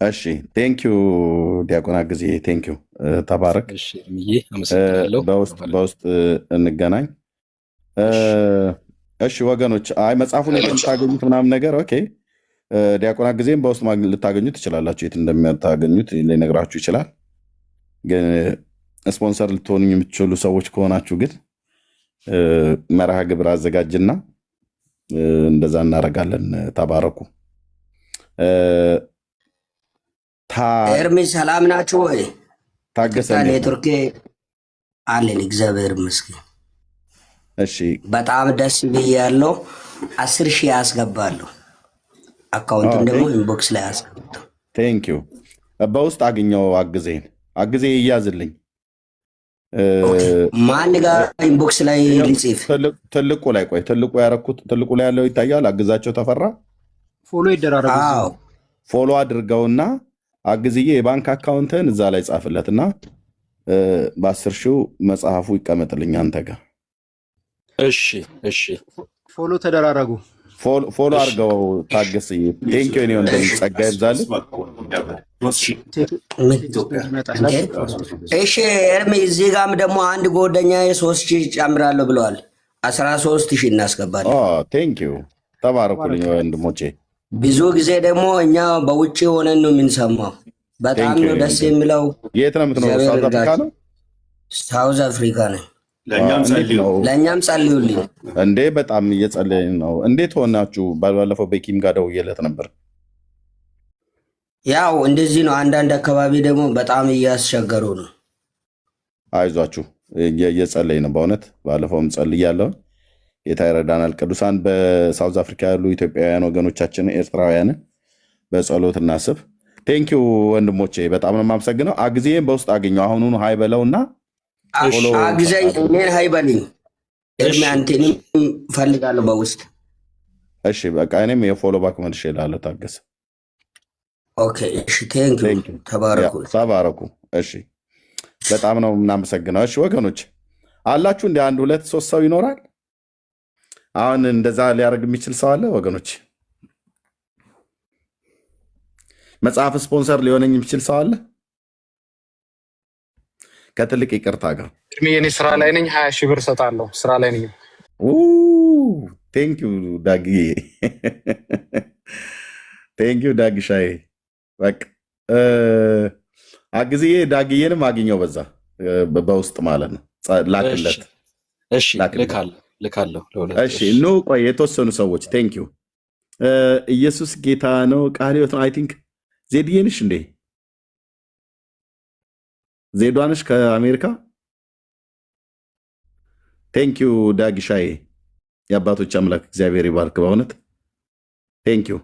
እሺ፣ ቴንኪዩ ዲያቆና ጊዜ ቴንኪዩ። ተባረክ። አመሰግናለሁ። በውስጥ እንገናኝ። እሺ ወገኖች፣ አይ መጽሐፉን የምታገኙት ምናምን ነገር ኦኬ። ዲያቆና ጊዜም በውስጥ ልታገኙት ትችላላችሁ። የት እንደሚያታገኙት ሊነግራችሁ ይችላል። ግን ስፖንሰር ልትሆኑ የምትችሉ ሰዎች ከሆናችሁ ግን መርሃ ግብር አዘጋጅና እንደዛ እናደርጋለን። ተባረኩ። ኤርሚ ሰላም ናችሁ ወይ? ታገሰ ኔትወርክ አለን፣ እግዚአብሔር ይመስገን። እሺ በጣም ደስ ብያለሁ። 10,000 ያስገባለሁ። አካውንቱን ደግሞ ኢንቦክስ ላይ ያስገባለሁ። ቴንክ ዩ። በውስጥ አግኘው አግዜ ይያዝልኝ። ማን ጋር ኢንቦክስ ላይ ሊጽፍ? ትልቁ ላይ ቆይ፣ ትልቁ ላይ ያለው ይታያል። አግዛቸው ተፈራ ፎሎ ይደራረጉ። ፎሎ አድርገውና አግዝዬ የባንክ አካውንትን እዛ ላይ ጻፍለትና በ10,000 መጽሐፉ ይቀመጥልኝ አንተ ጋር። እሺ ፎሎ ተደራረጉ። ፎሎ አድርገው ታገስዬ። ቴንኪው ኔ ወንድም ጸጋ ይብዛል። እሺ ኤርሚ፣ እዚህ ጋም ደግሞ አንድ ጓደኛ 3,000 ጨምራለሁ ብለዋል። 13,000 እናስገባለን። ቴንኪው። ተባረኩልኝ ወንድሞቼ። ብዙ ጊዜ ደግሞ እኛ በውጭ ሆነን ነው የምንሰማው። በጣም ነው ደስ የሚለው። የት ነው የምትኖረው? ሳውዝ አፍሪካ ነው? ሳውዝ አፍሪካ ነው። ለእኛም ጸልዩልኝ እንዴ። በጣም እየጸለይን ነው። እንዴት ሆናችሁ? ባለፈው በኪም ጋር ደውዬለት ነበር። ያው እንደዚህ ነው። አንዳንድ አካባቢ ደግሞ በጣም እያስቸገሩ ነው። አይዟችሁ እየጸለይ ነው። በእውነት ባለፈውም ጸልያለሁ። ጌታ ይረዳናል። ቅዱሳን በሳውዝ አፍሪካ ያሉ ኢትዮጵያውያን ወገኖቻችን ኤርትራውያንን በጸሎት እናስብ። ቴንኪው ወንድሞቼ፣ በጣም ነው የማመሰግነው። አግዚዬም በውስጥ አገኘው። አሁኑኑ ሀይ በለውና አግዘኝ፣ እኔን ሀይ በልኝ። እርሜ አንቴንም ፈልጋለሁ በውስጥ። እሺ በቃ እኔም የፎሎ ባክ መልሼ እላለሁ። ታገስ። ኦኬ እሺ፣ ቴንኪው። ተባረኩ። እሺ በጣም ነው የምናመሰግነው። እሺ ወገኖች አላችሁ እንደ 1 2 3 ሰው ይኖራል። አሁን እንደዛ ሊያደርግ የሚችል ሰው አለ ወገኖች? መጽሐፍ ስፖንሰር ሊሆነኝ የሚችል ሰው አለ? ከትልቅ ይቅርታ ጋር እኔ ስራ ላይ ነኝ። 20 ሺህ ብር እሰጣለሁ። ስራ ላይ ነኝ። ቴንኪው ዳግዬ፣ ቴንኪው ዳግሻዬ። በቃ አግዚዬ ዳግዬንም አግኘው በዛ በውስጥ ማለት ነው። ላክለት። እሺ ልካለሁ። እሺ ኑ ቆይ የተወሰኑ ሰዎች ቴንኪው። ኢየሱስ ጌታ ነው። ቃለ ሕይወት ነው። አይ ቲንክ ዜድዬ ነሽ እንዴ? ዜዷ ነሽ ከአሜሪካ? ቴንኪው ዳግሻዬ። የአባቶች አምላክ እግዚአብሔር ይባርክ። በእውነት ቴንኪው።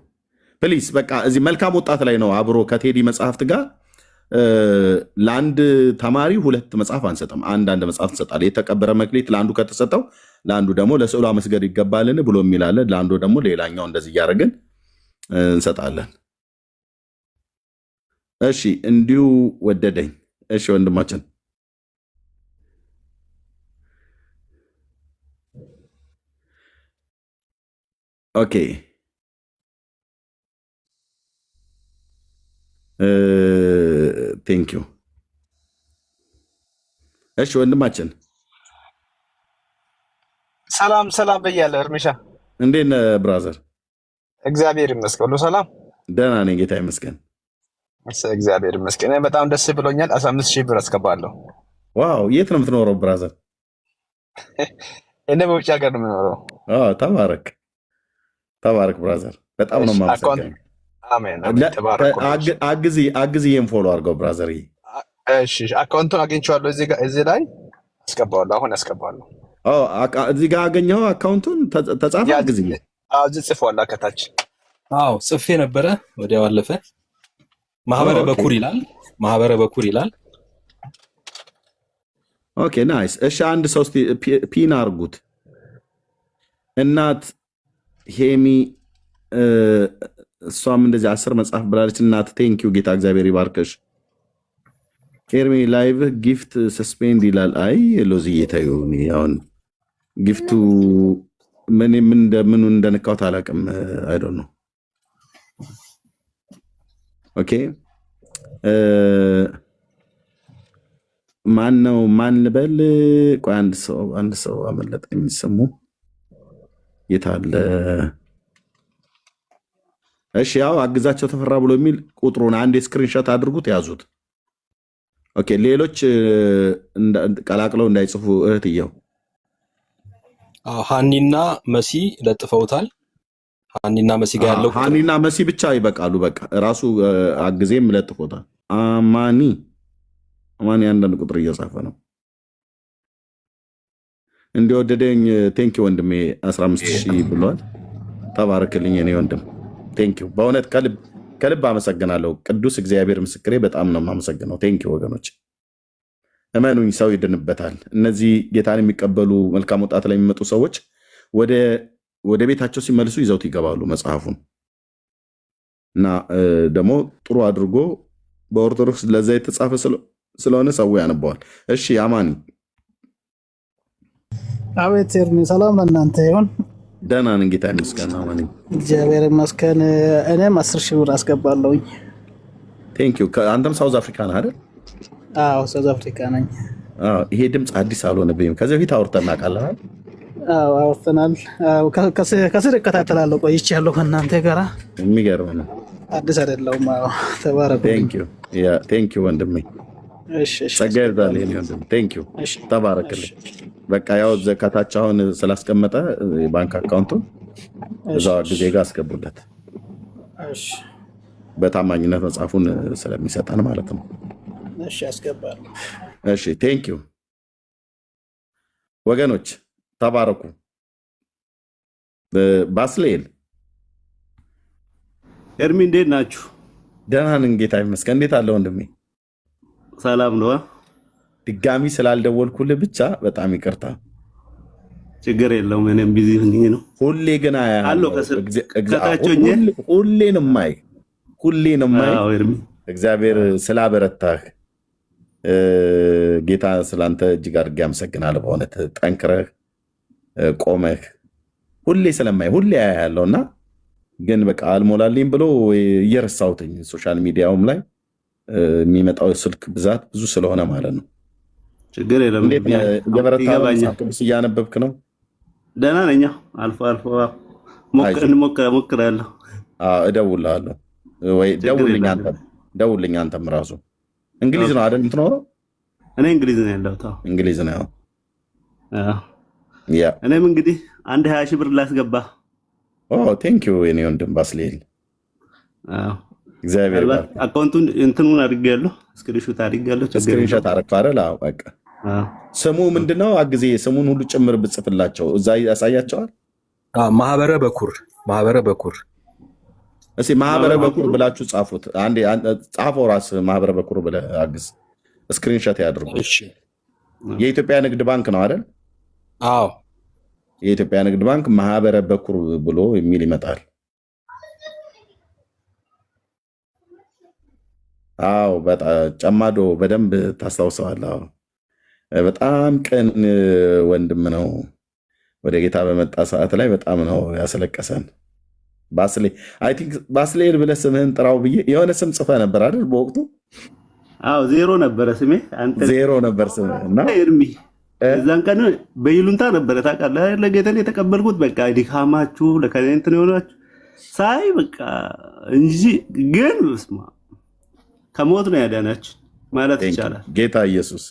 ፕሊስ በቃ እዚህ መልካም ወጣት ላይ ነው አብሮ ከቴዲ መጽሐፍት ጋር ለአንድ ተማሪ 2 መጽሐፍ አንሰጥም፣ አንዳንድ መጽሐፍ እንሰጣለን። የተቀበረ መክሊት ለአንዱ ከተሰጠው ለአንዱ ደግሞ ለስዕሏ መስገድ ይገባልን ብሎ የሚላለን፣ ለአንዱ ደግሞ ሌላኛው እንደዚህ እያደረግን እንሰጣለን። እሺ እንዲሁ ወደደኝ። እሺ ወንድማችን ኦኬ ቴንክ ዩ። እሺ ወንድማችን ሰላም ብያለሁ። እርምሻ እንዴት ነህ ብራዘር? እግዚአብሔር ይመስገን ሁሉ ሰላም። ደህና ነኝ ጌታ ይመስገን። እግዚአብሔር ይመስገን። በጣም ደስ ብሎኛል። 15 ሺህ ብር አስገባለሁ። ዋው! የት ነው የምትኖረው ብራዘር? እኔ በውጭ ሀገር ነው የምኖረው። ተባረክ ብራዘር። በጣም ነው የማመሰግነው። አሜን። አግዝዬን ፎሎ አድርገው ብራዘር። እሺ አካውንቱን አግኝቼዋለሁ። እዚህ ላይ አስገባዋለሁ። አሁን አስገባዋለሁ። እዚህ ጋር አገኘኸው? አካውንቱን ተጻፈ? አግዝዬ እዚህ ጽፏል ከታች። አዎ ጽፌ ነበረ፣ ወዲያው አለፈ። ማህበረ በኩር ይላል። ኦኬ ናይስ። እሺ አንድ ሰው ፒን አርጉት። እናት ሄሚ እሷም እንደዚህ 10 መጽሐፍ ብላለች። እናት ቴንኪው ጌታ እግዚአብሔር ይባርከሽ። ኤርሚ ላይቭ ጊፍት ሰስፔንድ ይላል። አይ ሎዝዬ ተይው። አሁን ጊፍቱ ምኑ እንደነካሁት አላውቅም። አይ ዶንት ኖ። ኦኬ ማን ልበል? ቆይ አንድ ሰው አመለጠ። የሚሰሙ የታለ? እሺ ያው አግዛቸው ተፈራ ብሎ የሚል ቁጥሩን አንድ ስክሪንሾት አድርጉት፣ ያዙት። ኦኬ ሌሎች ቀላቅለው እንዳይጽፉ እህትየው። ሃኒና መሲ ለጥፈውታል። ሃኒና መሲ ጋር ያለው ሃኒና መሲ ብቻ ይበቃሉ። በቃ ራሱ አግዜም ለጥፎታል። አማኒ አንዳንድ ቁጥር እየጻፈ ነው። እንዲወደደኝ ቴንኪ ወንድሜ 15,000 ብሏል። ተባረክልኝ እኔ ወንድም ቴንኪ። በእውነት ከልብ አመሰግናለሁ። ቅዱስ እግዚአብሔር ምስክሬ፣ በጣም ነው የማመሰግነው። ቴንኪ ወገኖች፣ እመኑኝ ሰው ይድንበታል። እነዚህ ጌታን የሚቀበሉ መልካም ወጣት ላይ የሚመጡ ሰዎች ወደ ቤታቸው ሲመልሱ ይዘውት ይገባሉ መጽሐፉን እና ደግሞ ጥሩ አድርጎ በኦርቶዶክስ ለዛ የተጻፈ ስለሆነ ሰው ያነበዋል። እሺ አማኒ። አቤት ኤርሚ፣ ሰላም ለእናንተ ይሁን። ደህና ነን ጌታ ይመስገን። አማኒ እግዚአብሔር ይመስገን። እኔም 10,000 ብር አስገባለሁኝ። ቴንኪው። አንተም ሳውዝ አፍሪካ ነህ አይደል? አዎ ሳውዝ አፍሪካ ነኝ። ይሄ ድምፅ አዲስ አልሆነብኝም። ከዚህ በፊት አውርተን እናውቃለን? አዎ አውርተናል። ከስር እከታተላለሁ፣ ቆይቻለሁ ከእናንተ ጋራ። የሚገርም ነው። አዲስ አይደለሁም። አዎ ተባረኩ። ቴንኪው ወንድሜ። ጸጋ ይብዛልህ የእኔ ወንድም። ቴንኪው ተባረክልኝ። በቃ ያው ከታች አሁን ስላስቀመጠ ባንክ አካውንቱን እዛው ጊዜ ጋር አስገቡለት። በታማኝነት መጽሐፉን ስለሚሰጠን ማለት ነው። እሺ አስገባለሁ። እሺ ቴንክ ዩ ወገኖች፣ ተባረኩ። ባስሌል ኤርሚ እንዴት ናችሁ? ደህና ነን፣ ጌታ ይመስገን። እንዴት አለ ወንድሜ? ሰላም ነው። ድጋሚ ስላልደወልኩልህ ብቻ በጣም ይቅርታ። ችግር የለውም። እኔም ቢዚ ሆኜ ነው። ሁሌ ግን አለው ከታቾኝ ሁሌንም ማይ እግዚአብሔር ስላበረታህ ጌታ ስላንተ እጅግ አድርጌ አመሰግናለሁ። በእውነት ጠንክረህ ቆመህ ሁሌ ስለማይ ሁሌ ያለውና ግን በቃ አልሞላልኝ ብሎ እየረሳሁትኝ ሶሻል ሚዲያውም ላይ የሚመጣው ስልክ ብዛት ብዙ ስለሆነ ማለት ነው። ችግር የለም። እየበረታ ቅዱስ እያነበብክ ነው? ደህና ነኝ። አልፎ አልፎ ሞክራለሁ። እደውልልሃለሁ ወይ ደውልልኝ። አንተም ራሱ እንግሊዝ ነው አይደል የምትኖረው? እኔ እንግሊዝ ነው ያለሁት። እንግሊዝ ነው። እኔም እንግዲህ 20 ሺህ ብር ላስገባ። ቴንክ ዩ የኔ ወንድም ባስሌል። እግዚአብሔር አካውንቱን እንትኑን አድርጌያለሁ፣ ስክሪንሾት አድርጌያለሁ። ስክሪንሾት አደረግኩ አይደል? በቃ ስሙ ምንድነው? አግዜ ስሙን ሁሉ ጭምር ብጽፍላቸው እዛ ያሳያቸዋል። ማህበረ በኩር እስኪ ማህበረ በኩር ብላችሁ ጻፉት። አንዴ ጻፈው ራስህ ማህበረ በኩር ብለህ አግዝ። ስክሪንሾት ያድርጉ። የኢትዮጵያ ንግድ ባንክ ነው አይደል? አዎ፣ የኢትዮጵያ ንግድ ባንክ ማህበረ በኩር ብሎ የሚል ይመጣል። አዎ፣ በጣም ጨማዶ በደንብ ታስታውሰዋለህ። በጣም ቅን ወንድም ነው። ወደ ጌታ በመጣ ሰዓት ላይ በጣም ነው ያስለቀሰን። ባስሌል ብለህ ስምህን ጥራው ብዬ የሆነ ስም ጽፈህ ነበር አይደል በወቅቱ? አዎ፣ ዜሮ ነበረ ስሜ። ዜሮ ነበር ስምህ እና ኤርሚ እዛን ቀን በይሉንታ ነበረ ታውቃለህ። ለጌታን የተቀበልኩት በቃ ድካማችሁ ለከንትን የሆናችሁ ሳይ በቃ እንጂ ግን ስማ ከሞት ነው ያዳናችሁ ማለት ይቻላል። ጌታ ኢየሱስ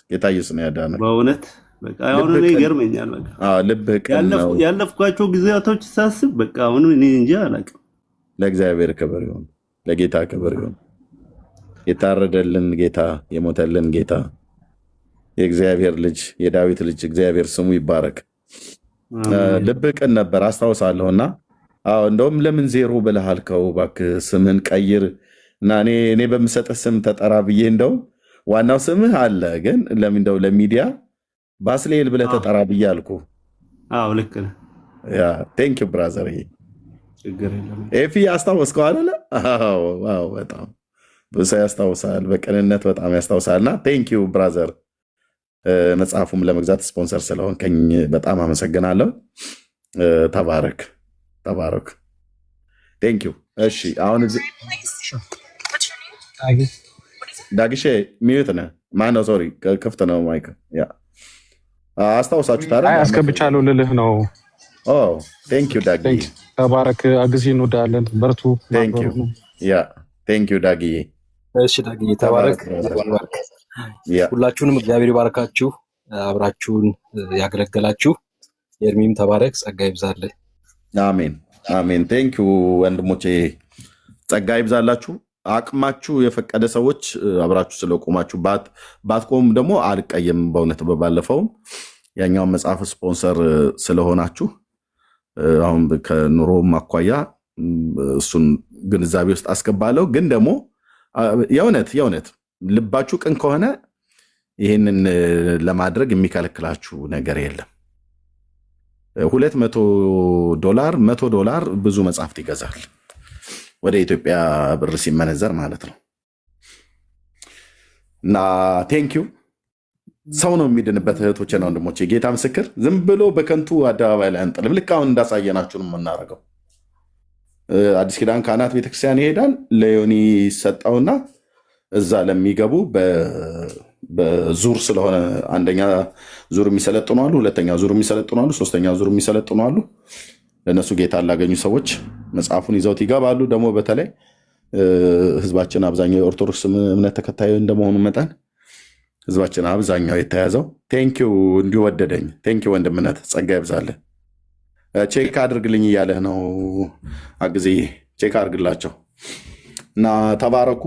ነው ያዳነው በእውነት። በቃ አሁን እኔ ይገርመኛል። በቃ ልብህ ቅን ነው። ያለፍኳቸው ጊዜያቶች ሳስብ በቃ አሁን እኔ እንጂ አላውቅም። ለእግዚአብሔር ክብር ይሁን፣ ለጌታ ክብር ይሁን። የታረደልን ጌታ፣ የሞተልን ጌታ፣ የእግዚአብሔር ልጅ፣ የዳዊት ልጅ እግዚአብሔር ስሙ ይባረክ። ልብህ ቅን ነበር አስታውሳለሁና፣ እንደውም ለምን ዜሮ ብለህ አልከው? እባክህ ስምህን ቀይር እና እኔ በምሰጥህ ስም ተጠራ ብዬ እንደው ዋናው ስምህ አለ ግን ለምን እንደው ለሚዲያ ባስሌል ብለህ ተጠራ ብዬ አልኩ። ልክ ነህ። ቴንክ ዩ ብራዘር። ችግር የለም። ኤፊ አስታወስከው አይደለ? በጣም ብዙ ሰው ያስታውሳል፣ በቅንነት በጣም ያስታውሳልና ቴንክ ዩ ብራዘር። መጽሐፉም ለመግዛት ስፖንሰር ስለሆንከኝ በጣም አመሰግናለሁ። ተባረክ። ቴንክ ዩ። እሺ አሁን ዳግሼ ሚዩት ነህ? ማነው? ሶሪ ክፍት ነው ማይክ። አስታውሳችሁት አይደል? አስገብቻለሁ ልልህ ነው። ቴንክ ዩ ዳጊ፣ ተባረክ። አግዚ እንወዳለን። በርቱ። ቴንክ ዩ ዳጊ። እሺ ዳጊ ተባረክ። ሁላችሁንም እግዚአብሔር ይባርካችሁ። አብራችሁን ያገለገላችሁ ኤርሚም ተባረክ፣ ጸጋ ይብዛልህ። አሜን። ቴንክ ዩ ወንድሞቼ፣ ጸጋ ይብዛላችሁ። አቅማችሁ የፈቀደ ሰዎች አብራችሁ ስለቆማችሁ፣ ባትቆም ደግሞ አልቀየም በእውነት። በባለፈውም ያኛውን መጽሐፍ ስፖንሰር ስለሆናችሁ አሁን ከኑሮም አኳያ እሱን ግንዛቤ ውስጥ አስገባለሁ። ግን ደግሞ የእውነት ልባችሁ ቅን ከሆነ ይህንን ለማድረግ የሚከለክላችሁ ነገር የለም። $200 $100 ብዙ መጽሐፍት ይገዛል፣ ወደ ኢትዮጵያ ብር ሲመነዘር ማለት ነው። እና ቴንኪው። ሰው ነው የሚድንበት እህቶቼና ወንድሞቼ፣ ጌታ ምስክር። ዝም ብሎ በከንቱ አደባባይ ላይ አንጥልም። ልክ አሁን እንዳሳየናችሁ ነው የምናደርገው። አዲስ ኪዳን ካህናት ቤተክርስቲያን ይሄዳል፣ ለዮኒ ይሰጠውና እዛ ለሚገቡ በዙር ስለሆነ አንደኛ ዙር የሚሰለጥኑ አሉ፣ ሁለተኛ ዙር የሚሰለጥኑ አሉ፣ ሶስተኛ ዙር የሚሰለጥኑ አሉ። ለእነሱ ጌታ ላገኙ ሰዎች መጽሐፉን ይዘውት ይገባሉ። ደግሞ በተለይ ህዝባችን አብዛኛው የኦርቶዶክስ እምነት ተከታይ እንደመሆኑ መጠን ህዝባችን አብዛኛው የተያዘው ቴንኪው እንዲወደደኝ ቴንኪው ወንድምነት ጸጋ ይብዛልህ። ቼክ አድርግልኝ እያለህ ነው። አግዜ ቼክ አድርግላቸው። እና ተባረኩ።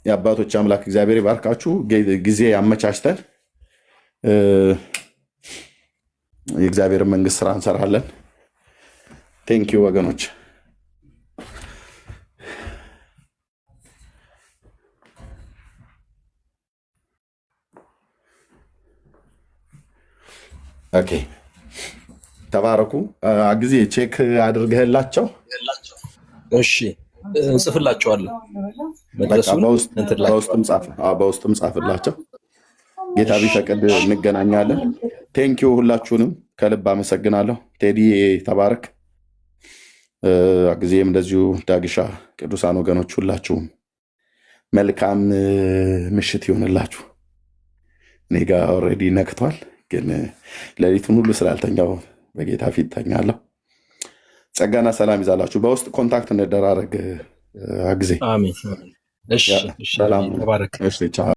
የአባቶች አምላክ እግዚአብሔር ይባርካችሁ። ጊዜ አመቻችተን የእግዚአብሔርን መንግስት ስራ እንሰራለን። ቴንኪዩ ወገኖች። ኦኬ ተባረኩ። ጊዜ ቼክ አድርገህላቸው። እሺ እንጽፍላቸዋለን። መድረሱን በውስጥም ጻፍላቸው። ጌታ ቢፈቅድ እንገናኛለን። ቴንኪዩ ሁላችሁንም ከልብ አመሰግናለሁ። ቴዲ ተባረክ። ጊዜም እንደዚሁ ዳግሻ፣ ቅዱሳን ወገኖች ሁላችሁም መልካም ምሽት ይሆንላችሁ። እኔ ጋ ኦልሬዲ ነክቷል፣ ግን ሌሊቱን ሁሉ ስላልተኛው በጌታ ፊት ተኛለሁ። ጸጋና ሰላም ይዛላችሁ። በውስጥ ኮንታክት እንደራረግ ጊዜ። አሜን። እሺ፣ ሰላም ተባረክ። እሺ።